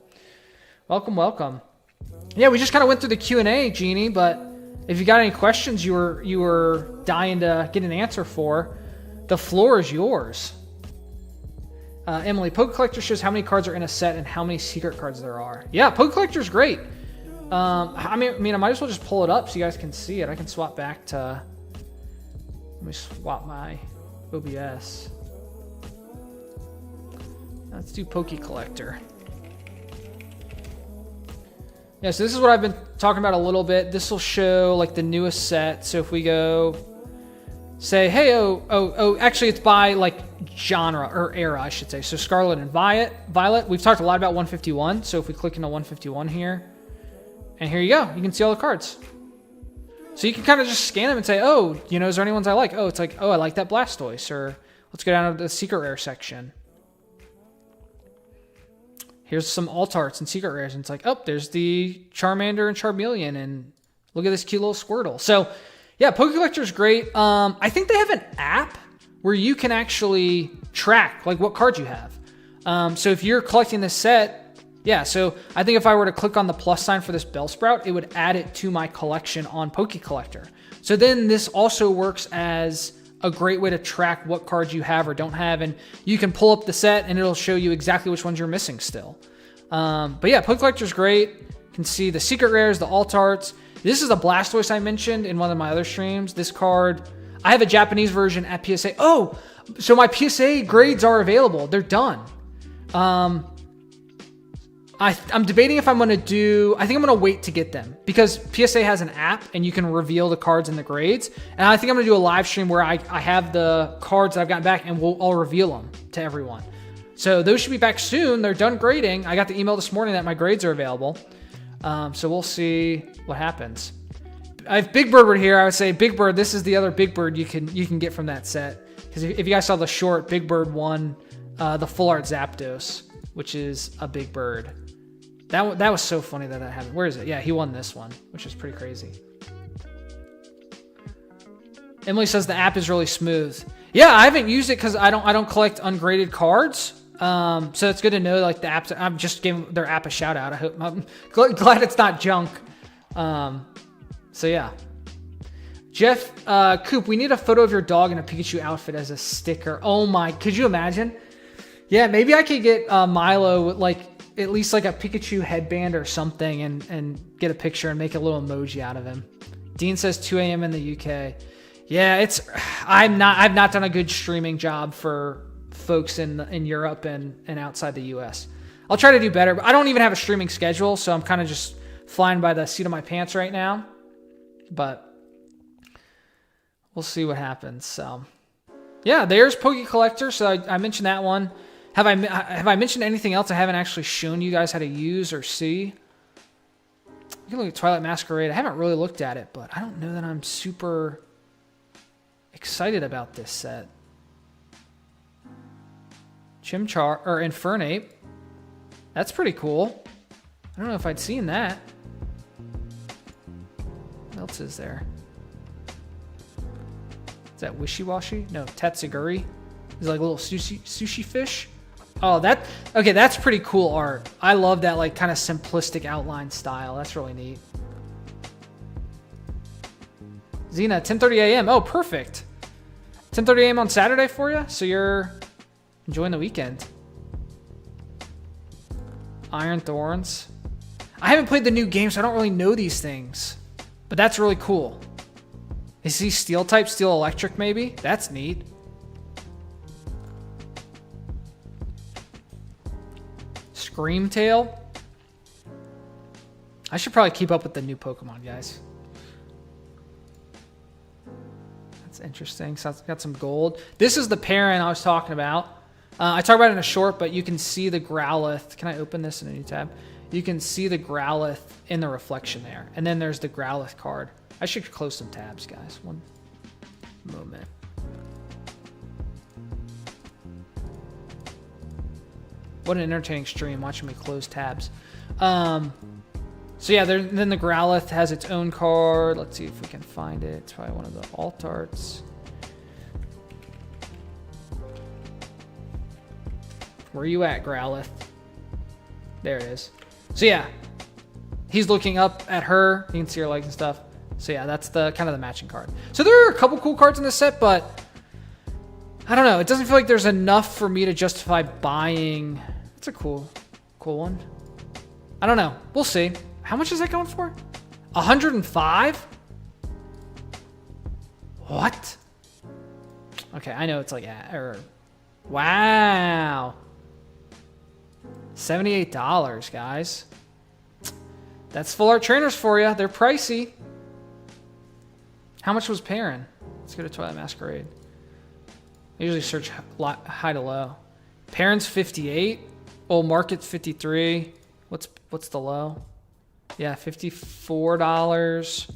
welcome. Yeah, we just kind of went through the Q&A, Genie, but if you got any questions you were dying to get an answer for, the floor is yours. Emily, Poke Collector shows how many cards are in a set and how many secret cards there are. Yeah, Poke Collector's great. I mean, I might as well just pull it up so you guys can see it. I can swap back to. Let me swap my OBS. Let's do Poke Collector. Yeah, so this is what I've been talking about a little bit. This will show like the newest set. So if we go say, hey, actually it's by like genre or era, I should say. So Scarlet and Violet. We've talked a lot about 151. So if we click into 151 here, and here you go, you can see all the cards. So you can kind of just scan them and say, oh, is there any ones I like? Oh, it's like, oh, I like that Blastoise. Or let's go down to the secret rare section. Here's some alt arts and secret rares. And it's like, oh, there's the Charmander and Charmeleon. And look at this cute little Squirtle. So, yeah, Poke Collector is great. I think they have an app where you can actually track like what cards you have. So if you're collecting this set, yeah, so I think if I were to click on the plus sign for this Bellsprout, it would add it to my collection on Poke Collector. So then this also works as a great way to track what cards you have or don't have, and you can pull up the set and it'll show you exactly which ones you're missing still. But yeah, Poke Collector is great. You can see the secret rares, the alt arts. This is a Blastoise I mentioned in one of my other streams. This card, I have a Japanese version at PSA. Oh, so my PSA grades are available. They're done. I'm debating if I'm going to do. I think I'm going to wait to get them because PSA has an app and you can reveal the cards and the grades. And I think I'm going to do a live stream where I have the cards that I've gotten back and I'll reveal them to everyone. So those should be back soon. They're done grading. I got the email this morning that my grades are available. So we'll see what happens. I have Big Bird here. I would say Big Bird. This is the other Big Bird you can get from that set. Because if you guys saw the short, Big Bird won the full art Zapdos, which is a Big Bird. That was so funny that happened. Where is it? Yeah, he won this one, which is pretty crazy. Emily says the app is really smooth. Yeah, I haven't used it because I don't collect ungraded cards. So it's good to know like the apps. I'm just giving their app a shout out. I'm glad it's not junk. So yeah. Jeff, Coop, we need a photo of your dog in a Pikachu outfit as a sticker. Oh my, could you imagine? Yeah, maybe I could get Milo with like at least like a Pikachu headband or something and get a picture and make a little emoji out of him. Dean says 2 a.m. in the UK. Yeah, I've not done a good streaming job for folks in Europe and outside the US. I'll try to do better, but I don't even have a streaming schedule, so I'm kind of just flying by the seat of my pants right now. But we'll see what happens. So yeah, there's Poke Collector. So I mentioned that one. Have I mentioned anything else I haven't actually shown you guys how to use or see? You can look at Twilight Masquerade. I haven't really looked at it, but I don't know that I'm super excited about this set. Chimchar or Infernape. That's pretty cool. I don't know if I'd seen that. What else is there? Is that Wishy-Washy? No, Tatsuguri. Is like a little sushi fish. Oh, okay, that's pretty cool art. I love that like kind of simplistic outline style. That's really neat. Xena, 10:30 a.m. Oh, perfect. 10:30 a.m. on Saturday for you? So you're enjoying the weekend. Iron Thorns. I haven't played the new game, so I don't really know these things. But that's really cool. Is he steel type, steel electric maybe? That's neat. Screamtail. I should probably keep up with the new Pokemon, guys. That's interesting. So it's got some gold. This is the Perrin I was talking about. I talked about it in a short, but you can see the Growlithe. Can I open this in a new tab? You can see the Growlithe in the reflection there. And then there's the Growlithe card. I should close some tabs, guys. One moment. What an entertaining stream watching me close tabs. So yeah, then the Growlithe has its own card. Let's see if we can find it. It's probably one of the alt arts. Where are you at, Growlithe? There it is. So yeah, he's looking up at her. You can see her legs and stuff. So yeah, that's the kind of the matching card. So there are a couple cool cards in this set, but I don't know. It doesn't feel like there's enough for me to justify buying. It's a cool one. I don't know. We'll see. How much is that going for? 105? What? Okay, I know it's like wow. $78, guys. That's full art trainers for you. They're pricey. How much was Perrin? Let's go to Twilight Masquerade. I usually search high to low. Perrin's 58. Old Market's 53. What's the low? Yeah, $54.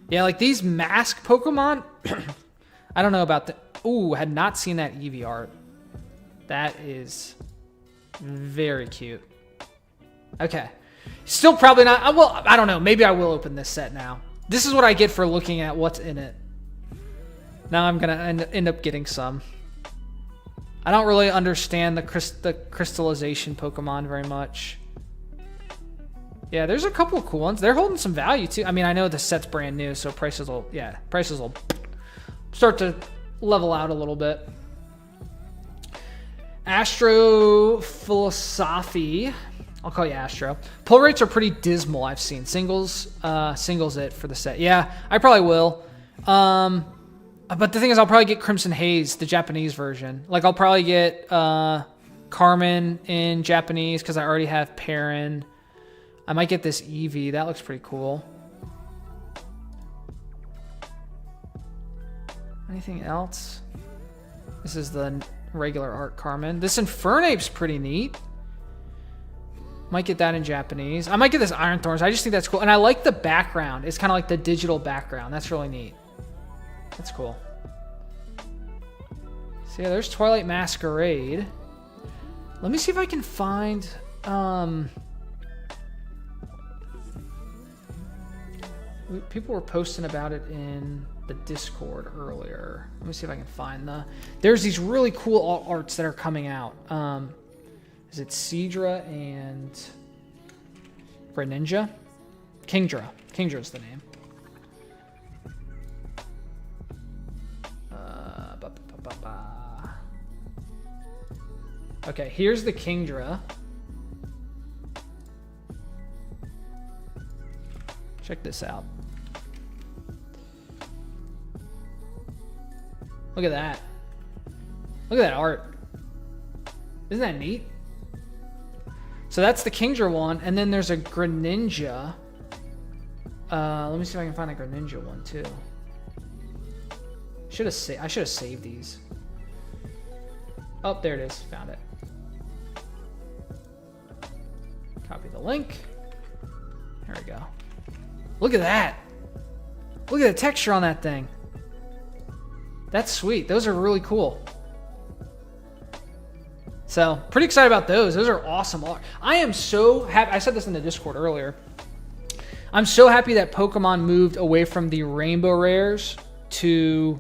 Yeah, like these mask Pokemon. I don't know about the. Ooh, had not seen that Eevee art. That is very cute. Okay. Still probably not. Well, I don't know. Maybe I will open this set now. This is what I get for looking at what's in it. Now I'm going to end up getting some. I don't really understand the crystallization Pokemon very much. Yeah, there's a couple of cool ones. They're holding some value too. I mean, I know the set's brand new, so prices will start to level out a little bit. Astro Philosophy. I'll call you Astro. Pull rates are pretty dismal, I've seen. Singles it for the set. Yeah, I probably will. But the thing is, I'll probably get Crimson Haze, the Japanese version. Like, I'll probably get Carmen in Japanese because I already have Perrin. I might get this Eevee. That looks pretty cool. Anything else? This is the regular art Carmen. This Infernape's pretty neat. Might get that in Japanese. I might get this Iron Thorns. I just think that's cool. And I like the background. It's kind of like the digital background. That's really neat. That's cool. So yeah, there's Twilight Masquerade. Let me see if I can find... People were posting about it in the Discord earlier. Let me see if I can find there's these really cool alt arts that are coming out. Is it Seadra and Greninja? Kingdra. Kingdra's the name. Okay, here's the Kingdra. Check this out. Look at that. Look at that art. Isn't that neat? So that's the Kingdra one, and then there's a Greninja. Let me see if I can find a Greninja one too. I should have saved these. Oh, there it is. Found it. Copy the link. There we go. Look at that. Look at the texture on that thing. That's sweet. Those are really cool. So, pretty excited about those. Those are awesome art. I am so happy. I said this in the Discord earlier. I'm so happy that Pokemon moved away from the rainbow rares to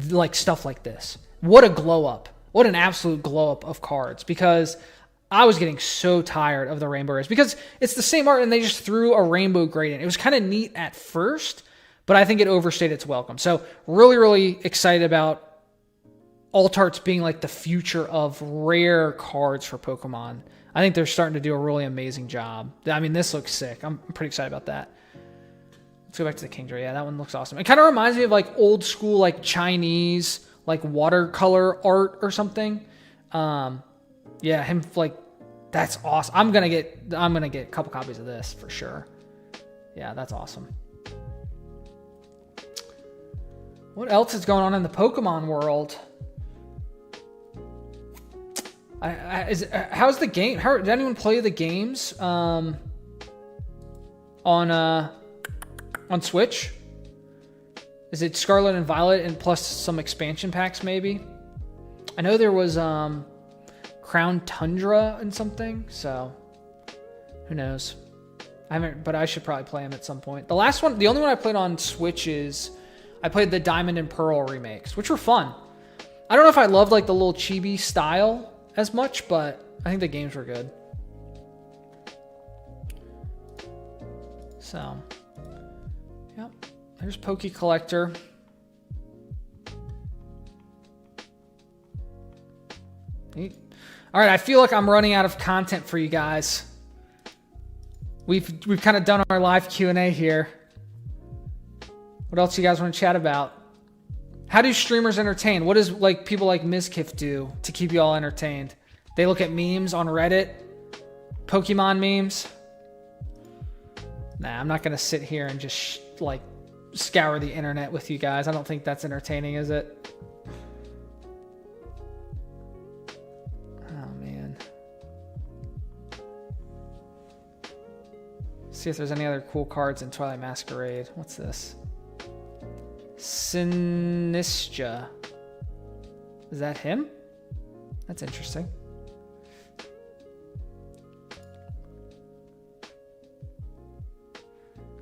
like stuff like this. What a glow up. What an absolute glow up of cards. Because I was getting so tired of the rainbow rares. Because it's the same art and they just threw a rainbow gradient. It was kind of neat at first, but I think it overstayed its welcome. So really, really excited about Altarts being like the future of rare cards for Pokemon. I think they're starting to do a really amazing job. I mean, this looks sick. I'm pretty excited about that. Let's go back to the Kingdra. Yeah, that one looks awesome. It kind of reminds me of like old school, like Chinese, like watercolor art or something. Yeah, him like, that's awesome. I'm gonna get a couple copies of this for sure. Yeah, that's awesome. What else is going on in the Pokemon world? How's the game? Did anyone play the games on Switch? Is it Scarlet and Violet and plus some expansion packs maybe? I know there was Crown Tundra and something, so who knows? I haven't, but I should probably play them at some point. The last one, the only one I played on Switch is I played the Diamond and Pearl remakes, which were fun. I don't know if I loved like the little chibi style as much, but I think the games were good. So, yep. There's Poke Collector. Neat. All right, I feel like I'm running out of content for you guys. We've kind of done our live Q&A here. What else you guys want to chat about? How do streamers entertain? What does like people like Mizkif do to keep you all entertained? They look at memes on Reddit, Pokemon memes. Nah, I'm not gonna sit here and just like scour the internet with you guys. I don't think that's entertaining, is it? Oh man. See if there's any other cool cards in Twilight Masquerade. What's this? Sinistra. Is that him? That's interesting.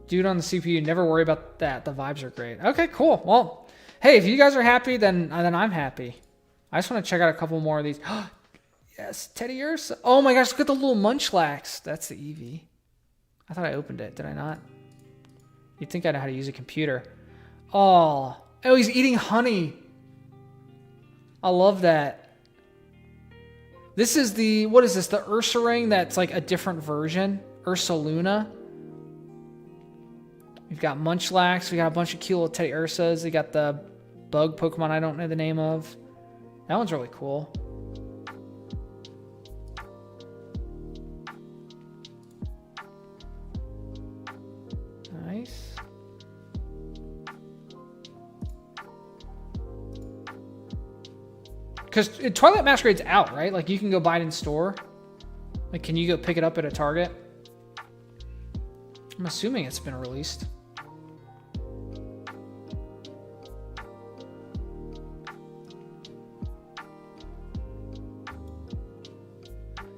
Dude on the CPU, never worry about that. The vibes are great. Okay, cool. Well, hey, if you guys are happy, then I'm happy. I just want to check out a couple more of these. Yes, Teddy Ursa. Oh my gosh, look at the little Munchlax. That's the Eevee. I thought I opened it. Did I not? You'd think I know how to use a computer. Oh, he's eating honey. I love that. This is the, what is this? The Ursaring that's like a different version. Ursaluna. We've got Munchlax. We got a bunch of cute little Teddy Ursas. We got the bug Pokemon I don't know the name of. That one's really cool. Nice. Because Twilight Masquerade's out, right? Like, you can go buy it in store. Like, can you go pick it up at a Target? I'm assuming it's been released.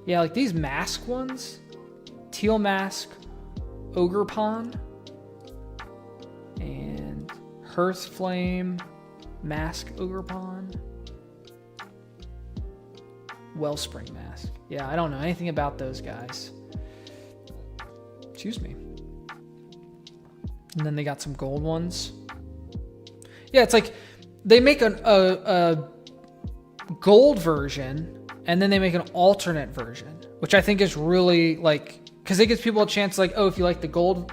Yeah, like these mask ones. Teal Mask, Ogre Pond, and Hearth Flame, Mask Ogre Pond. Wellspring Mask. Yeah, I don't know anything about those guys. Excuse me. And then they got some gold ones. Yeah, it's like they make a gold version and then they make an alternate version, which I think is really like, because it gives people a chance like, oh, if you like the gold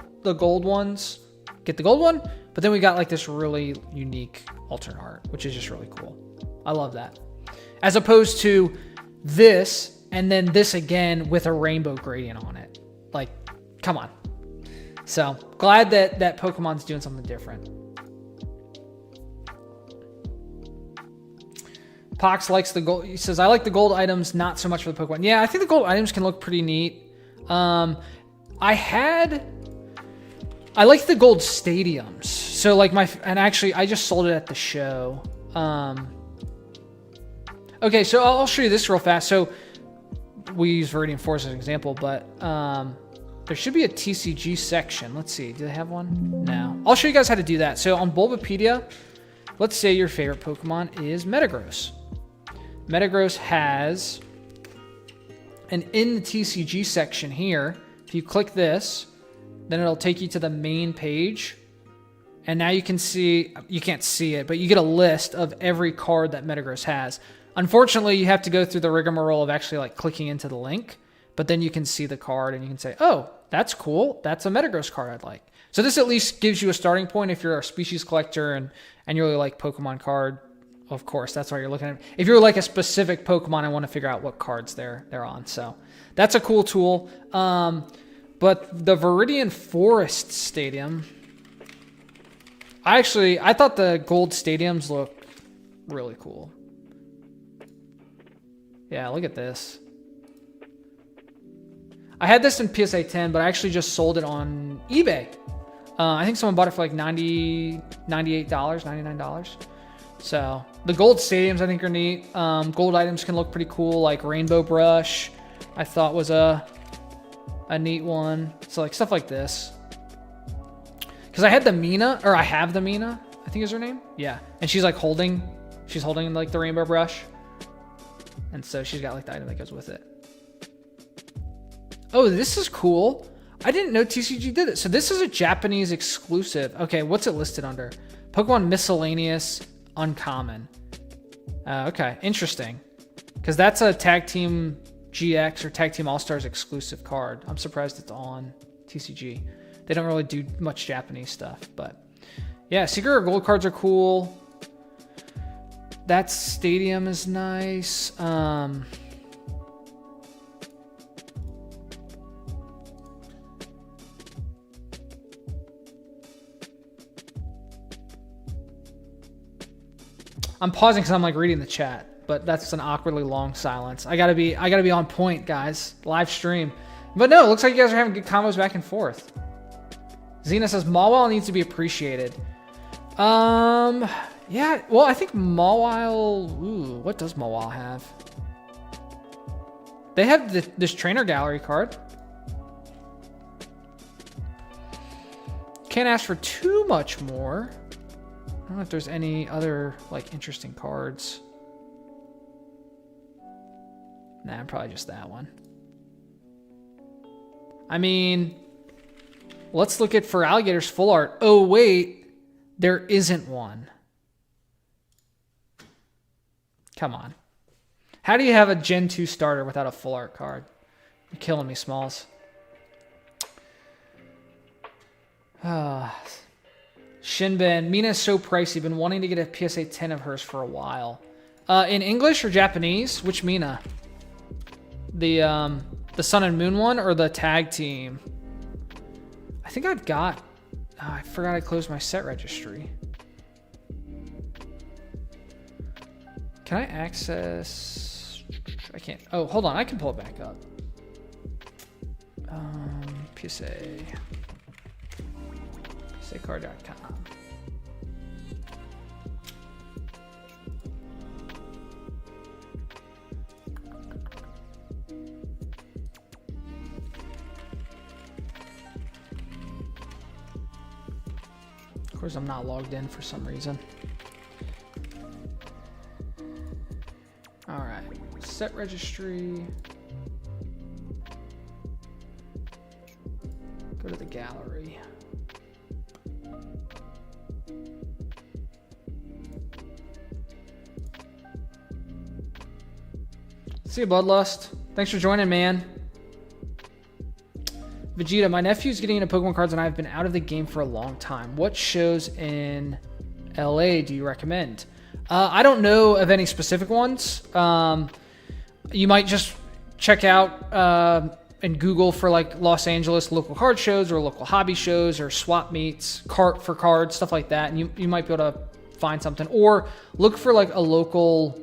ones, get the gold one. But But then we got like this really unique alternate art, which is just really cool. I love that. As opposed to this and then this again with a rainbow gradient on it. Like, come on. So glad that Pokemon's doing something different. Pox likes the gold. He says, I like the gold items, not so much for the Pokemon. Yeah, I think the gold items can look pretty neat. I like the gold stadiums. So like and actually I just sold it at the show. Okay, so I'll show you this real fast. So we use Viridian Forest as an example, but there should be a TCG section. Let's see, do they have one? No. I'll show you guys how to do that. So on Bulbapedia, let's say your favorite Pokemon is Metagross. Metagross has an in the TCG section here. If you click this, then it'll take you to the main page. And now you can see, you can't see it, but you get a list of every card that Metagross has. Unfortunately, you have to go through the rigmarole of actually like clicking into the link, but then you can see the card and you can say, oh, that's cool. That's a Metagross card I'd like. So this at least gives you a starting point if you're a species collector and you really like Pokemon card. Of course, that's why you're looking at. If you're like a specific Pokemon, I want to figure out what cards they're on. So that's a cool tool. But the Viridian Forest Stadium, I thought the gold stadiums look really cool. Yeah, look at this. I had this in PSA 10, but I actually just sold it on eBay. I think someone bought it for like $98, $99. So the gold stadiums I think are neat. Gold items can look pretty cool, like Rainbow Brush I thought was a neat one. So like stuff like this. Because I had the Mina, or I have the Mina, I think is her name. Yeah, and she's holding like the Rainbow Brush. And so she's got like the item that goes with it. Oh, this is cool. I didn't know TCG did it. So this is a Japanese exclusive. Okay, what's it listed under? Pokemon Miscellaneous Uncommon. Okay, interesting. Because that's a Tag Team GX or Tag Team All-Stars exclusive card. I'm surprised it's on TCG. They don't really do much Japanese stuff. But yeah, Secret or Gold cards are cool. That stadium is nice. I'm pausing because I'm like reading the chat, but that's an awkwardly long silence. I gotta be on point, guys. Live stream. But no, it looks like you guys are having good combos back and forth. Xena says Mawile needs to be appreciated. Yeah, well, I think Mawile... Ooh, what does Mawile have? They have this Trainer Gallery card. Can't ask for too much more. I don't know if there's any other, like, interesting cards. Nah, probably just that one. I mean, let's look at for Alligator's full art. Oh, wait. There isn't one. Come on. How do you have a Gen 2 starter without a full art card? You're killing me, Smalls. Shinben. Mina's so pricey. Been wanting to get a PSA 10 of hers for a while. In English or Japanese? Which Mina? The Sun and Moon one or the Tag Team? I think I've got... Oh, I forgot I closed my set registry. Can I access... I can't... Oh, hold on. I can pull it back up. PSA... PSAcard.com. Of course, I'm not logged in for some reason. All right, set registry. Go to the gallery. See you, Bloodlust. Thanks for joining, man. Vegeta, my nephew's getting into Pokemon cards and I've been out of the game for a long time. What shows in LA do you recommend? I don't know of any specific ones. You might just check out and Google for like Los Angeles local card shows or local hobby shows or swap meets, cart for cards, stuff like that. And you might be able to find something, or look for like a local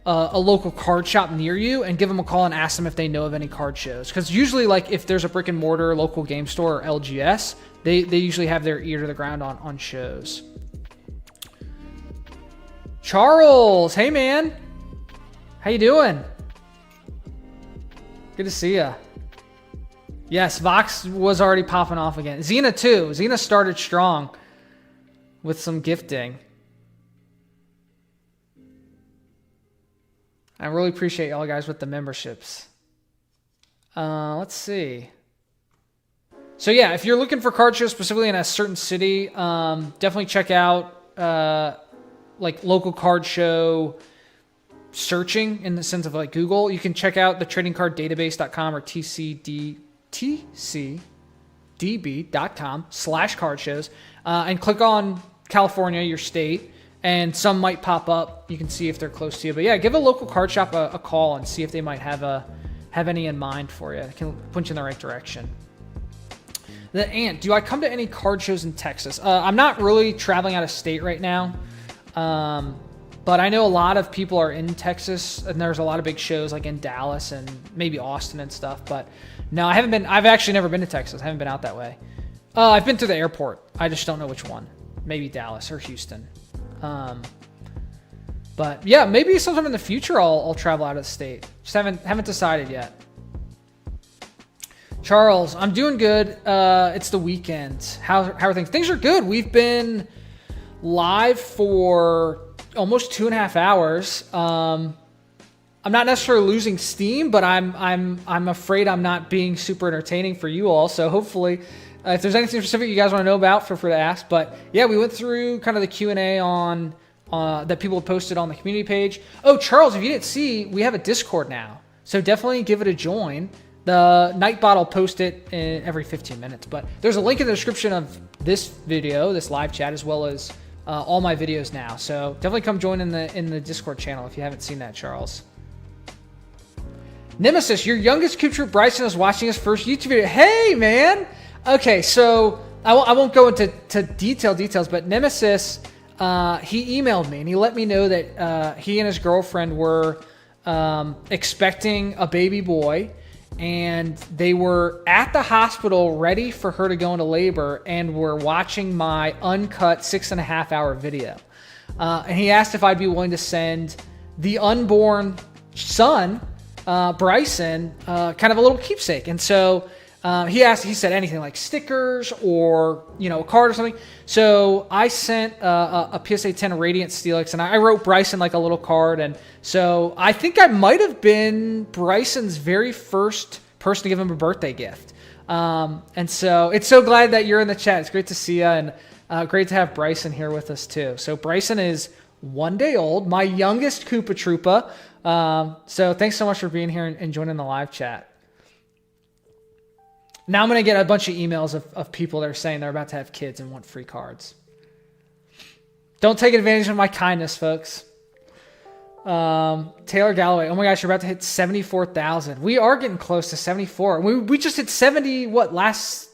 card shop near you and give them a call and ask them if they know of any card shows. Because usually, like if there's a brick and mortar local game store or LGS, they usually have their ear to the ground on shows. Charles, hey man, how you doing? Good to see ya. Yes, Vox was already popping off again. Xena too. Xena started strong with some gifting. I really appreciate y'all guys with the memberships. Let's see. So yeah, if you're looking for card shows specifically in a certain city, definitely check out like local card show searching in the sense of like Google. You can check out the tradingcarddatabase.com or tcdb.com/card shows and click on California, your state, and some might pop up. You can see if they're close to you. But yeah, give a local card shop a call and see if they might have any in mind for you. It can point you in the right direction. The Ant, do I come to any card shows in Texas? I'm not really traveling out of state right now. But I know a lot of people are in Texas, and there's a lot of big shows like in Dallas and maybe Austin and stuff. But no, I've actually never been to Texas. I haven't been out that way. I've been to the airport. I just don't know which one. Maybe Dallas or Houston. But yeah, maybe sometime in the future I'll travel out of the state. Just haven't decided yet. Charles, I'm doing good. It's the weekend. How are things? Things are good. We've been live for almost 2.5 hours. I'm not necessarily losing steam, but I'm afraid I'm not being super entertaining for you all. So hopefully, if there's anything specific you guys want to know about, feel free to ask. But yeah, we went through kind of the Q&A on that people have posted on the community page. Oh, Charles, if you didn't see, we have a Discord now, so definitely give it a join. The Nightbot will post it every 15 minutes, but there's a link in the description of this video, this live chat, as well as all my videos now. So definitely come join in the Discord channel if you haven't seen that, Charles. Nemesis, your youngest Coop Troop Bryson is watching his first YouTube video. Hey, man. Okay, so I won't go into details, but Nemesis, he emailed me and he let me know that he and his girlfriend were expecting a baby boy, and they were at the hospital ready for her to go into labor and were watching my uncut 6.5 hour video. And he asked if I'd be willing to send the unborn son, Bryson, kind of a little keepsake. And so he said anything like stickers or, a card or something. So I sent a PSA 10 Radiant Steelix, and I wrote Bryson like a little card. And so I think I might have been Bryson's very first person to give him a birthday gift. And so it's so glad that you're in the chat. It's great to see you, and great to have Bryson here with us too. So Bryson is 1 day old, my youngest Koopa Troopa. So thanks so much for being here and joining the live chat. Now I'm going to get a bunch of emails of people that are saying they're about to have kids and want free cards. Don't take advantage of my kindness, folks. Taylor Galloway, oh my gosh, you're about to hit 74,000. We are getting close to 74. We just hit 70, was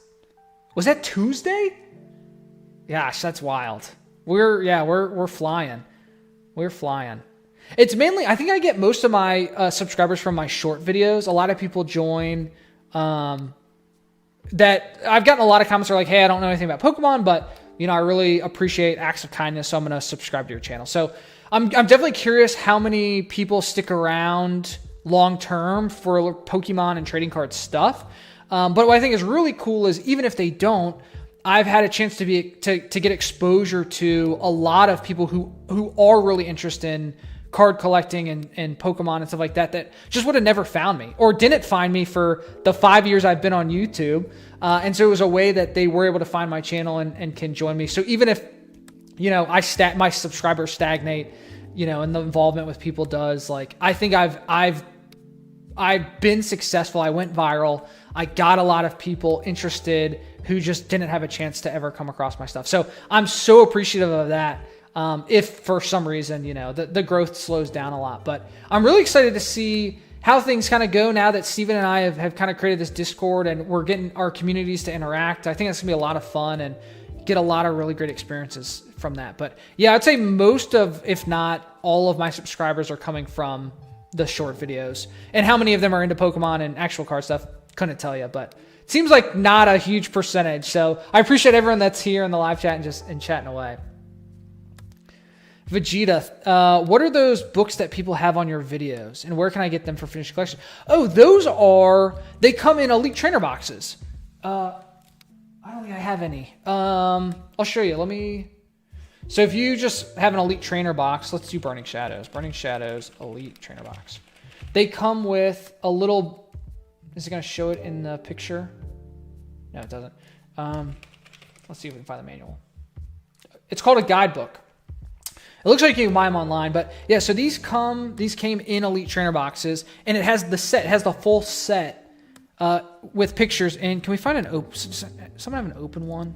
that Tuesday? Gosh, that's wild. We're flying. We're flying. It's mainly, I think I get most of my subscribers from my short videos. A lot of people join, that I've gotten a lot of comments that are like, hey, I don't know anything about Pokemon, but I really appreciate acts of kindness, so I'm going to subscribe to your channel. So I'm definitely curious how many people stick around long term for Pokemon and trading card stuff. But what I think is really cool is even if they don't, I've had a chance to get exposure to a lot of people who are really interested in card collecting and Pokemon and stuff like that just would have never found me or didn't find me for the 5 years I've been on YouTube. And so it was a way that they were able to find my channel and can join me. So even if, my subscribers stagnate, and the involvement with people does, like, I think I've been successful. I went viral. I got a lot of people interested who just didn't have a chance to ever come across my stuff. So I'm so appreciative of that. If for some reason, you know, the growth slows down a lot, but I'm really excited to see how things kind of go now that Steven and I have kind of created this Discord and we're getting our communities to interact. I think that's gonna be a lot of fun and get a lot of really great experiences from that. But yeah, I'd say most of, if not all of my subscribers are coming from the short videos. And how many of them are into Pokemon and actual card stuff, couldn't tell you, but it seems like not a huge percentage. So I appreciate everyone that's here in the live chat and just chatting away. Vegeta, what are those books that people have on your videos and where can I get them for finished collection? Oh, they come in Elite Trainer boxes. I don't think I have any. I'll show you. So if you just have an Elite Trainer box, let's do Burning Shadows. Burning Shadows, Elite Trainer box. They come with a little, is it going to show it in the picture? No, it doesn't. Let's see if we can find the manual. It's called a guidebook. It looks like you can buy them online, but yeah, so these came in Elite Trainer boxes, and it has the set, it has the full set with pictures. And can we find an open, someone have an open one?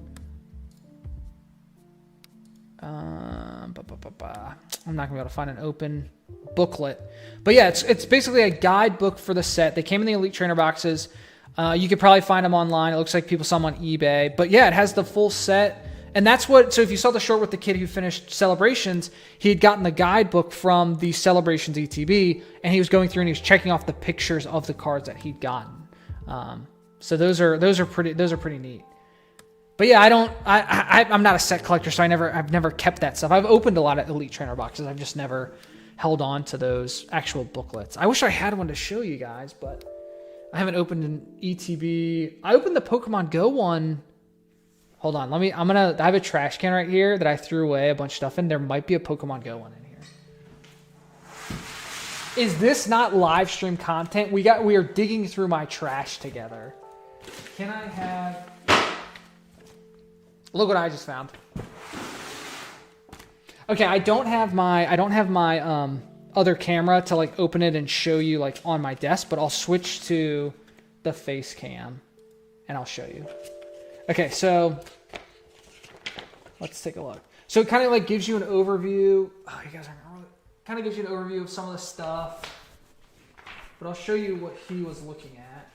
I'm not gonna be able to find an open booklet, but yeah, it's basically a guidebook for the set. They came in the Elite Trainer boxes. You could probably find them online. It looks like people sell them on eBay, but yeah, it has the full set. And that's what, so if you saw the short with the kid who finished Celebrations, he had gotten the guidebook from the Celebrations ETB, and he was going through and he was checking off the pictures of the cards that he'd gotten. So those are pretty neat. But yeah, I'm not a set collector, so I've never kept that stuff. I've opened a lot of Elite Trainer boxes. I've just never held on to those actual booklets. I wish I had one to show you guys, but I haven't opened an ETB. I opened the Pokemon Go one. Hold on, I have a trash can right here that I threw away a bunch of stuff in. There might be a Pokemon Go one in here. Is this not live stream content? We are digging through my trash together. Can I have, look what I just found. Okay, I don't have my other camera to like open it and show you like on my desk, but I'll switch to the face cam and I'll show you. Okay, so let's take a look. So it kind of like gives you an overview. Oh, you guys aren't really, kind of gives you an overview of some of the stuff. But I'll show you what he was looking at.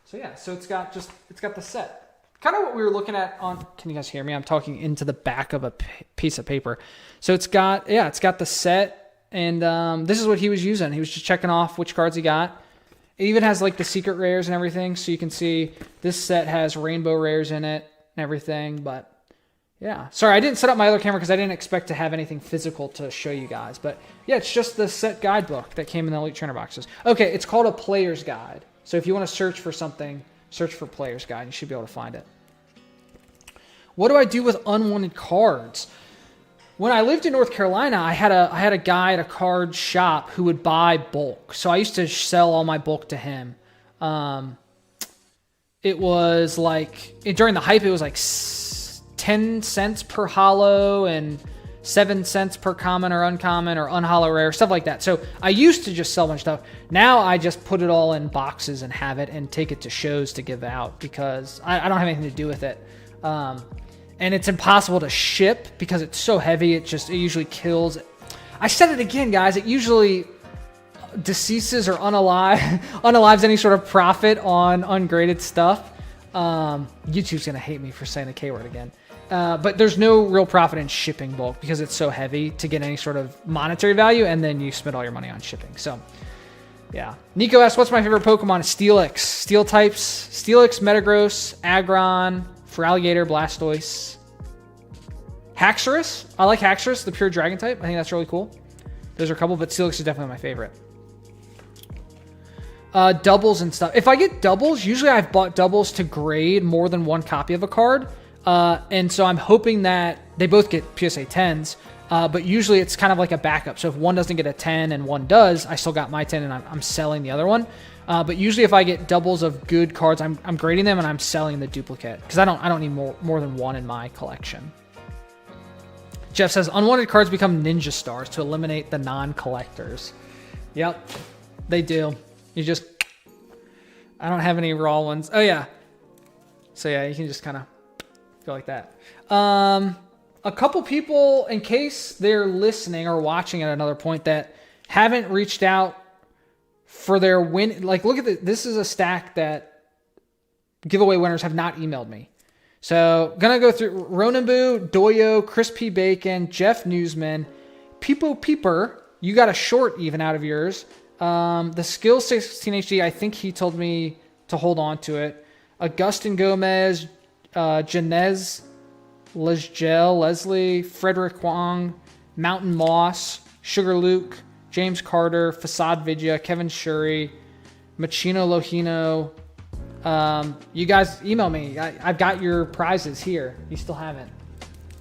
So yeah, so it's got the set. Kind of what we were looking at on, can you guys hear me? I'm talking into the back of a piece of paper. So it's got the set, and this is what he was using. He was just checking off which cards he got. It even has like the secret rares and everything, so you can see this set has rainbow rares in it and everything. But yeah, sorry, I didn't set up my other camera because I didn't expect to have anything physical to show you guys. But yeah, it's just the set guidebook that came in the Elite Trainer boxes. Okay, it's called a player's guide. So if you want to search for something, search for player's guide. And you should be able to find it. What do I do with unwanted cards? When I lived in North Carolina, I had a guy at a card shop who would buy bulk. So I used to sell all my bulk to him. It was like, during the hype, it was like 10 cents per holo and 7 cents per common or uncommon or unhollow rare, stuff like that. So I used to just sell a bunch of stuff. Now I just put it all in boxes and have it and take it to shows to give out because I don't have anything to do with it. And it's impossible to ship because it's so heavy. It usually kills. I said it again, guys. It usually deceases or unalives any sort of profit on ungraded stuff. YouTube's going to hate me for saying the K word again. But there's no real profit in shipping bulk because it's so heavy to get any sort of monetary value, and then you spend all your money on shipping. So, yeah. Nico asks, what's my favorite Pokemon? Steelix. Steel types. Steelix, Metagross, Aggron, Feraligatr, Blastoise. Haxorus. I like Haxorus, the pure dragon type. I think that's really cool. There's a couple, but Steelix is definitely my favorite. Doubles and stuff. If I get doubles, usually I've bought doubles to grade more than one copy of a card. And so I'm hoping that they both get PSA 10s. But usually it's kind of like a backup. So if one doesn't get a 10 and one does, I still got my 10 and I'm selling the other one. But usually if I get doubles of good cards, I'm grading them and I'm selling the duplicate because I don't need more than one in my collection. Jeff says, unwanted cards become ninja stars to eliminate the non-collectors. Yep. They do. You just... I don't have any raw ones. Oh, yeah. So, yeah, you can just kind of go like that. A couple people, in case they're listening or watching at another point, that haven't reached out for their win. Like, look at this. This is a stack that giveaway winners have not emailed me. So, gonna go through Ronanbu, Doyo, Crispy Bacon, Jeff Newsman, Peepo Peeper. You got a short even out of yours. The Skill 16 HD, I think he told me to hold on to it. Augustin Gomez, Janez Lesgel, Leslie, Frederick Wong, Mountain Moss, Sugar Luke, James Carter, Facade Vidya, Kevin Shuri, Machino Lohino. You guys email me. I've got your prizes here. You still haven't.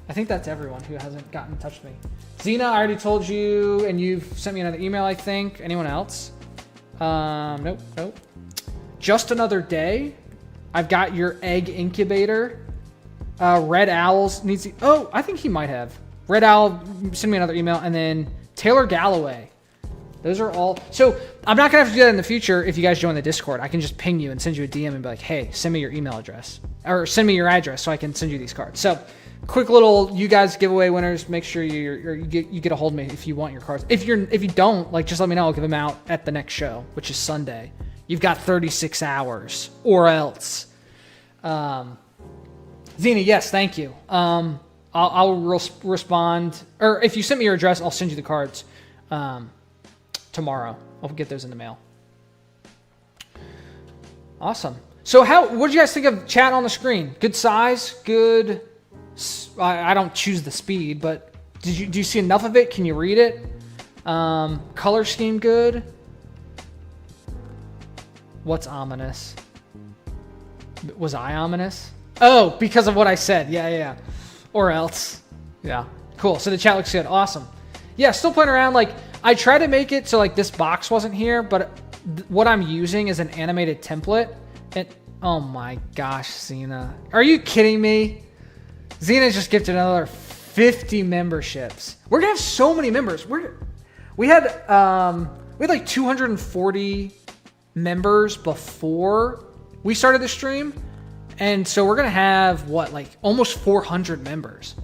I think that's everyone who hasn't gotten in touch with me. Xena, I already told you, and you've sent me another email, I think. Anyone else? Nope. Just Another Day. I've got your egg incubator. Red Owls needs... Oh, I think he might have. Red Owl, send me another email. And then Taylor Galloway. Those are all... So, I'm not going to have to do that in the future if you guys join the Discord. I can just ping you and send you a DM and be like, hey, send me your email address. Or send me your address so I can send you these cards. So, quick little you guys giveaway winners. Make sure you get a hold of me if you want your cards. If you don't, like, just let me know. I'll give them out at the next show, which is Sunday. You've got 36 hours or else. Xena, yes, thank you. I'll respond, or if you send me your address, I'll send you the cards tomorrow. I'll get those in the mail. Awesome. So what did you guys think of chat on the screen? Good size, good. I don't choose the speed, but do you see enough of it? Can you read it? Color scheme good. What's ominous? Was I ominous? Oh, because of what I said. Yeah. Or else. Yeah. Cool. So the chat looks good. Awesome. Yeah, still playing around. Like, I tried to make it so, like, this box wasn't here, but what I'm using is an animated template. And, oh my gosh, Xena. Are you kidding me? Xena just gifted another 50 memberships. We're going to have so many members. We had like 240 members before we started the stream. And so we're going to have, like almost 400 members,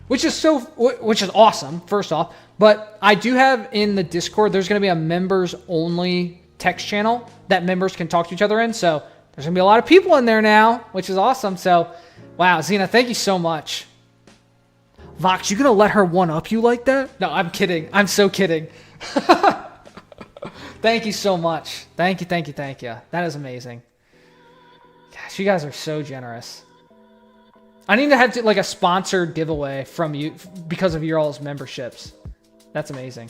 which is awesome, first off. But I do have in the Discord, there's going to be a members only text channel that members can talk to each other in. So there's going to be a lot of people in there now, which is awesome. So, wow, Xena, thank you so much. Vox, you going to let her one-up you like that? No, I'm kidding. I'm so kidding. Thank you so much. Thank you. That is amazing. Gosh, you guys are so generous. I need to have like a sponsored giveaway from you because of your all's memberships. That's amazing.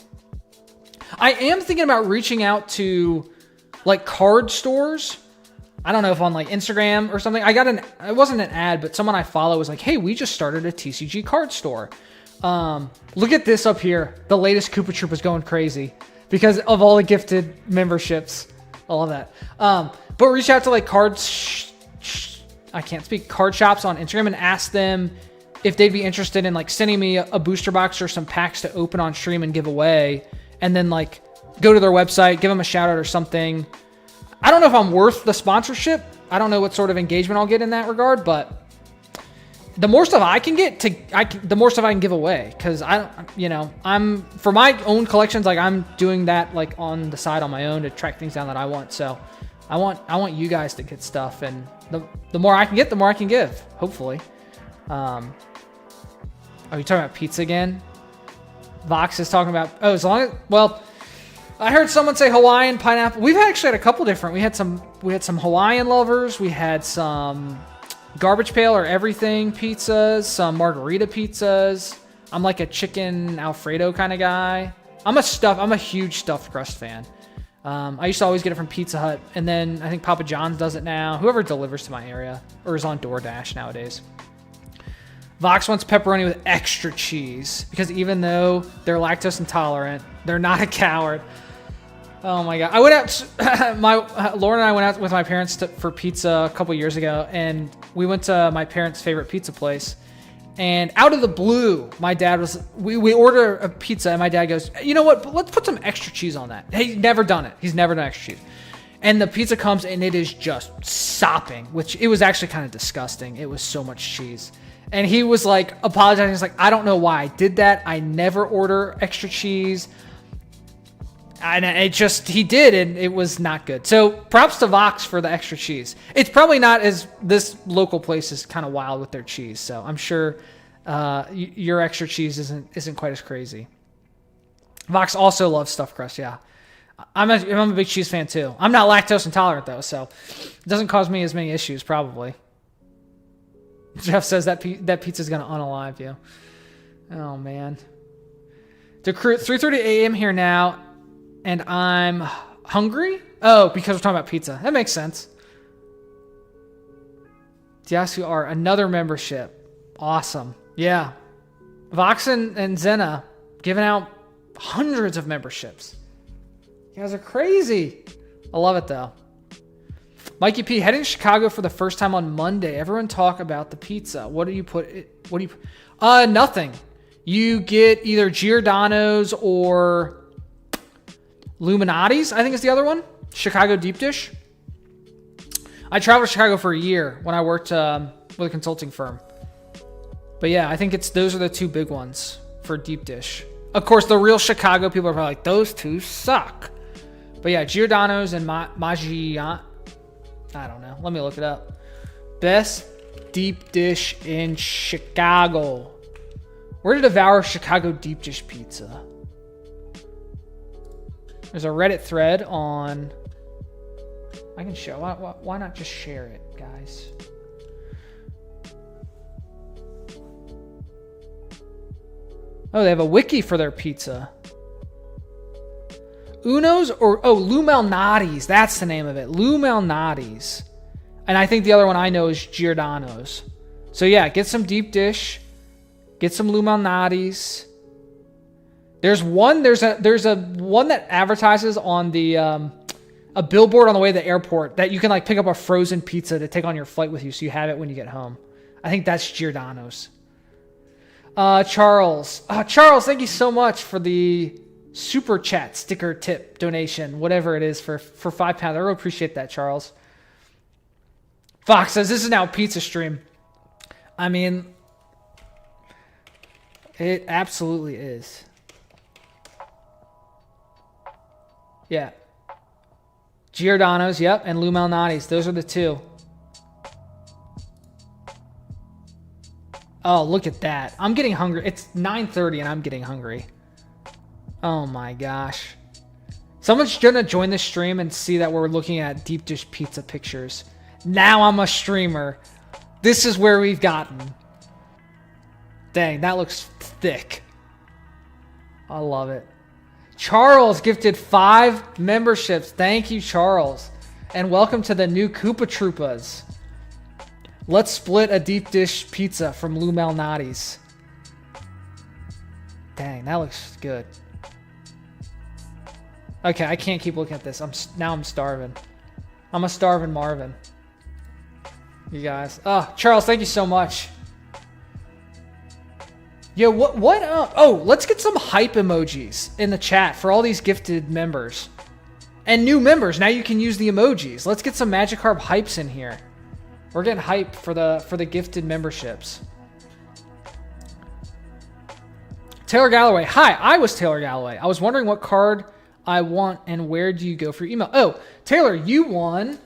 I am thinking about reaching out to like card stores. I don't know if on like Instagram or something. It wasn't an ad, but someone I follow was like, hey, we just started a TCG card store. Look at this up here. The latest Koopa Troop is going crazy because of all the gifted memberships. I love that. But reach out to like card shops on Instagram and ask them if they'd be interested in like sending me a booster box or some packs to open on stream and give away. And then like go to their website, give them a shout out or something. I don't know if I'm worth the sponsorship. I don't know what sort of engagement I'll get in that regard, but the more stuff I can get the more stuff I can give away. Cause I'm for my own collections, like I'm doing that like on the side on my own to track things down that I want. So I want you guys to get stuff, and the more I can get, the more I can give, hopefully. Are you talking about pizza again? Vox is talking about, I heard someone say Hawaiian pineapple. We've actually had a couple different. We had some Hawaiian lovers. We had some garbage pail or everything pizzas, some margarita pizzas. I'm like a chicken Alfredo kind of guy. I'm a huge stuffed crust fan. I used to always get it from Pizza Hut, and then I think Papa John's does it now. Whoever delivers to my area or is on DoorDash nowadays. Vox wants pepperoni with extra cheese because even though they're lactose intolerant, they're not a coward. Oh my god! I went out. Lauren and I went out with my parents for pizza a couple years ago, and we went to my parents' favorite pizza place. And out of the blue, my dad was, we order a pizza and my dad goes, you know what, let's put some extra cheese on that. He's never done it. He's never done extra cheese. And the pizza comes and it is just sopping, which it was actually kind of disgusting. It was so much cheese. And he was like apologizing. He's like, I don't know why I did that. I never order extra cheese. And he did, and it was not good. So props to Vox for the extra cheese. It's probably not as, this local place is kind of wild with their cheese. So I'm sure your extra cheese isn't quite as crazy. Vox also loves stuffed crust, yeah. I'm a big cheese fan too. I'm not lactose intolerant though, so it doesn't cause me as many issues probably. Jeff says that pizza's gonna unalive you. Oh man. The crew 3:30 a.m. here now, and I'm hungry. Oh, because we're talking about pizza. That makes sense. Diasu are another membership. Awesome. Yeah. Vox and Zena giving out hundreds of memberships. You guys are crazy. I love it though. Mikey P, heading to Chicago for the first time on Monday. Everyone talk about the pizza. What do you put? Nothing. You get either Giordano's or Luminati's, I think is the other one. Chicago deep dish. I traveled to Chicago for a year when I worked with a consulting firm. But yeah, I think those are the two big ones for deep dish. Of course, the real Chicago people are probably like, those two suck. But yeah, Giordano's and Maggian. I don't know. Let me look it up. Best deep dish in Chicago. Where to devour Chicago deep dish pizza? There's a Reddit thread on... I can show. Why not just share it, guys? Oh, they have a wiki for their pizza. Uno's or... Oh, Lou Malnati's. That's the name of it. Lou Malnati's. And I think the other one I know is Giordano's. So yeah, get some deep dish. Get some Lou Malnati's. There's a one that advertises on the a billboard on the way to the airport that you can like pick up a frozen pizza to take on your flight with you so you have it when you get home. I think that's Giordano's. Charles, thank you so much for the super chat sticker tip donation, whatever it is for £5. I really appreciate that, Charles. Fox says this is now a pizza stream. I mean, it absolutely is. Yeah. Giordano's, yep, and Lou Malnati's. Those are the two. Oh, look at that. I'm getting hungry. It's 9:30 and I'm getting hungry. Oh my gosh. Someone's gonna join the stream and see that we're looking at deep dish pizza pictures. Now I'm a streamer. This is where we've gotten. Dang, that looks thick. I love it. Charles gifted 5 memberships. Thank you, Charles. And welcome to the new Koopa Troopas. Let's split a deep dish pizza from Lou Malnati's. Dang, that looks good. Okay, I can't keep looking at this. Now I'm starving. I'm a starving Marvin. You guys. Oh, Charles, thank you so much. Yo, let's get some hype emojis in the chat for all these gifted members. And new members, now you can use the emojis. Let's get some Magikarp hypes in here. We're getting hype for the gifted memberships. Taylor Galloway. Hi, I was Taylor Galloway. I was wondering what card I want and where do you go for your email? Oh, Taylor, you won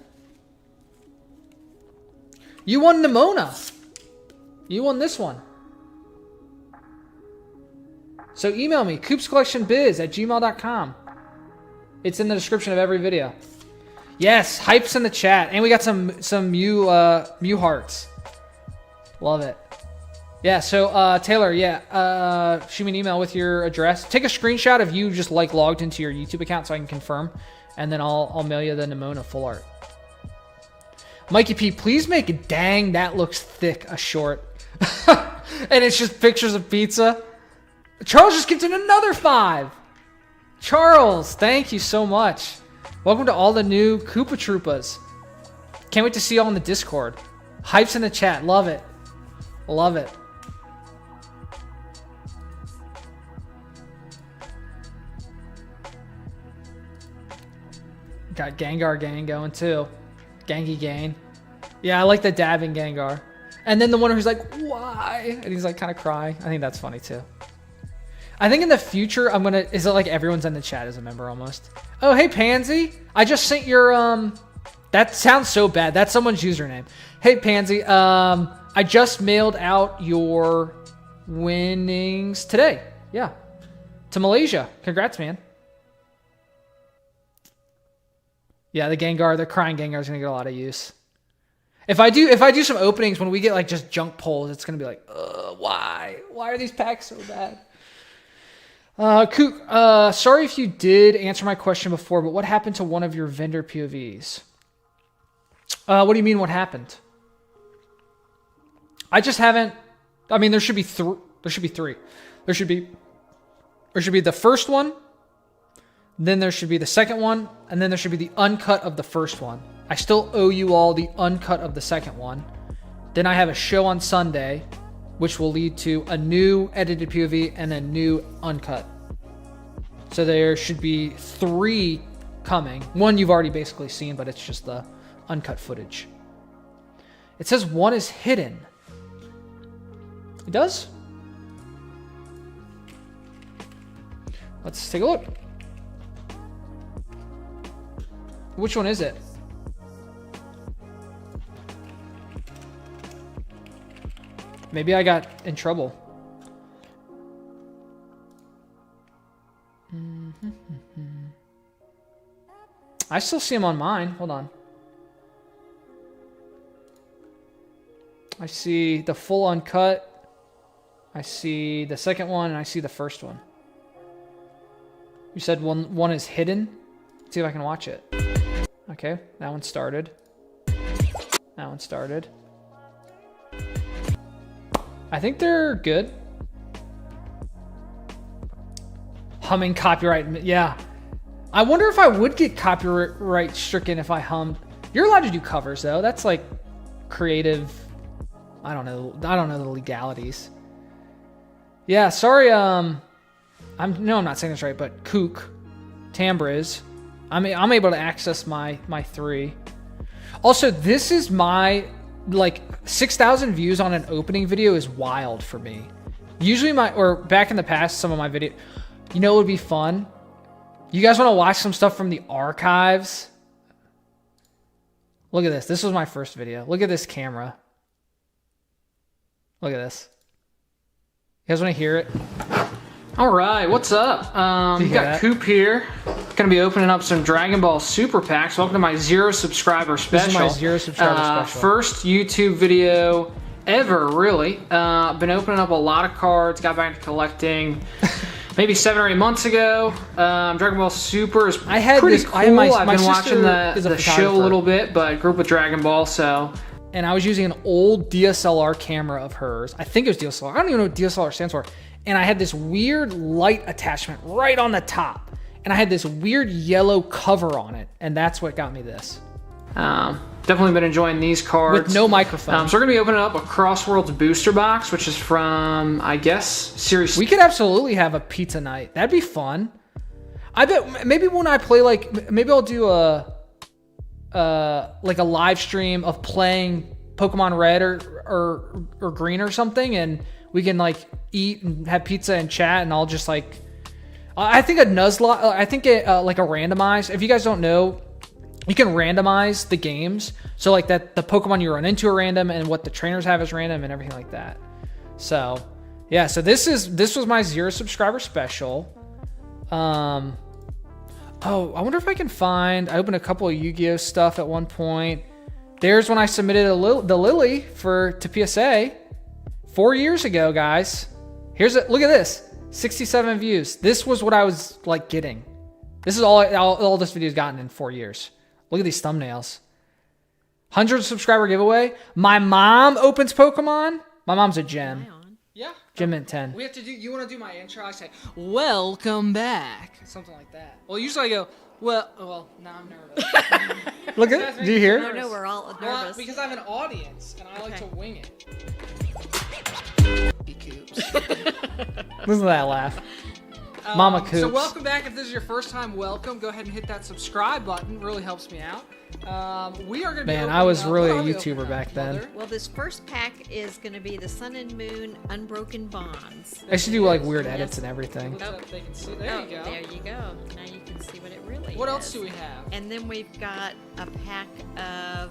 Nimona. You won this one. So email me, coopscollectionbiz@gmail.com. It's in the description of every video. Yes, hype's in the chat. And we got some Mew hearts. Love it. Yeah, so Taylor, shoot me an email with your address. Take a screenshot of you just like logged into your YouTube account so I can confirm. And then I'll mail you the Nimona full art. Mikey P, please make it, dang, that looks thick, a short. And it's just pictures of pizza. Charles just gifted another 5. Charles, thank you so much. Welcome to all the new Koopa Troopas. Can't wait to see you all in the Discord. Hype's in the chat. Love it. Love it. Got Gengar gang going too. Gangy gang. Yeah, I like the dabbing Gengar. And then the one who's like, why? And he's like kind of crying. I think that's funny too. I think in the future, I'm gonna, is it like everyone's in the chat as a member almost? Oh, hey Pansy. I just sent your, that sounds so bad. That's someone's username. Hey Pansy, I just mailed out your winnings today. Yeah. To Malaysia. Congrats, man. Yeah, the Gengar, the crying Gengar is gonna get a lot of use. If I do some openings when we get like just junk pulls, it's gonna be like, why? Why are these packs so bad? Coop, sorry if you did answer my question before, but what happened to one of your vendor POVs? What do you mean what happened? I just haven't, I mean, there should be three. There should be the first one, then there should be the second one, and then there should be the uncut of the first one. I still owe you all the uncut of the second one. Then I have a show on Sunday, which will lead to a new edited POV and a new uncut. So there should be 3 coming. One you've already basically seen, but it's just the uncut footage. It says one is hidden. It does? Let's take a look. Which one is it? Maybe I got in trouble. I still see him on mine. Hold on. I see the full uncut. I see the second one, and I see the first one. You said one is hidden? Let's see if I can watch it. Okay, that one started. That one started. I think they're good. Humming copyright, yeah. I wonder if I would get copyright stricken if I hummed. You're allowed to do covers though. That's like creative. I don't know the legalities. Yeah, sorry. I'm not saying this right, but Kook, Tambriz. I'm able to access my 3. Also, this is my like 6,000 views on an opening video is wild for me. Usually back in the past, some of my video, you know, it would be fun. You guys want to watch some stuff from the archives? Look at this. This was my first video. Look at this camera. Look at this. You guys want to hear it? All right, what's up? We got Coop here. Gonna be opening up some Dragon Ball Super Packs. Welcome to my 0 subscriber special. This is my 0 subscriber special. First YouTube video ever, really. Been opening up a lot of cards. Got back to collecting maybe 7 or 8 months ago. Dragon Ball Super is pretty cool. I've been watching the show a little bit, but grew up with Dragon Ball, so. And I was using an old DSLR camera of hers. I think it was DSLR. I don't even know what DSLR stands for. And I had this weird light attachment right on the top. And I had this weird yellow cover on it. And that's what got me this. Definitely been enjoying these cards. With no microphone. So we're going to be opening up a Crossworlds booster box, which is from, I guess, Series... We could absolutely have a pizza night. That'd be fun. I bet maybe when I play, like, maybe I'll do like a live stream of playing Pokemon Red or Green or something, and we can like eat and have pizza and chat, and I'll just like, I think a Nuzlocke, I think like a randomize. If you guys don't know, you can randomize the games, so like that the Pokemon you run into are random, and what the trainers have is random, and everything like that. So yeah, so this was my 0 subscriber special. Oh, I wonder if I can find... I opened a couple of Yu-Gi-Oh stuff at one point. There's when I submitted the Lily to PSA 4 years ago, guys. Look at this. 67 views. This was what I was like getting. This is all this video's gotten in 4 years. Look at these thumbnails. 100 subscriber giveaway. My mom opens Pokemon. My mom's a gem. Yeah. Gem Mint 10. We have to do... You want to do my intro? I say, welcome back. Something like that. Well, usually I go, well, now I'm nervous. Look at it. Do you hear? No, we're all nervous. Well, because I have an audience, and I like to wing it. Listen to that laugh. Mama Coops. So welcome back. If this is your first time, welcome. Go ahead and hit that subscribe button. Really helps me out. We are going to be Man, I was really a what are we YouTuber opening back up, then. Mother? Well, this first pack is going to be the Sun and Moon Unbroken Bonds. I should do like weird edits and everything. Looks like they can see. There you go. There you go. Now you can see what it really is. What else do we have? And then we've got a pack of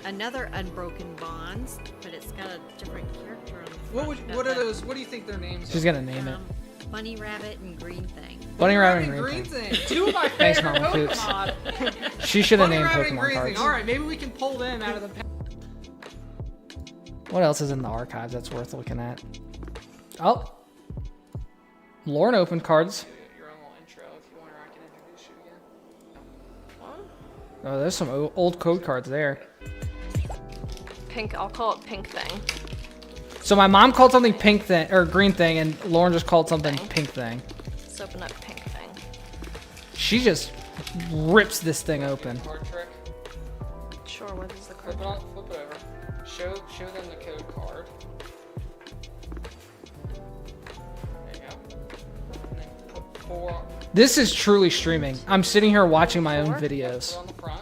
another Unbroken Bonds, but it's got a different character on the front. What are those? What do you think their names She's are? gonna name it. Bunny Rabbit and Green Thing. Bunny Rabbit and Green Green Thing. Two of my Thanks, favorite Mama Coops. Pokemon. She should have Bunny named Rabbit and Pokemon Green cards. Thing. All right, maybe we can pull them out of the pack. What else is in the archives that's worth looking at? Oh, Lauren opened cards. Your own little intro if you want, or I can introduce you again. Oh, there's some old code cards there. Pink, I'll call it Pink Thing. So my mom called something pink thing or green thing, and Lauren just called something pink thing. Let's open up Pink Thing. She just rips this thing open. Card trick. Sure, what is the card? Flip it over. Show them the code card. There you go. And then put 4. This is truly streaming. I'm sitting here watching my own Four? videos. On the front.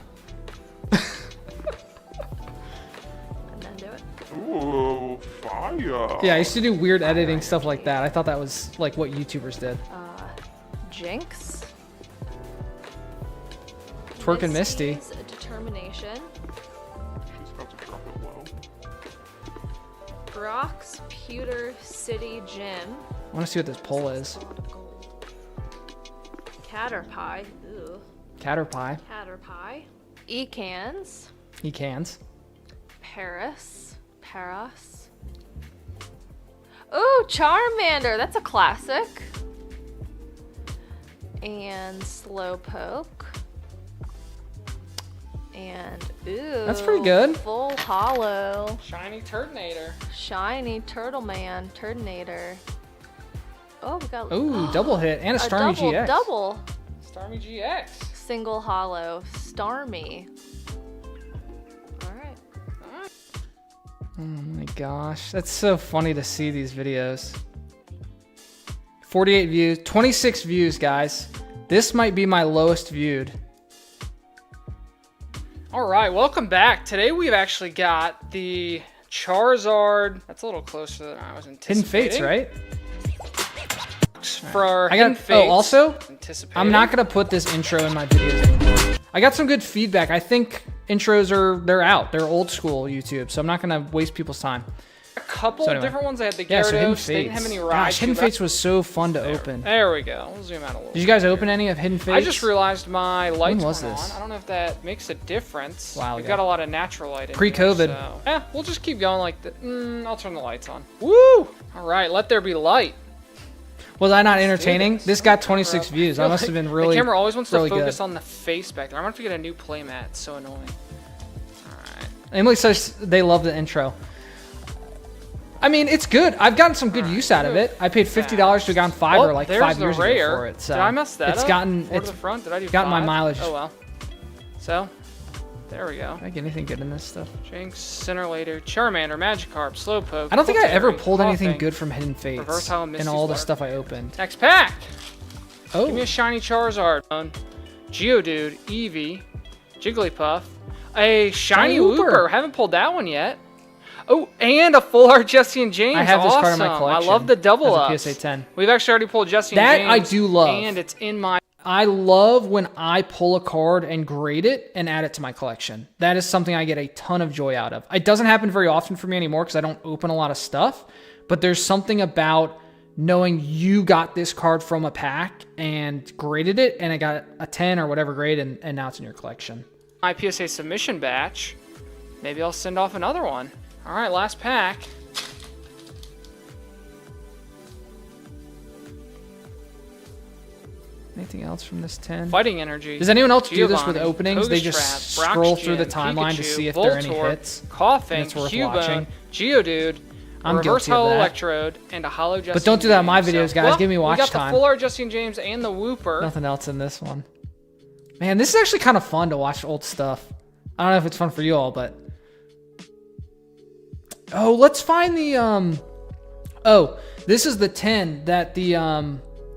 And then do it. Ooh, fire. Yeah, I used to do weird editing stuff like that. I thought that was like what YouTubers did. Jinx. Twerk and Misty. Misty's Determination. She's about to drop it low. Brock's Pewter City Gym. I want to see what this poll is. Caterpie. Ooh. Caterpie. Caterpie. Ecans. He cans. Paris. Paras. Ooh, Charmander. That's a classic. And Slowpoke. And ooh. That's pretty good. Full hollow. Shiny Turtonator. Shiny Turtle Man. Turtonator. Oh, we got Ooh, double hit and a a Starmie double, GX. double. Starmie GX. Single hollow. Starmie. Alright. Oh my gosh, that's so funny to see these videos. 48 views, 26 views, guys. This might be my lowest viewed. All right, welcome back. Today we've actually got the Charizard. That's a little closer than I was Hidden anticipating. Fates, right? For I Hidden got. Fates. Oh, also, anticipating. I'm not gonna put this intro in my videos anymore. I got some good feedback. I think intros they're out. They're old school YouTube, so I'm not gonna waste people's time. a couple So of anyway. different ones. I had the Yeah, so Hidden Gyarados. They didn't Fates. have any Gosh, Hidden Raichu. Fates was so fun to open. There we go. We'll zoom out a little. Did you guys open any of Hidden Fates? I just realized my lights was went this? on. I don't know if that makes a difference. While We've ago. got a lot of natural light in Pre-COVID. here, so. Yeah, we'll just keep going like that. I'll turn the lights on. Woo! All right, let there be light. Was I not entertaining? this. This got 26 views. I must have been really. The camera always wants really to focus good. on the face back there. I'm gonna have to get a new playmat. It's so annoying. All right. Emily says they love the intro. I mean, it's good. I've gotten some good use out of it. I paid $50 to have gotten Fiverr like there's 5 the years rare. ago for it. So Did I mess that it's up? gotten 4 to it's the front. Did I do gotten my 5? mileage. Oh well. So, there we go. Did I get anything good in this stuff? Jinx, Cinerator, Charmander, Magikarp, Slowpoke. I don't think I ever Volterra, pulled anything Koffing. good from Hidden Fates Reversal and in Misty's all the Lark. stuff I opened. Next pack. Oh, Give me a shiny Charizard. Geodude, Eevee, Jigglypuff, a shiny Shiny Wooper. Wooper. Haven't pulled that one yet. Oh, and a full art Jesse and James. I have this awesome. card in my collection. I love the double as a ups. PSA 10. We've actually already pulled Jesse That and I James. do love. And it's in my. I love when I pull a card and grade it and add it to my collection. That is something I get a ton of joy out of. It doesn't happen very often for me anymore because I don't open a lot of stuff, but there's something about knowing you got this card from a pack and graded it and it got a 10 or whatever grade and now it's in your collection. My PSA submission batch. Maybe I'll send off another one. All right, last pack. Anything else from this 10? Fighting Energy. Does anyone else do this with Giovanni, openings? They just Togestrap, Brock's scroll through the Gym, timeline to Pikachu, see if there are any Voltorb, hits. Coughing, It's worth Cubone, watching. Geodude, a I'm reverse guilty of hollow that. Electrode, and a hollow Justin But don't do that in my James. videos, guys. Well, Give me watch we got time. the full art Justin James and the Wooper. Nothing else in this one. Man, this is actually kind of fun to watch old stuff. I don't know if it's fun for you all, but... Oh, let's find the... Oh, this is the 10 that the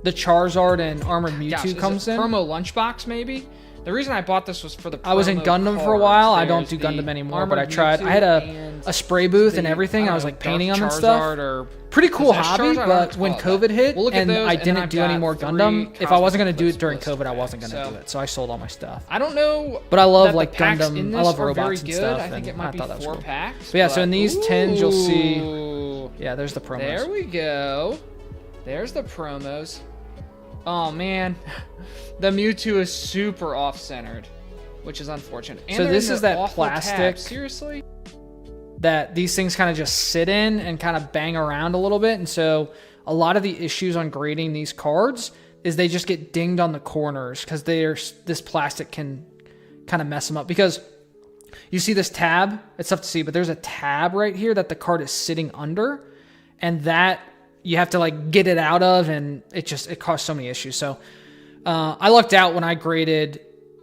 the Charizard and Armored Mewtwo Gosh, is comes it in. promo lunchbox maybe. The reason I bought this was for the promo I was in Gundam for a cards. while. I don't do There's the Gundam anymore, but I Armored tried. Mewtwo I had and a spray booth and the, everything. I was like Dark painting them and Charizard stuff. or Pretty cool possessed hobby, Charizard? I don't know what but to when call it. COVID hit We'll look at and those, I and then didn't I've do any got more 3 Gundam, if I wasn't going to do Eclipse it during blister COVID, I wasn't packs. going to So, do it. So I sold all my stuff. I don't know. But I love that the like packs Gundam. in I this love are robots very and good. stuff. I think it and might be thought that was 4 cool. packs. But yeah, so in these 10s you'll see. Ooh. Yeah, there's the promos. There we go. There's the promos. Oh man, the Mewtwo is super off-centered, which is unfortunate. And So they're this in is the that awful tab. plastic- Seriously? That these things kind of just sit in and kind of bang around a little bit. And so a lot of the issues on grading these cards is they just get dinged on the corners because this plastic can kind of mess them up. Because you see this tab, it's tough to see, but there's a tab right here that the card is sitting under, and that you have to like get it out of, and it caused so many issues. So I lucked out when I graded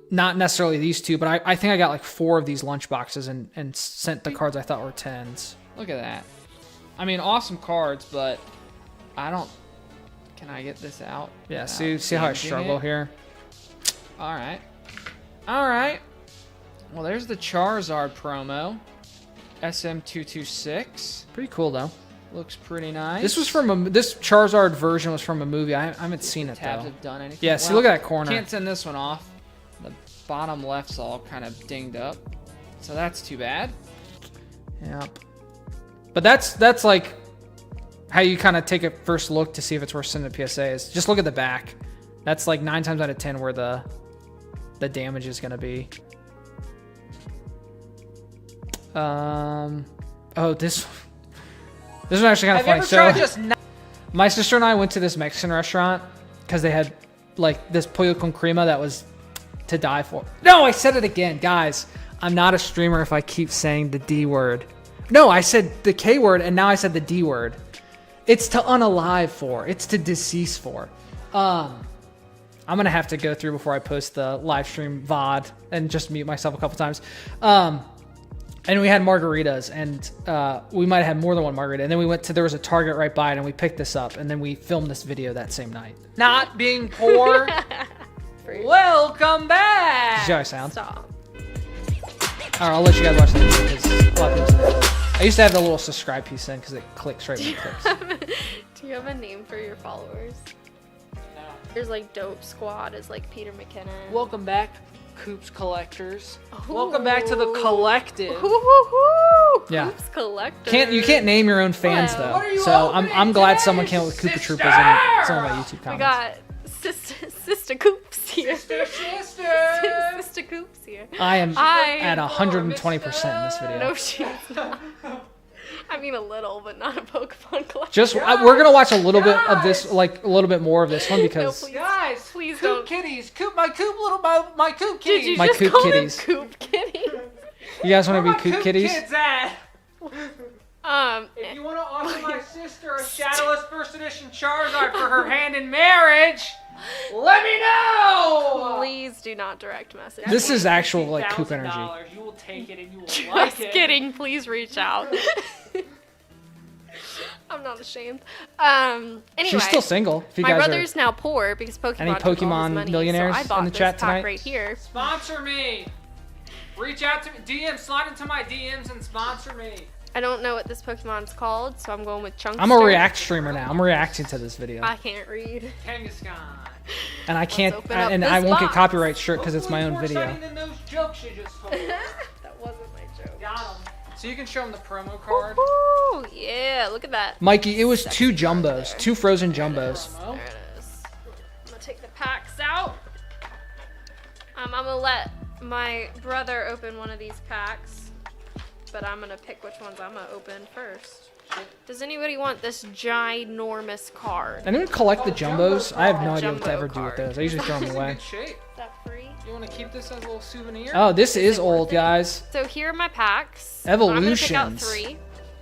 not necessarily these 2, but I think I got like 4 of these lunch boxes and sent the cards I thought were 10s. Look at that. I mean, awesome cards, but I don't... Can I get this out? Yeah, without see how I damaging struggle it? here? All right. All right. Well, there's the Charizard promo. SM226. Pretty cool though. Looks pretty nice. This was from this Charizard version was from a movie. I haven't seen it Tabs though. have done anything. Yeah, see, look at that corner. Can't send this one off. The bottom left's all kind of dinged up. So that's too bad. Yep. But that's like how you kind of take a first look to see if it's worth sending a PSA is just look at the back. That's like 9 times out of 10 where the damage is gonna be. Oh, this one's actually kind of funny. So my sister and I went to this Mexican restaurant because they had like this pollo con crema that was to die for. No, I said it again, guys. I'm not a streamer if I keep saying the D word. No, I said the K word and now I said the D word. It's to unalive for. It's to decease for. I'm gonna have to go through before I post the live stream VOD and just mute myself a couple times. And we had margaritas, and we might have had more than one margarita. And then we went to, there was a Target right by it, and we picked this up, and then we filmed this video that same night. Not being poor. Welcome back. See how I sound? Stop. All right, I'll let you guys watch the video because a lot of people. I used to have the little subscribe piece in because it clicks right when it clicks. Do you have a name for your followers? No. There's like Dope Squad is like Peter McKinnon. Welcome back, Coop's Collectors. Ooh. Welcome back to the collective. Hoo-hoo-hoo! Yeah. Coops Collector. You can't name your own fans Well, though. what are you So opening I'm glad today, someone came up with Koopa sister? Troopas in some of my YouTube comments. We got Sister Coops here. Sister. Sister Coops here. I am I- at 120% in this video. No, she's not. I mean a little, but not a Pokemon collector. Just we're gonna watch a little bit of this, like a little bit more of this one because please. Guys, Please Coop don't. kitties. My Coop Did kitties. you My just Coop call kitties. them Coop kitties? you guys want to Where be my Coop Coop kitties. kids at? If you want to offer my sister a Shadowless First Edition Charizard for her hand in marriage, let me know! Please do not direct message. This is actual like Coop energy. $50,000. You will take it and you will like Just it. kidding. Please reach out. I'm not ashamed. Anyway, She's still single. If you my guys brother's now poor because Pokemon Any took all his Pokemon money, millionaires so I bought in the this chat pack tonight? right here. Sponsor me. Reach out to me. DM, slide into my DMs and sponsor me. I don't know what this Pokemon's called, so I'm going with Chunkster. I'm a React streamer now. I'm reacting to this video, I can't read. Kangaskhan. and I can't, open up and this I won't get box. copyright struck because it's my own Hopefully more video. exciting than those jokes you just told. That wasn't my joke. Got 'em. So you can show them the promo card. Woohoo! Yeah, look at that. Mikey, it was Sexy 2 card jumbos, there. 2 frozen jumbos. Promo. There it is. I'm gonna take the packs out. I'm gonna let my brother open one of these packs, but I'm gonna pick which ones I'm gonna open first. Does anybody want this ginormous card? Anyone collect the jumbos? I have no idea what to Jumbo ever do with card. those. I usually throw them It's in away. good shape. Is that free? You want to keep this as a little souvenir? Oh, this is it old, worth it? guys. So here are my packs. I'm gonna pick out Evolutions. 3.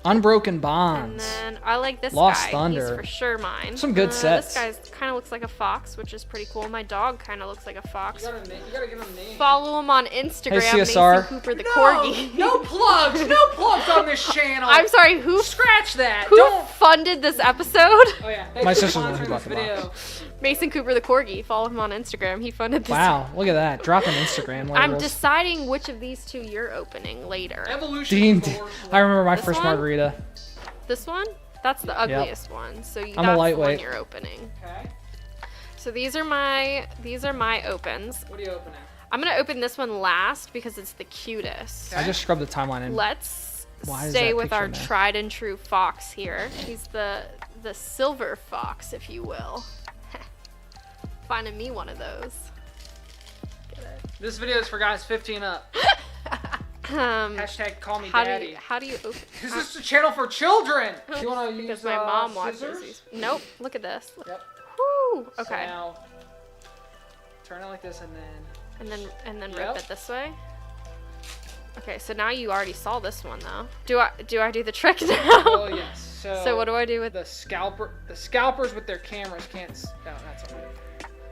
Unbroken And Bonds. then I like this Lost guy. Thunder. He's for sure mine. Some good sets. This guy kind of looks like a fox, which is pretty cool. My dog kind of looks like a fox. You gotta give him a name. Follow him on Instagram, Hey, CSR. Mason Cooper the Corgi. No plugs. No plugs on this channel. I'm sorry, who Scratch that. who Don't. funded this episode? Oh yeah. Thanks My for sister's the one who sponsoring bought this the video. box. Mason Cooper the Corgi. Follow him on Instagram. He funded this. Wow, look at that. Dropping Instagram labels. I'm deciding which of these two you're opening later. Evolution. Dean, Force. I remember my This first one? margarita. This one? That's the ugliest one. So I'm a that's the one lightweight. you're opening. Okay. So these are my opens. What are you opening? I'm gonna open this one last because it's the cutest. I just scrubbed the timeline in. Let's Why is stay that with our picture in there? tried and true fox here. He's the silver fox, if you will. Finding me one of those. This video is for guys 15 up. Hashtag call me how daddy. how do you open? This is a channel for children. Do you want to use Because my mom watches scissors? these. Nope. Look at this. Yep. Whoo. So Okay. now, turn it like this and then. and then Yep. rip it this way. Okay, so now you already saw this one though. Do I do the trick now? Oh yes. So what do I do with the scalpers with their cameras can't. No, that's alright.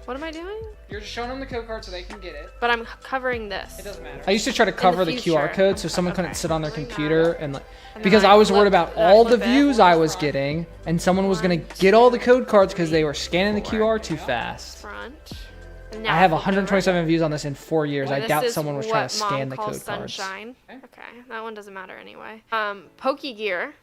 what am I doing? You're just showing them the code card so they can get it. But I'm covering this. It doesn't matter. I used to try to cover the future. QR code so someone couldn't Okay. sit on their computer and like And because then I was flip- worried about I all the flip it. views I was getting and someone was gonna get all the code cards because they were scanning the QR too fast. Front. And I now have flip over. 127 views on this in 4 years. I This doubt is someone was what trying to Mom scan the calls code cards. sunshine. Okay. Okay, that one doesn't matter anyway. Pokey gear.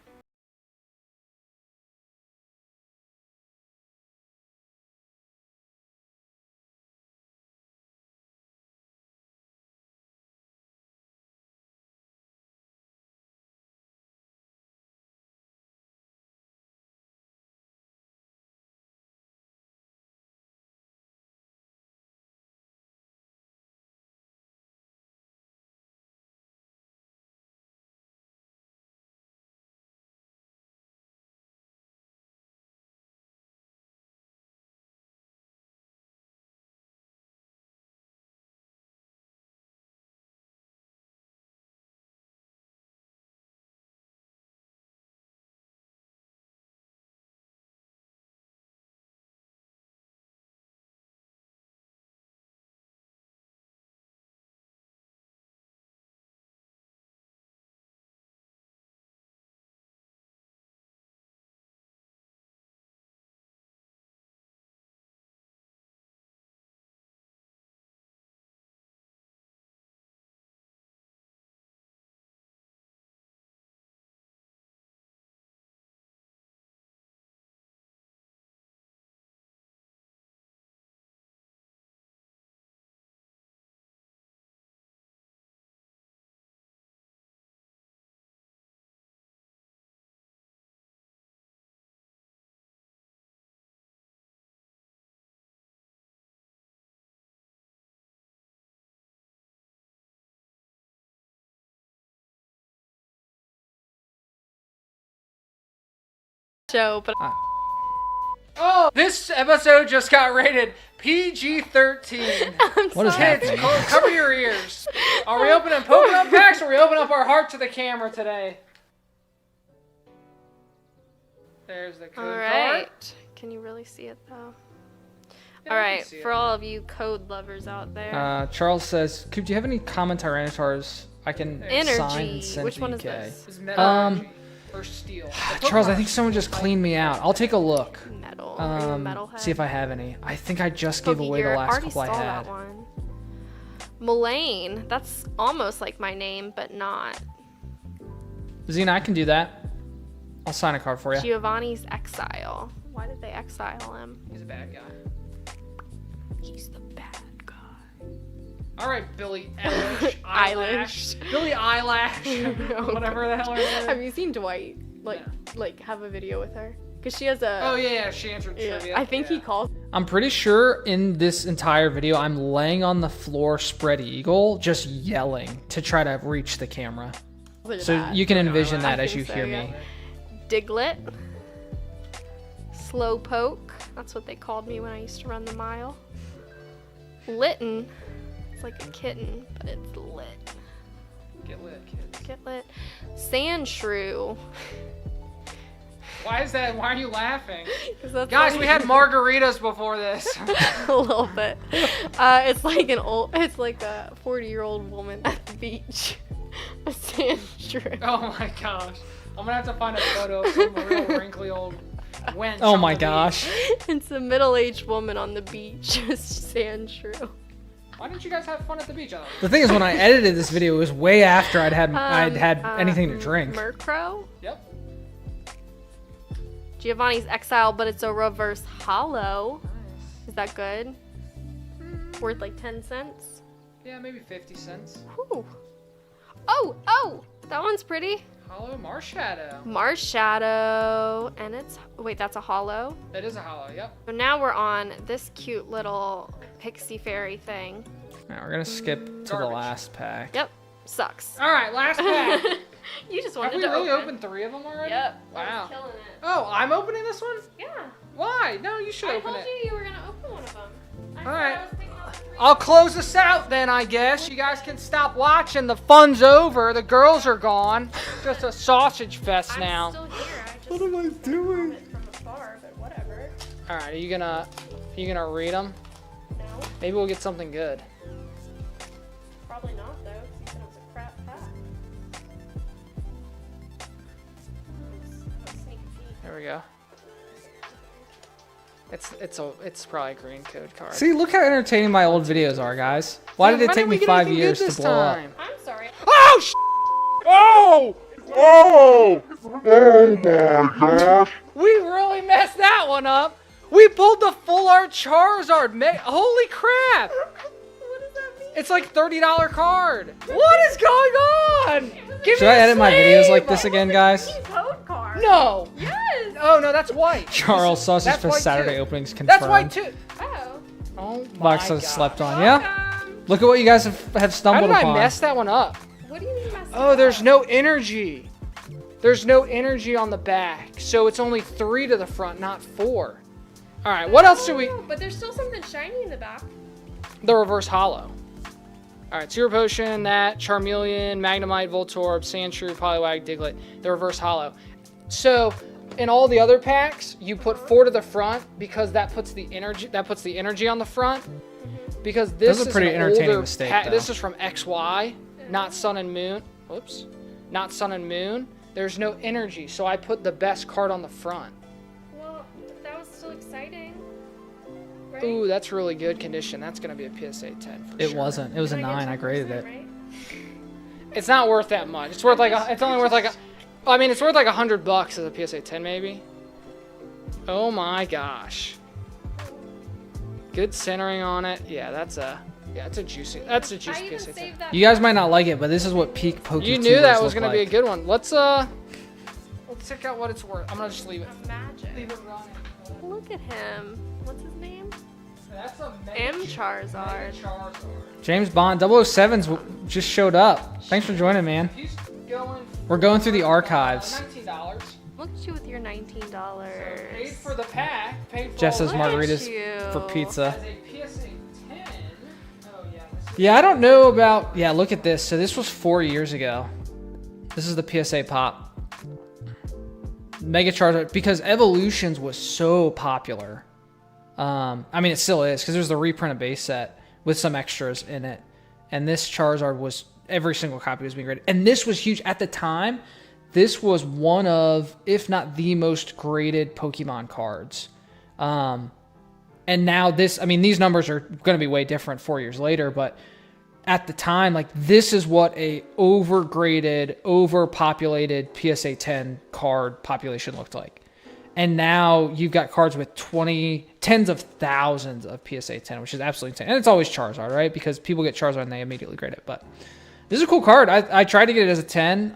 Show, but Oh, this episode just got rated PG-13. What is Kids, happening? cover your ears. Are we opening Pokemon packs or are we opening up our heart to the camera today? There's the code all card. right. Can you really see it though? Yeah, All I can right, see it. for all of you code lovers out there. Charles says, Coop, do you have any common Tyrannosaurs I can sign and Energy. send Which to one the is UK? this? This is Metal Energy or Steel. The Charles, I Pokemon think someone just cleaned me out. I'll take a look. Metal. Are you a metalhead? See if I have any. I think I just gave Pokey away the Gear. last already couple I saw had. that one. Mullane. That's almost like my name, but not. Xena, I can do that. I'll sign a card for you. Giovanni's Exile. Why did they exile him? He's a bad guy. He's the bad guy. All right, Billy Eilish. Eilish. Billy Eyelash. Whatever the hell her name is. Have you seen Dwight? Like have a video with her? Cause she has a. Oh yeah, she answered trivia. I think he Yeah. calls. I'm pretty sure in this entire video, I'm laying on the floor spread eagle, just yelling to try to reach the camera. So you can envision that I as you think hear so, me. Diglett. Slowpoke. That's what they called me when I used to run the mile. Litten. It's like a kitten, but it's lit. Get lit, kids. Get lit. Sand shrew. Why is that? Why are you laughing? 'Cause that's Guys, like- we had margaritas before this. a little bit. It's like it's like a 40-year-old woman at the beach. A sand shrew. Oh my gosh. I'm gonna have to find a photo of some real wrinkly old wench. Oh on my the gosh. beach. It's a middle-aged woman on the beach. A sand shrew. Why didn't you guys have fun at the beach? The thing is, when I edited this video, it was way after I'd had anything to drink. Murkrow. Yep. Giovanni's Exile, but it's a reverse hollow. Nice. Is that good? Worth like 10 cents? Yeah, maybe 50 cents. Whew. Oh! That one's pretty. Hollow Marshadow. Marshadow. And it's... Wait, that's a hollow? It is a hollow, yep. So now we're on this cute little pixie fairy thing. Now we're gonna skip to the Garbage. last pack. Yep. Sucks. Alright, last pack. You just Have wanted we to really open. opened 3 of them already? Yep. Wow. Killing it. Oh, I'm opening this one? Yeah. Why? No, you should I open told it. you were gonna open one of them. Alright. I was picking out 3. I'll close this out then, I guess. You guys can stop watching. The fun's over. The girls are gone. Just a sausage fest I'm now. still here. I just What am I doing? comment from afar, but whatever. Alright, are you gonna read them? No, Maybe we'll get something good. probably not though. 'Cause you said it was a crap pack. Sneak peek. There we go. It's probably a green code card. See, look how entertaining my old videos are, guys. Why did it take me 5 years to blow up? I'm sorry. Oh sh! Oh! Oh! Oh my gosh! We really messed that one up. We pulled the full art Charizard. Holy crap! What does that mean? It's like $30 card. What is going on? Give Should me I a edit my videos like sleeve. this again, guys? Code card. No. Yes. Oh no, that's white. Charles Sausage That's Fest white, Saturday too. openings confirmed. That's white too. Oh. Oh my Box god. has slept on. Yeah. Look at what you guys have How stumbled did I upon. mess that one up? What do you mean messing Oh, there's up? no energy. There's no energy on the back, so it's only 3 to the front, not 4. All right, what else do we? Oh, but there's still something shiny in the back. The reverse hollow. All right, Zero Potion, that, Charmeleon, Magnemite, Voltorb, Sandshrew, Poliwag, Diglett, the reverse hollow. So, in all the other packs, you put 4 to the front because that puts the energy. That puts the energy on the front. Because this That's a is pretty an entertaining older mistake, pack. though. This is from XY, not Sun and Moon. Whoops, not Sun and Moon. There's no energy, so I put the best card on the front. Well, that was still exciting. Right? Ooh, that's really good condition. That's gonna be a PSA 10 for It sure. wasn't. It was a Did I get 9. I graded 10%, it. right? It's not worth that much. It's worth like it's only worth like I mean, it's worth like $100 as a PSA 10 maybe. Oh my gosh. Good centering on it. Yeah, it's a juicy. That's a I juicy even PSA 10. saved that. You guys might not like it, but this is what peak Pokemon. You knew that was gonna be a good one. Let's check out what it's worth. I'm gonna just leave it. Magic. Leave it running. Look at him. What's his name? That's a M. Charizard. James Bond 007's just showed up. Thanks for joining, man. He's going. We're going through the archives. $19. Look at you with your $19. Paid for the pack. Paid for Jess all says the Look at margaritas you. for pizza. As a PSA 10. Oh yeah. Yeah, I don't know about. Yeah, look at this. So this was 4 years ago. This is the PSA pop. Mega Charizard, because Evolutions was so popular. I mean, it still is, because there's the reprint of base set with some extras in it. And this Charizard was, every single copy was being graded. And this was huge. At the time, this was one of, if not the most graded Pokemon cards. And now this, I mean, these numbers are going to be way different 4 years later, but at the time, like, this is what a overgraded, overpopulated PSA 10 card population looked like. And now you've got cards with tens of thousands of PSA 10, which is absolutely insane. And it's always Charizard, right? Because people get Charizard and they immediately grade it. But this is a cool card. I tried to get it as a 10,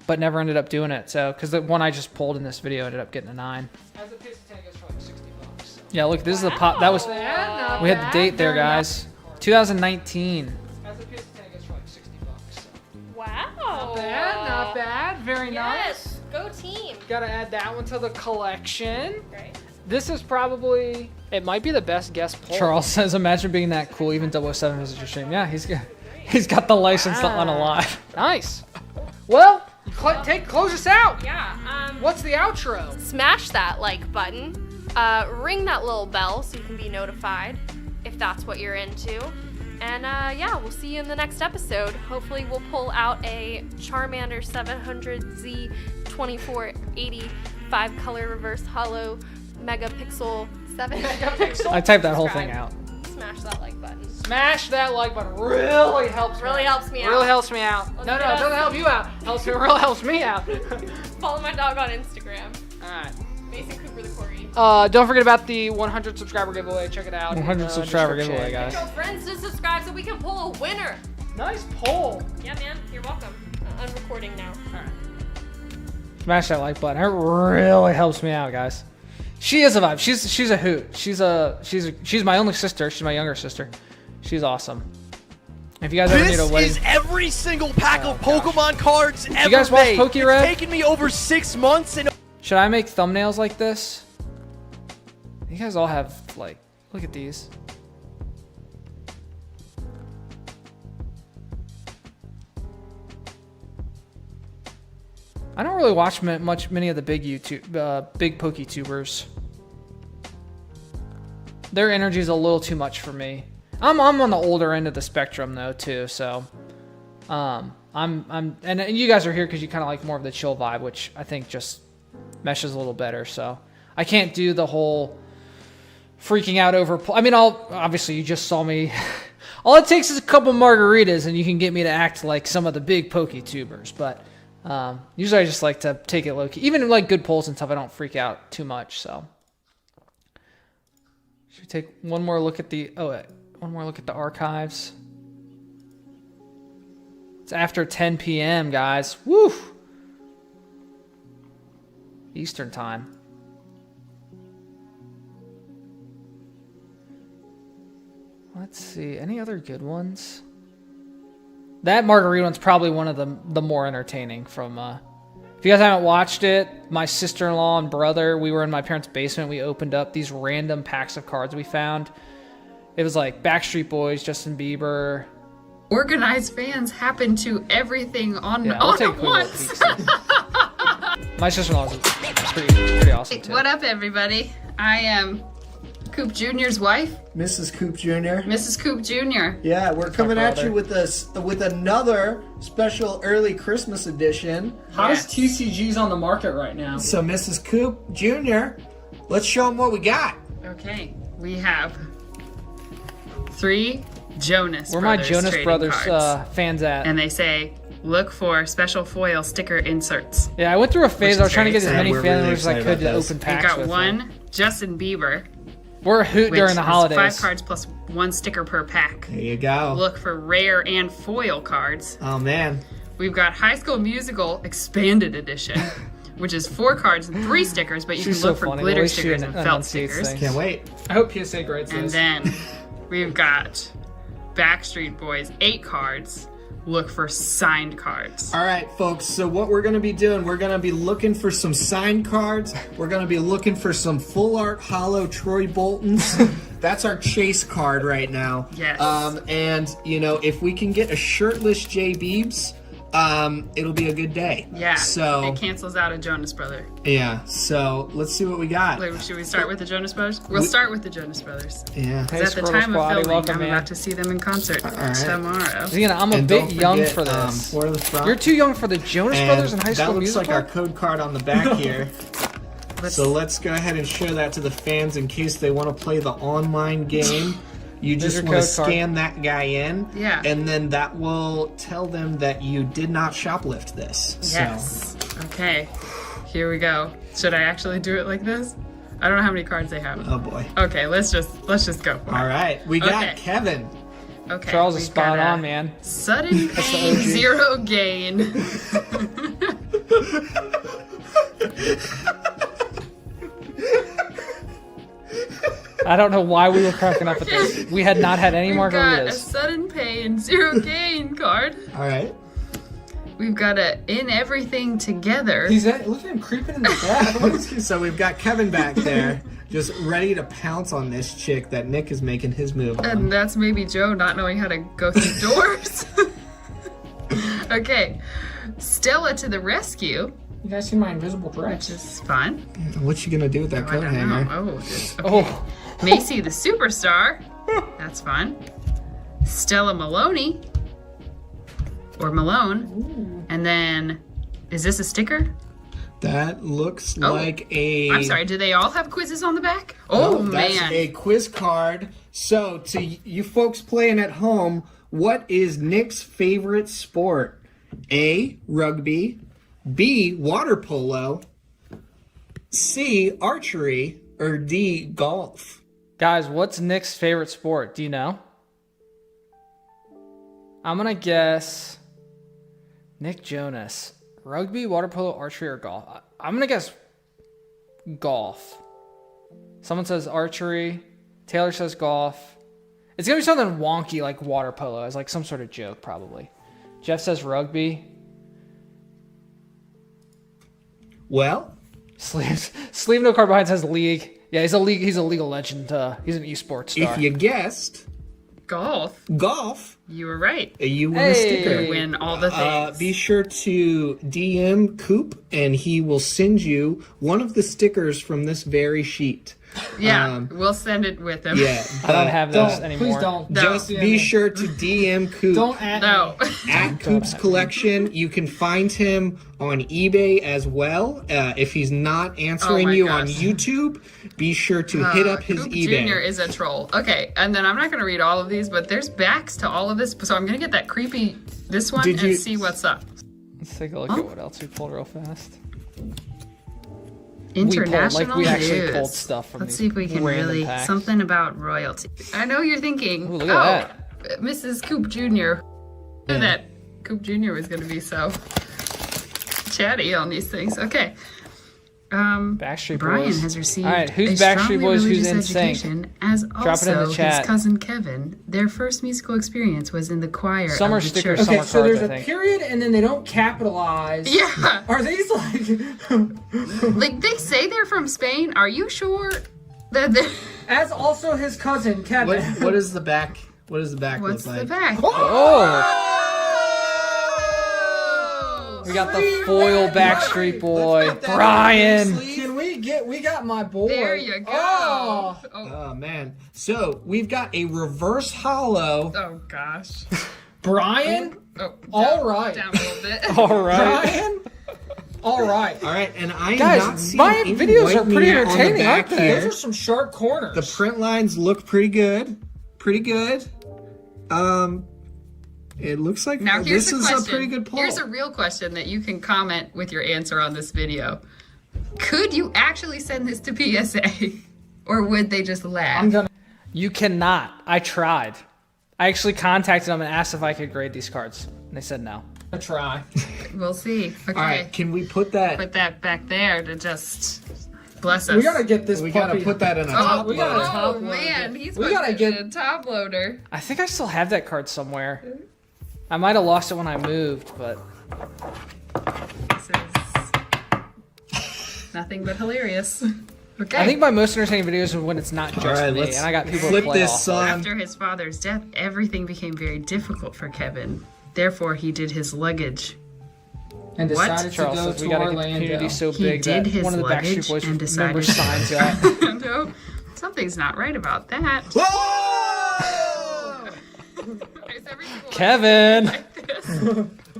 but never ended up doing it. So, because the one I just pulled in this video ended up getting a 9. As a PSA 10 it goes for like $60. So. Yeah, look, this is the pop. That was, Not we had the bad. date there, Very guys. 2019. As a PSA 10 it goes for like $60. So. Wow. Not bad, not bad. Very nice. Yes. Go team. Gotta add that one to the collection. Right. This is probably, it might be the best guest pull. Charles says, imagine being that cool. Even 007 visits your stream. Yeah, he's good. He's got the license to unalive. Nice. Well, close us out. Yeah. What's the outro? Smash that like button. Ring that little bell so you can be notified if that's what you're into. And yeah, we'll see you in the next episode. Hopefully we'll pull out a Charmander 700Z 2480 color reverse hollow megapixel 7. I typed that whole thing out. Smash that like button. Smash that like button. Really helps me. Really helps me out. Really helps me out. Let's No, do it this. doesn't help you out. Really helps me out. Follow my dog on Instagram. Alright. Mason Cooper the Corgi. Don't forget about the 100 subscriber giveaway. Check it out. 100 subscriber giveaway, guys. Tell friends to subscribe so we can pull a winner. Nice poll. Yeah, man. You're welcome. I'm recording now. Alright. Smash that like button. It really helps me out, guys. She is a vibe. She's a hoot. She's my only sister. She's my younger sister. She's awesome. If you guys ever need a This wedding, is every single pack of Pokemon cards ever guys watch made. PokeRev? It's taken me over 6 months and should I make thumbnails like this? You guys all have like, look at these. I don't really watch many of the big big PokeTubers. Their energy is a little too much for me. I'm on the older end of the spectrum though too, so and you guys are here because you kind of like more of the chill vibe, which I think just meshes a little better. So I can't do the whole freaking out over. I mean, obviously you just saw me. All it takes is a couple margaritas and you can get me to act like some of the big PokeTubers, but. Usually I just like to take it low key. Even like good polls and stuff, I don't freak out too much. So, should we take one more look at the archives? It's after 10 p.m. guys. Woo! Eastern time. Let's see. Any other good ones? That margarita one's probably one of the more entertaining from, if you guys haven't watched it, my sister-in-law and brother, we were in my parents' basement, we opened up these random packs of cards we found. It was like Backstreet Boys, Justin Bieber. Organized fans happen to everything on Yeah, all I'll take at Queen once. My sister-in-law is pretty awesome too. What up, everybody? I am Coop Jr.'s wife, Mrs. Coop Jr. Mrs. Coop Jr. Yeah, we're coming at brother. you with another special early Christmas edition. How's TCGs on the market right now? So, Mrs. Coop Jr., let's show them what we got. Okay, we have 3 Jonas Where my Brothers Jonas trading Brothers cards. fans at? And they say, look for special foil sticker inserts. Yeah, I went through a phase. Which I was is trying to get very as many exciting. We're fan really members as I excited could to about this. open We packs got with. one Justin Bieber, We're a hoot which during the is holidays. 5 cards plus 1 sticker per pack. There you go. Look for rare and foil cards. Oh, man. We've got High School Musical Expanded Edition, which is 4 cards and 3 stickers, but you She's can look so for funny. The glitter way she stickers and felt enunciates stickers. things. Can't wait. I hope PSA grades And this. then we've got Backstreet Boys 8 cards. Look for signed cards. All right, folks. So what we're going to be doing, we're going to be looking for some signed cards. We're going to be looking for some full art hollow Troy Boltons. That's our chase card right now. Yes. And, you know, if we can get a shirtless J. Beebs, it'll be a good day. Yeah. So, It cancels out a Jonas Brother. yeah. So let's see what we got. Like, should we start with the Jonas Brothers? We'll start with the Jonas Brothers. Yeah. Hey, 'Cause at the Squirtle time Squatty, of filming, welcome, I'm man. about to see them in concert right. tomorrow. Zena, I'm a And bit don't young forget, for this. for the front. You're too young for the Jonas And Brothers in High School that looks Musical? like our code card on the back here. So let's go ahead and show that to the fans in case they want to play the online game. You There's just your want to code card. scan that guy in, Yeah. and then that will tell them that you did not shoplift this. Yes. Okay. Here we go. Should I actually do it like this? I don't know how many cards they have. So, oh boy. Okay, let's just go for it. All right, we got Okay. Kevin. Okay. Charles is we've got spot a on, man. Sudden the pain, OG. 0 gain. I don't know why we were cracking up at this. We had not had any We've got a margaritas. sudden pain, 0 gain card. All right. We've got to in everything together. Look at him creeping in the back. So we've got Kevin back there, just ready to pounce on this chick that Nick is making his move on. And that's maybe Joe not knowing how to go through doors. Okay. Stella to the rescue. You guys see my invisible dress? Which is fun. What's she gonna do with that I coat don't hanger? know. Okay. Macy the superstar. That's fun. Stella Maloney. Or Malone. Ooh. And then, is this a sticker? That looks like a... I'm sorry, do they all have quizzes on the back? Oh, that's man. a quiz card. So, to you folks playing at home, what is Nick's favorite sport? A, rugby. B, water polo. C, archery. Or D, golf. Guys, what's Nick's favorite sport? Do you know? I'm going to guess Nick Jonas. Rugby, water polo, archery, or golf? I'm going to guess golf. Someone says archery. Taylor says golf. It's going to be something wonky like water polo as like some sort of joke probably. Jeff says rugby. Well, Sleeve no card behind says league. Yeah, he's a legal legend. He's an esports star. if you guessed Golf. You were right. you win a sticker. You win all the things. Be sure to DM Coop, and he will send you one of the stickers from this very sheet. Yeah, we'll send it with him. Yeah, I don't have those anymore. Please don't. Just be sure to DM Coop. Don't add No. At Coop's Collection. You can find him on eBay as well. If he's not answering you on gosh. YouTube, be sure to hit up his Coop eBay. Jr. is a troll. Okay, and then I'm not going to read all of these, but there's backs to all of this, so I'm going to get that creepy, this one, Did and you- see what's up. Let's take a look at what else we pulled real fast. International we actually news. pulled stuff from Let's these see if we can random really packs. something about royalty. I know you're thinking, Ooh, look at Mrs. Coop Jr. Knew that Coop Jr. was going to be so chatty on these things. Okay. Backstreet Brian Boys. has received All right, who's a Backstreet strongly Boys, who's religious in sync? education, as Drop it in also the chat. his cousin Kevin. Their first musical experience was in the choir Summer of the stickers, church. summer Okay, so cards, there's I a think. period and then they don't capitalize. Yeah. Are these like Like, they say they're from Spain. Are you sure that they're... as also his cousin Kevin? What is the back? What does the back What's look the like? back? Oh! We got the foil Backstreet Boy, Brian. Can we got my boy. There you go. Oh. Oh man! So we've got a reverse hollow. Oh, gosh. Brian? Oh, All right. Down a little bit. All right. Brian? All right. All right, and I'm Guys, not seeing my any videos white are pretty meat on the entertaining, back aren't they? here. Those are some sharp corners. The print lines look pretty good. Pretty good. It looks like Now, here's this a is question. a pretty good pull. Here's a real question that you can comment with your answer on this video. Could you actually send this to PSA? Or would they just laugh? You cannot. I tried. I actually contacted them and asked if I could grade these cards, and they said no. a try. We'll see. Okay. All right, can we put that? Put that back there to just bless us. We gotta get this. We gotta puppy. put that in a Oh, top we gotta loader. top loader. man, he's We putting gotta it get- in a top loader. I think I still have that card somewhere. I might have lost it when I moved, but This is nothing but hilarious. Okay. I think my most entertaining videos are when it's not just All right, me, let's and I got people flip to play this off. son. After his father's death, everything became very difficult for Kevin. Therefore, he did his luggage. And What? decided to Charles go says we to got to get the Orlando. community so He big did that his one of the luggage Backstreet Boys and members decided- signs up. No, something's not right about that. Whoa! Is everything Kevin! like this?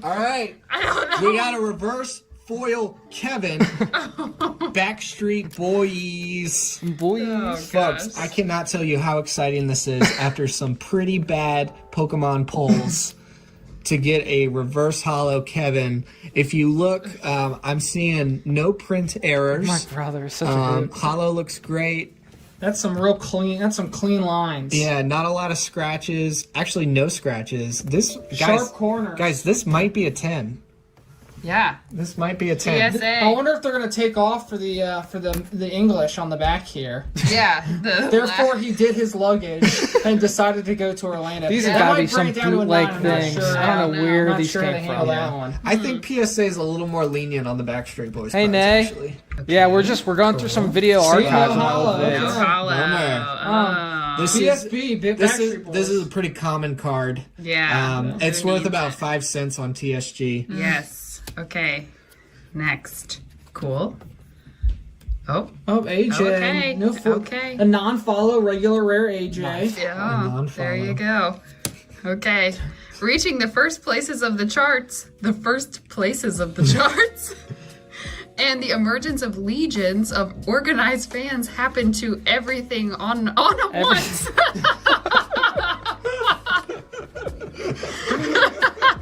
All right, I don't know. we got a reverse foil Kevin. Backstreet Boys. Boys. Oh, Folks, gosh. I cannot tell you how exciting this is after some pretty bad Pokemon pulls to get a reverse hollow Kevin. If you look, I'm seeing no print errors. My brother is such a good. Hollow looks great. That's some real clean. That's some clean lines. Yeah, not a lot of scratches. Actually, no scratches. This Sharp corners. guys, this might be a 10. Yeah. This might be a 10. TSA. I wonder if they're gonna take off for the English on the back here. Yeah. Therefore, he did his luggage and decided to go to Orlando. These have That gotta might be some break down to a bootleg 9, I'm not things. sure. I don't know where I'm not these sure came they handle from. that one. I think PSA is a little more lenient on the Backstreet Boys. Hey, cards, Nay. actually. Yeah, we're going through some video See, archives. no and all of hollow. it. No hollow. Bummer. This PSP, Big This Backstreet Boys. is a pretty common card. Yeah. It's Who worth needs about it? 5 cents on TSG. Yes. Okay. Next. Cool. Oh. Oh, AJ. Okay, No okay. A non-follow, regular rare AJ. Yeah. non-follow. There you go. Okay. Reaching the first places of the charts. The first places of the charts. And the emergence of legions of organized fans happen to everything on at once.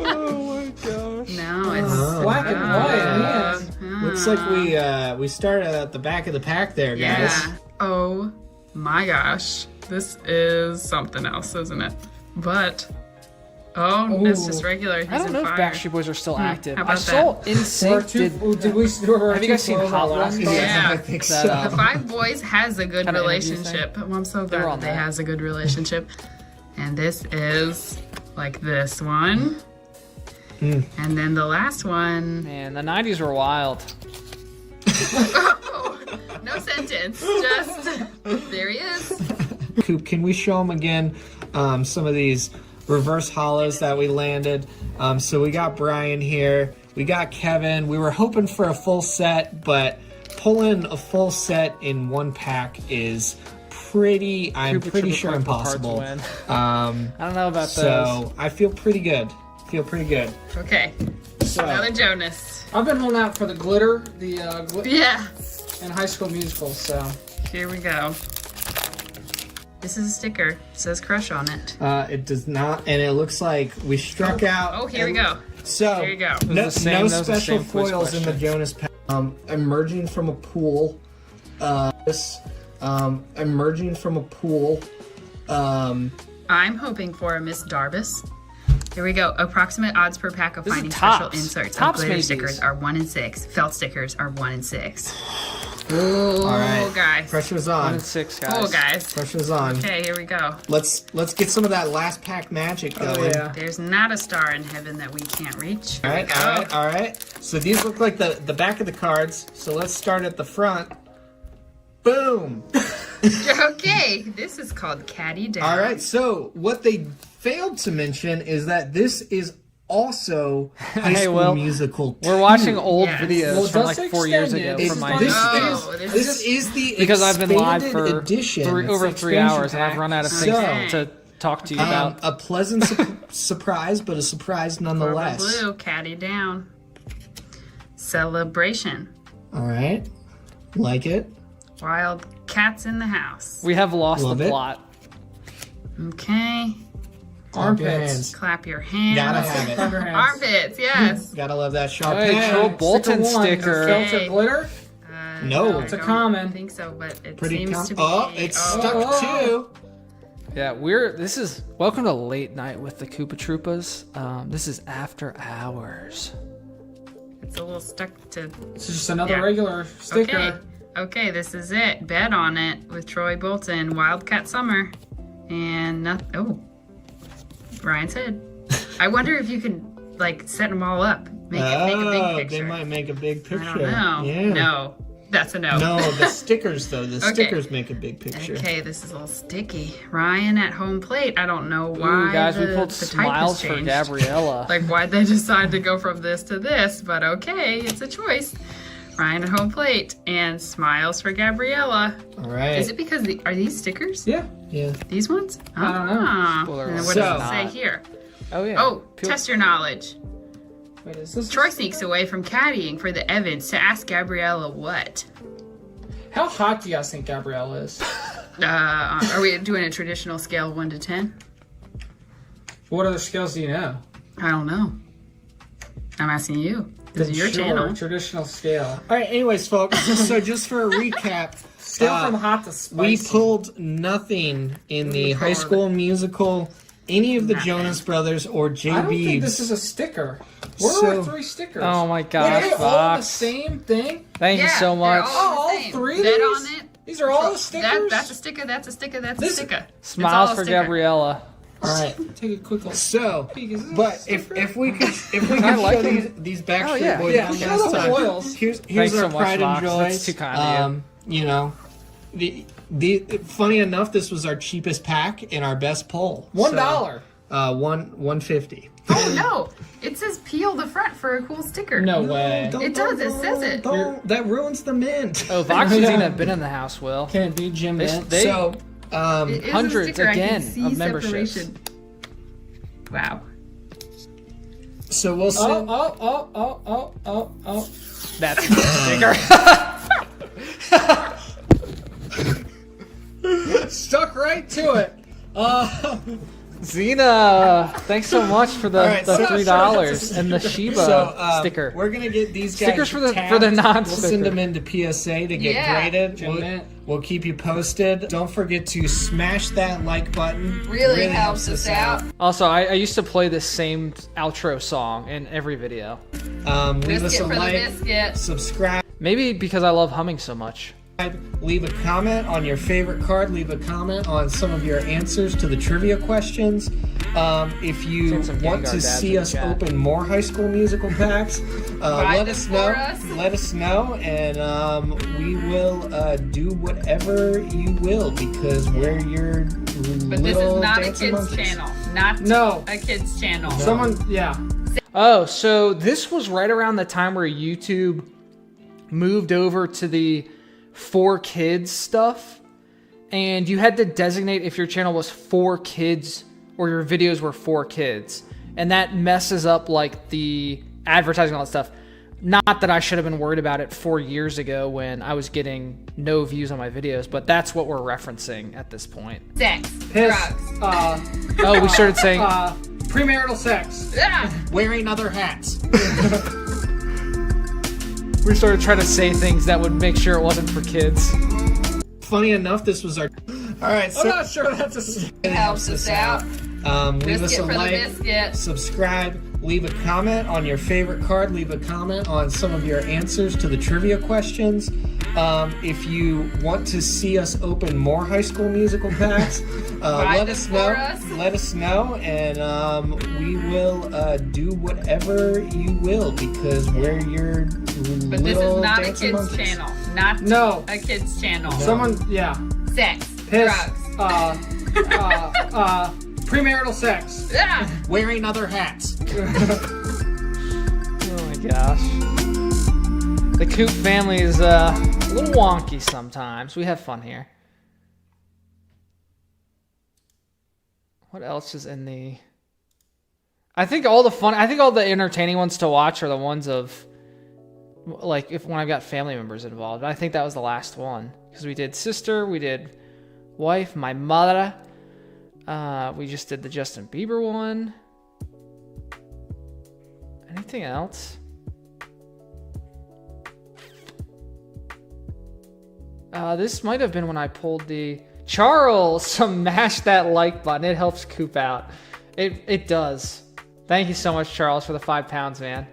Oh my gosh. No, it's Black and white, man. Looks like we started at the back of the pack there, guys. Yeah. Oh my gosh. This is something else, isn't it? But it's just regular. He's I don't in know if fire. Backstreet Boys are still active. how I about saw that? NSYNC Have you guys seen Hot Ones? Yeah. I think That, so. The Five Boys has a good Kinda interview relationship. Well, I'm so They were glad on that they that. has a good relationship. And this is like this one. And then the last one. Man, the 90s were wild. No sentence. Just there he is. Coop, can we show them again some of these reverse hollows that we landed? So we got Brian here. We got Kevin. We were hoping for a full set, but pulling a full set in one pack is I'm Super pretty triple sure purple cards impossible. win. I I don't know about so those. I feel pretty good. Okay. So Another Jonas. I've been holding out for the glitter, Yeah. and High School Musical, so. Here we go. This is a sticker. It says Crush on it. it does not, and it looks like we struck out. Oh, here we go. So There you go. No, was the same- no that was the special same quiz foils in the question. Jonas pack. Emerging from a pool. Emerging from a pool. I'm hoping for a Miss Darbus. Here we go. Approximate odds per pack of This is finding tops. special inserts Tops of glitter maybes. stickers are 1 in 6. Felt stickers are 1 in 6. All right, guys. pressure's 1 on. and 6, guys. Oh, guys. Pressure's on. Okay, here we go. Let's get some of that last pack magic going. yeah. There's not a star in heaven that we can't reach. All Here we right, go. all right. So these look like the back of the cards. So let's start at the front. Boom. Okay, this is called Caddy Down. All right. So what they failed to mention is that this is also High Hey, School Will, Musical 2. We're watching old Yes. videos Well, it from does like say 4 years ago extended. from my This Oh, is this this is the because I've been live expanded for edition. over It's 3 expansion hours and I've pack. run out of things So, to talk to you about. a pleasant surprise, but a surprise Purple nonetheless. blue, Caddy Down. Celebration. All right, like it. Wild cats in the house. We have lost Love the it. plot. Okay. Clap your Armpits. hands. Clap your hands. Gotta have it. Cover hands. Armpits, yes. Gotta love that sharp Hey, hand. Troll Bolton Sticker one, sticker. Filter Okay. glitter. No. I It's a don't common. think so, but it Pretty seems to be. Oh, it's stuck too. Yeah, this is welcome to Late Night with the Koopa Troopas. This is After Hours. It's a little stuck to. It's just another Yeah. regular sticker. Okay. Okay, this is it. Bet on it with Troy Bolton. Wildcat Summer. And oh. Ryan's head. I wonder if you can like set them all up. Make a big picture. They might make a big picture. I don't know. Yeah. No. That's a no. No, the stickers though. The Okay. stickers make a big picture. Okay, this is a little sticky. Ryan at home plate. I don't know why. Ooh, guys, we the pulled type has smiles for changed. Gabriella. Like, why'd they decide to go from this to this? But okay, it's a choice. Ryan at home plate and smiles for Gabriella. All right. Is it because are these stickers? Yeah. Yeah. These ones? I don't know. Ah. Spoiler And then alert. what does So- it say here? Oh yeah. Oh, Peel- test your knowledge. Wait, is this? Troy sneaks away from caddying for the Evans to ask Gabriella what? How hot do you guys think Gabrielle is? Are we doing a traditional scale of 1 to 10? What other skills do you know? I don't know. I'm asking you. This is your Sure, channel. Traditional scale. All right. Anyways, folks. So just for a recap, Scale from hot to spicy. we pulled nothing in the High School Musical any of the Jonas Brothers or J. I don't think Beebs. this is a sticker. Where So- are our 3 stickers? Oh my Wait, gosh, are they all the Fox. same thing? Thank you so much. all 3 of That these? on it. These are all the stickers? That's a sticker. That's a sticker. That's This- a sticker. Smiles It's all a for sticker. Gabriella. All right. Take a quick look. So, Peek, is this but a sticker? if we could I like show them. these Backstreet yeah. Boys Yeah, one show last the time. foils. Here's Thanks our so much, pride and Fox. joy. That's too kind of you. You know, the funny enough, this was our cheapest pack in our best poll. $1. So, $1.50. Oh no! It says peel the front for a cool sticker. No way. It does, it says it. That ruins the mint. Oh, Vox and Xena have been in the house, Will. Can it be Jim Mint? They- So, It is a hundreds sticker. I can again see of memberships. separation. Wow. so we'll send. Oh. That's the sticker. Stuck right to it. Xena, thanks so much for the, All right, the so- $3 and the Shiba sticker. We're gonna get these guys Stickers for the tagged. non-sticker. We'll send them into PSA to get Yeah. graded. Jim Mint. We'll keep you posted. Don't forget to smash that like button. Really helps us out. Also, I used to play this same outro song in every video. Leave us Biscuit a for the like, biscuit. subscribe, Maybe because I love humming so much. leave a comment on your favorite card. Leave a comment on some of your answers to the trivia questions. If you Seen some want Gengar to dads see in the us chat. open more High School Musical packs, let us know. Let us know, and we will do whatever you will because we're your But this little is not a dancing kids monkeys. channel. Not No. a kids channel. Someone, yeah. Oh, so this was right around the time where YouTube moved over to the 4 kids stuff. And you had to designate if your channel was 4 kids or your videos were 4 kids. And that messes up like the advertising and all that stuff. Not that I should have been worried about it 4 years ago when I was getting no views on my videos, but that's what we're referencing at this point. Sex. Piss. Drugs. Oh, we started saying Premarital sex. Ah! Wearing other hats. we started trying to say things that would make sure it wasn't for kids. Funny enough, this was our. All right, so I'm not sure that's a. Helps us out. leave us Biscuit a for the like, biscuit. subscribe, leave a comment on your favorite card, leave a comment on some of your answers to the trivia questions. If you want to see us open more High School Musical packs, let us know. Let us know, and we will do whatever you will because we're your But this little is not a dancing kids monkeys. channel. Not No. a kids channel. Someone, yeah. Sex. Piss. Drugs. Premarital sex. Ah! Wearing other hats. Oh my gosh. The Coop family is a little wonky sometimes. We have fun here. What else is in the... I think all the entertaining ones to watch are the ones of like when I've got family members involved. I think that was the last one because we did sister, we did wife, my mother. We just did the Justin Bieber one. Anything else? This might have been when I pulled the Charles. Smash that like button. It helps Coop out. It does. Thank you so much, Charles, for the £5, man.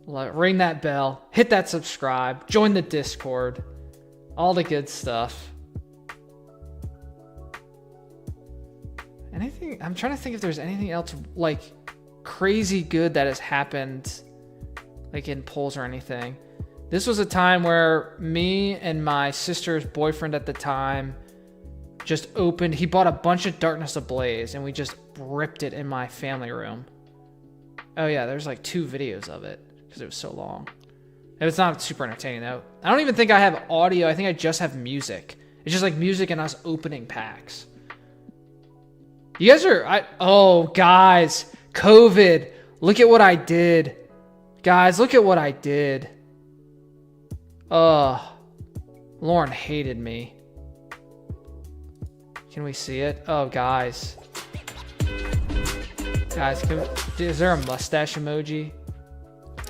Ring that bell. Hit that subscribe. Join the Discord. All the good stuff. Anything? I'm trying to think if there's anything else like crazy good that has happened, like in polls or anything. This was a time where me and my sister's boyfriend at the time just opened. He bought a bunch of Darkness Ablaze, and we just ripped it in my family room. Oh yeah, there's like 2 videos of it because it was so long. It was not super entertaining though. I don't even think I have audio. I think I just have music. It's just like music and us opening packs. You guys are... oh, guys. COVID. Look at what I did. Guys, look at what I did. Ugh. Lauren hated me. Can we see it? Oh, guys. Guys, is there a mustache emoji?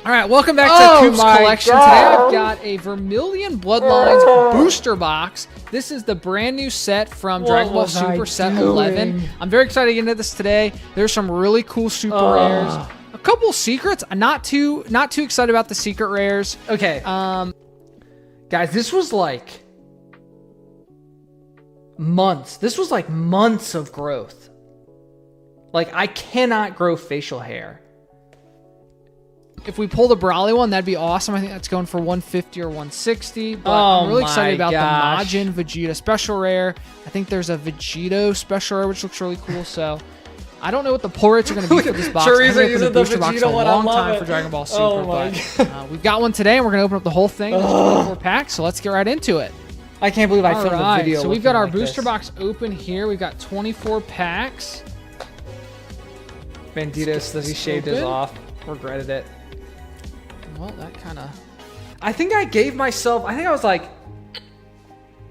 All right, welcome back Oh to Coop's my Collection. God. Today I've got a Vermilion Bloodlines booster box. This is the brand new set from Dragon Ball was I Super Set doing? 11. I'm very excited to get into this today. There's some really cool super rares. A couple secrets. I'm not too excited about the secret rares. Okay. Guys, this was like months. This was like months of growth. Like, I cannot grow facial hair. If we pull the Brawly one, that'd be awesome. I think that's going for 150 or 160. But Oh I'm really my excited about gosh. the Majin Vegeta special rare. I think there's a Vegito special rare, which looks really cool. So I don't know what the pull rates are going to be for this box. Sure, I haven't using opened the a booster box in Vegito a one, I long love time it. for Dragon Ball Super. Oh my but we've got one today, and we're going to open up the whole thing. There's 24 packs, so let's get right into it. I can't believe I All filmed right, a video. so we've looking got our like booster this. box open here. We've got 24 packs. Banditos, that he shaved his open. off. Regretted it. Well, that kind of... I think I gave myself, I think I was like,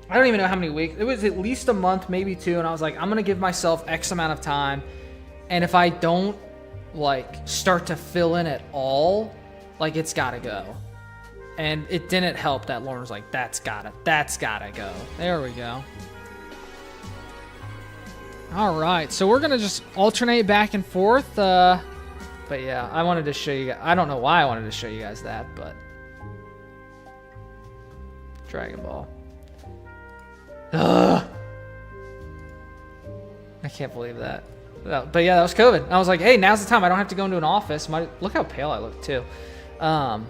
I don't even know how many weeks. It was at least a month, maybe two. And I was like, I'm going to give myself X amount of time. And if I don't, like, start to fill in at all, like, it's got to go. And it didn't help that Lauren was like, that's gotta go. There we go. All right, so we're gonna just alternate back and forth. But yeah, I wanted to show you guys. I don't know why I wanted to show you guys that, but Dragon Ball. Ugh. I can't believe that. But yeah, that was COVID. I was like, hey, now's the time. I don't have to go into an office. Look how pale I look too. Man.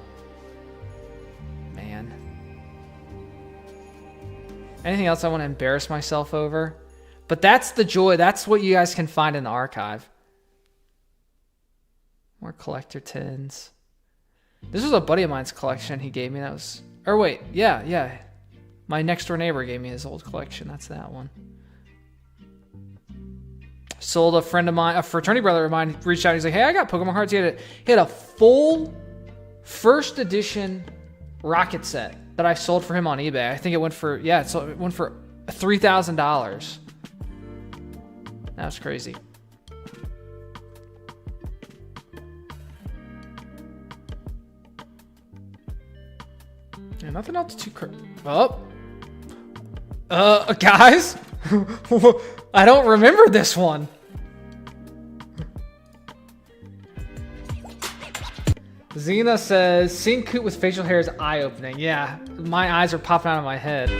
Anything else I want to embarrass myself over? But that's the joy. That's what you guys can find in the archive. More collector tins. This was a buddy of mine's collection he gave me. That was... Or wait, yeah. My next door neighbor gave me his old collection. That's that one. Sold a friend of mine, a fraternity brother of mine, reached out. He's like, hey, I got Pokemon cards. He had a full first edition Rocket set that I sold for him on eBay. I think it went for, it went for $3,000. That was crazy. Yeah, nothing else too guys, I don't remember this one. Xena says, seeing Coop with facial hair is eye-opening. Yeah, my eyes are popping out of my head.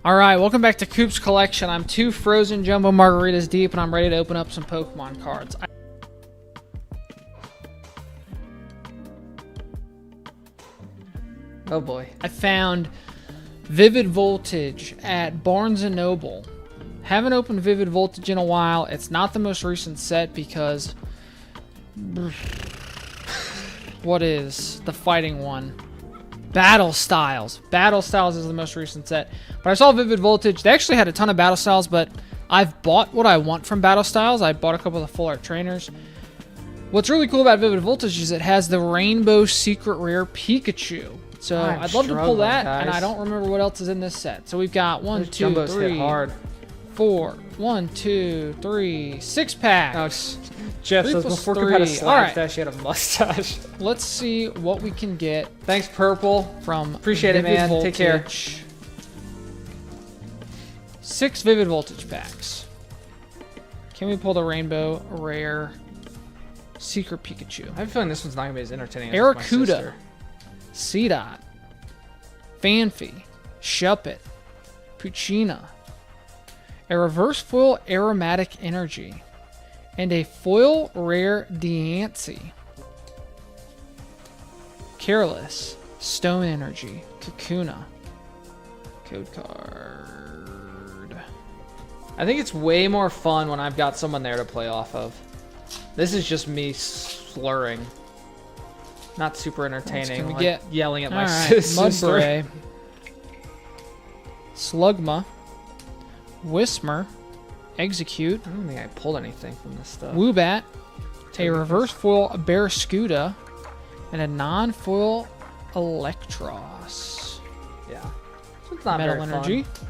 All right, welcome back to Coop's Collection. I'm 2 frozen jumbo margaritas deep, and I'm ready to open up some Pokemon cards. Oh boy. I found Vivid Voltage at Barnes & Noble. Haven't opened Vivid Voltage in a while. It's not the most recent set because... What is the fighting one? Battle Styles. Battle Styles is the most recent set. But I saw Vivid Voltage. They actually had a ton of Battle Styles, but I've bought what I want from Battle Styles. I bought a couple of the full art trainers. What's really cool about Vivid Voltage is it has the Rainbow Secret Rare Pikachu. So I'd love to pull that, and I don't remember what else is in this set. So we've got 1, 2, Jumbos 3, hit hard. 4, 1, 2, 3, 6 packs. Jeff 3 says plus before Coop had a 3. slap Alright. stash, he had a mustache. Let's see what we can get Thanks, Purple. from Appreciate it, Vivid man. Voltage. Take care. 6 Vivid Voltage packs. Can we pull the Rainbow Rare Secret Pikachu? I have a feeling this one's not going to be as entertaining as my Arrokuda, sister. Seedot, Fanfi, Shuppet, Puccina, a reverse foil Aromatic Energy, and a foil rare Diancie. Careless, Stone Energy, Kakuna. Code card. I think it's way more fun when I've got someone there to play off of. This is just me slurring. Not super entertaining. Can we like get? yelling at my Alright, sister. Mudbray, Slugma, Whismur, Execute, I don't think I pulled anything from this stuff. Woobat, a reverse foil Barraskewda, and a non-foil Electros. Yeah. So it's not Metal very Energy, fun.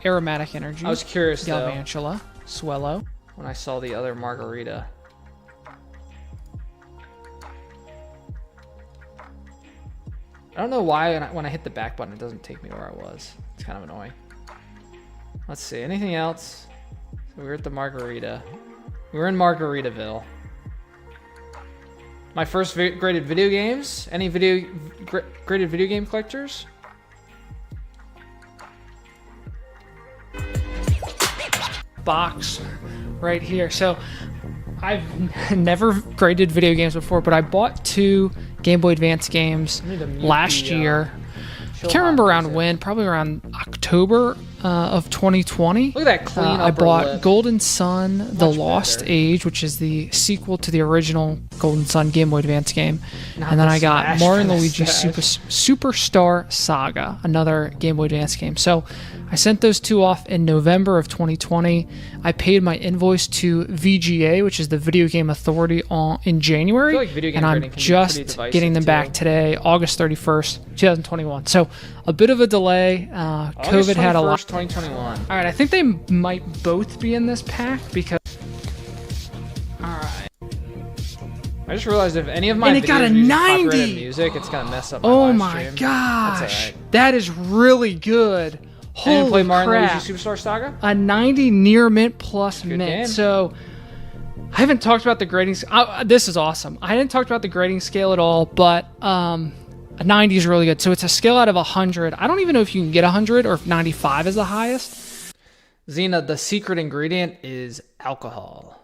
Aromatic Energy, I was curious though Galvantula, Swellow, when I saw the other margarita. I don't know why when I hit the back button, it doesn't take me where I was. It's kind of annoying. Let's see. Anything else? So we're at the Margarita. We're in Margaritaville. My first graded video games? Any graded video game collectors? Box right here. So I've never graded video games before, but I bought 2 Game Boy Advance games last year. I can't remember around when, probably around October of 2020. Look at that clean I upper bought lip. Golden Sun, The Much Lost better. Age, which is the sequel to the original Golden Sun Game Boy Advance game. Not And then the I got Smash Mario and for the Luigi Smash. Superstar Saga, another Game Boy Advance game. So I sent those 2 off in November of 2020. I paid my invoice to VGA, which is the Video Game Authority, in January. I feel like video game and I'm grading can be just pretty divisive, getting them back too. today, August 31st, 2021. So a bit of a delay. COVID had a lot. 2021. All right, I think they might both be in this pack because. All right. I just realized if any of my And it got videos a use 90! copyrighted music, it's gonna mess up my Oh live my stream. gosh, That's alright. that is really good. And play Holy Mario and crap! Luigi Superstar Saga? A 90 near mint plus mint. game. So I haven't talked about the grading. This is awesome. I hadn't talked about the grading scale at all, but a 90 is really good. So it's a scale out of 100. I don't even know if you can get 100 or if 95 is the highest. Xena, the secret ingredient is alcohol.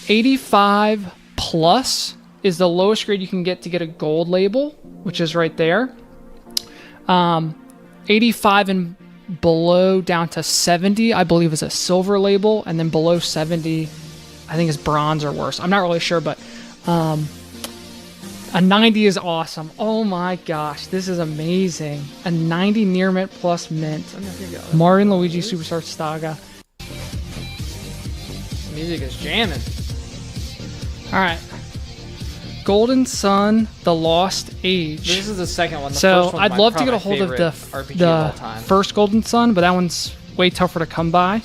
85 plus is the lowest grade you can get to get a gold label, which is right there. 85 and below down to 70, I believe, is a silver label, and then below 70, I think is bronze or worse. I'm not really sure, but a 90 is awesome. Oh my gosh, this is amazing. A 90 near mint plus mint. Mario and Luigi Superstar Saga. The music is jamming. All right. Golden Sun, The Lost Age. This is the second one. The So first one's I'd love to get a probably hold of the favorite RPG of all time. first Golden Sun, but that one's way tougher to come by.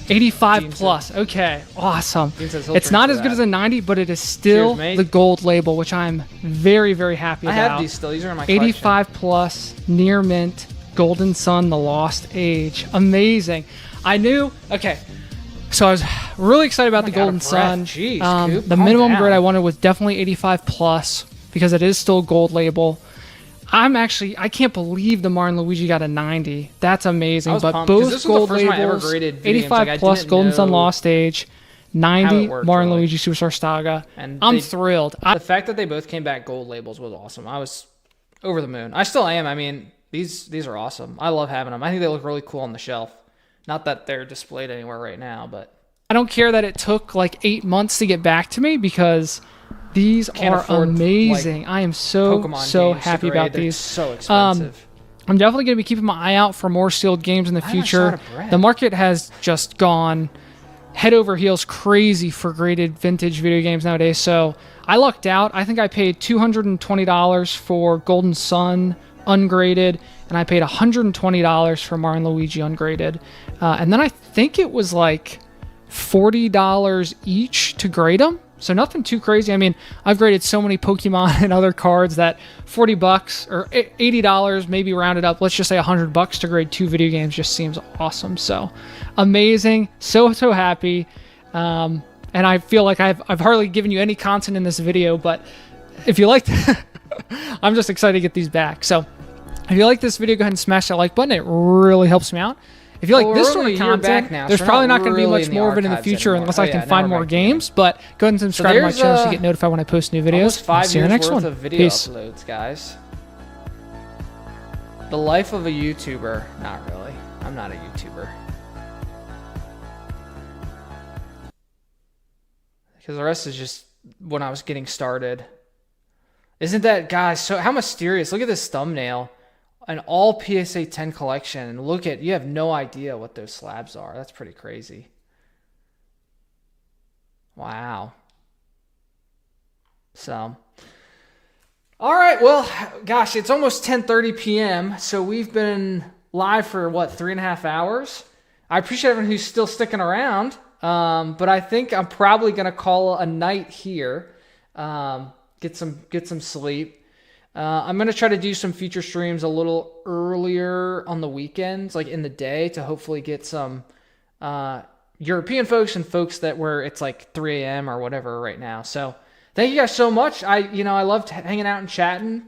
85 Dean plus. Okay, awesome. Dean says he'll It's drink not to as good that. as a 90, but it is still Cheers, mate. the gold label, which I'm very, very happy I about. have these still. These are in my collection. 85 plus, near mint, Golden Sun, The Lost Age. Amazing. I knew. Okay. So I was really excited about the like out of Golden breath. Sun. Jeez, Coop, The calm minimum down. grade I wanted was definitely 85 plus because it is still gold label. I can't believe the Mario and Luigi got a 90. That's amazing. I was but pumped, 'cause both this was the gold first time I ever labels, graded video games. 85 Like, I plus, didn't Golden Sun know Lost Age, how 90 it worked, Mario and really. Luigi Superstar Saga. And I'm they- thrilled. The fact that they both came back gold labels was awesome. I was over the moon. I still am. I mean, these are awesome. I love having them. I think they look really cool on the shelf. Not that they're displayed anywhere right now, but I don't care that it took like 8 months to get back to me because these Can't are afford, amazing. I am so Pokemon so games to happy grade. about They're these. so expensive. I'm definitely going to be keeping my eye out for more sealed games in the Why am I future. short of breath? The market has just gone head over heels crazy for graded vintage video games nowadays. So I lucked out. I think I paid $220 for Golden Sun ungraded, and I paid $120 for Mario and Luigi ungraded. And then I think it was like $40 each to grade them. So nothing too crazy. I mean, I've graded so many Pokemon and other cards that $40 or $80, maybe rounded up, let's just say $100 to grade 2 video games just seems awesome. So amazing. So happy. And I feel like I've hardly given you any content in this video, but if you liked I'm just excited to get these back. So if you like this video, go ahead and smash that like button. It really helps me out. If you like Well, this we're sort only of a year content, back now, so there's we're probably not not going to be really much in the more of it in the archives future anymore. unless Oh, I yeah, can never find more back games. But go ahead and subscribe to my there's, channel so you get notified when I post new videos. Almost 5 See you in the years next worth one. of video Peace. uploads, guys. The life of a YouTuber. Not really. I'm not a YouTuber. Because the rest is just when I was getting started. Isn't that, guys, so how mysterious? Look at this thumbnail. An all PSA 10 collection. And look at, you have no idea what those slabs are. That's pretty crazy. Wow. So, all right. Well, gosh, it's almost 10:30 p.m. So we've been live for what, 3.5 hours? I appreciate everyone who's still sticking around. But I think I'm probably going to call a night here. Get some sleep. I'm going to try to do some future streams a little earlier on the weekends, like in the day, to hopefully get some European folks and folks that where it's like 3 a.m. or whatever right now. So thank you guys so much. I loved hanging out and chatting.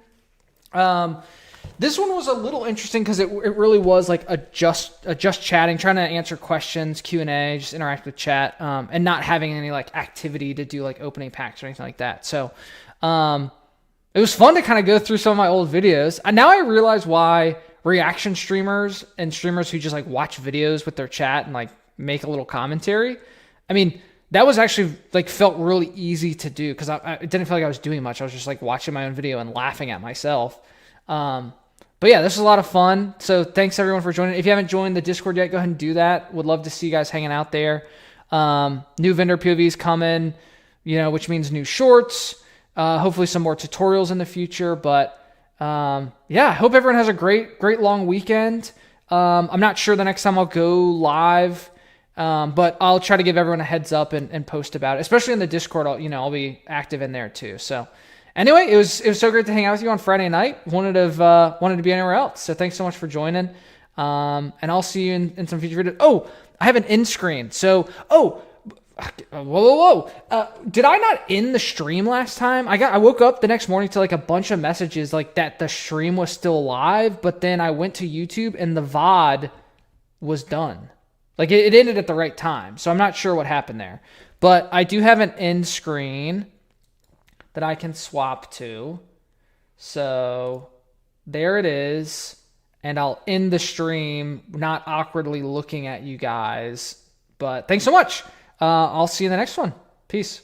This one was a little interesting because it really was like a just chatting, trying to answer questions, Q&A, just interact with chat, and not having any like activity to do like opening packs or anything like that. So it was fun to kind of go through some of my old videos. And now I realize why reaction streamers and streamers who just like watch videos with their chat and like make a little commentary. I mean, that was actually like felt really easy to do because I didn't feel like I was doing much. I was just like watching my own video and laughing at myself. But yeah, this was a lot of fun. So thanks everyone for joining. If you haven't joined the Discord yet, go ahead and do that. Would love to see you guys hanging out there. New vendor POVs coming, which means new shorts. Hopefully some more tutorials in the future. But yeah, I hope everyone has a great long weekend. I'm not sure the next time I'll go live, but I'll try to give everyone a heads up and post about it, especially in the Discord. I'll be active in there too. So anyway, it was so great to hang out with you on Friday night. Wanted to be anywhere else. So thanks so much for joining. And I'll see you in some future videos. Oh, I have an end screen. So, whoa. Did I not end the stream last time? I woke up the next morning to like a bunch of messages like that the stream was still live, but then I went to YouTube and the VOD was done. Like it ended at the right time. So I'm not sure what happened there. But I do have an end screen that I can swap to. So there it is. And I'll end the stream, not awkwardly looking at you guys. But thanks so much. I'll see you in the next one. Peace.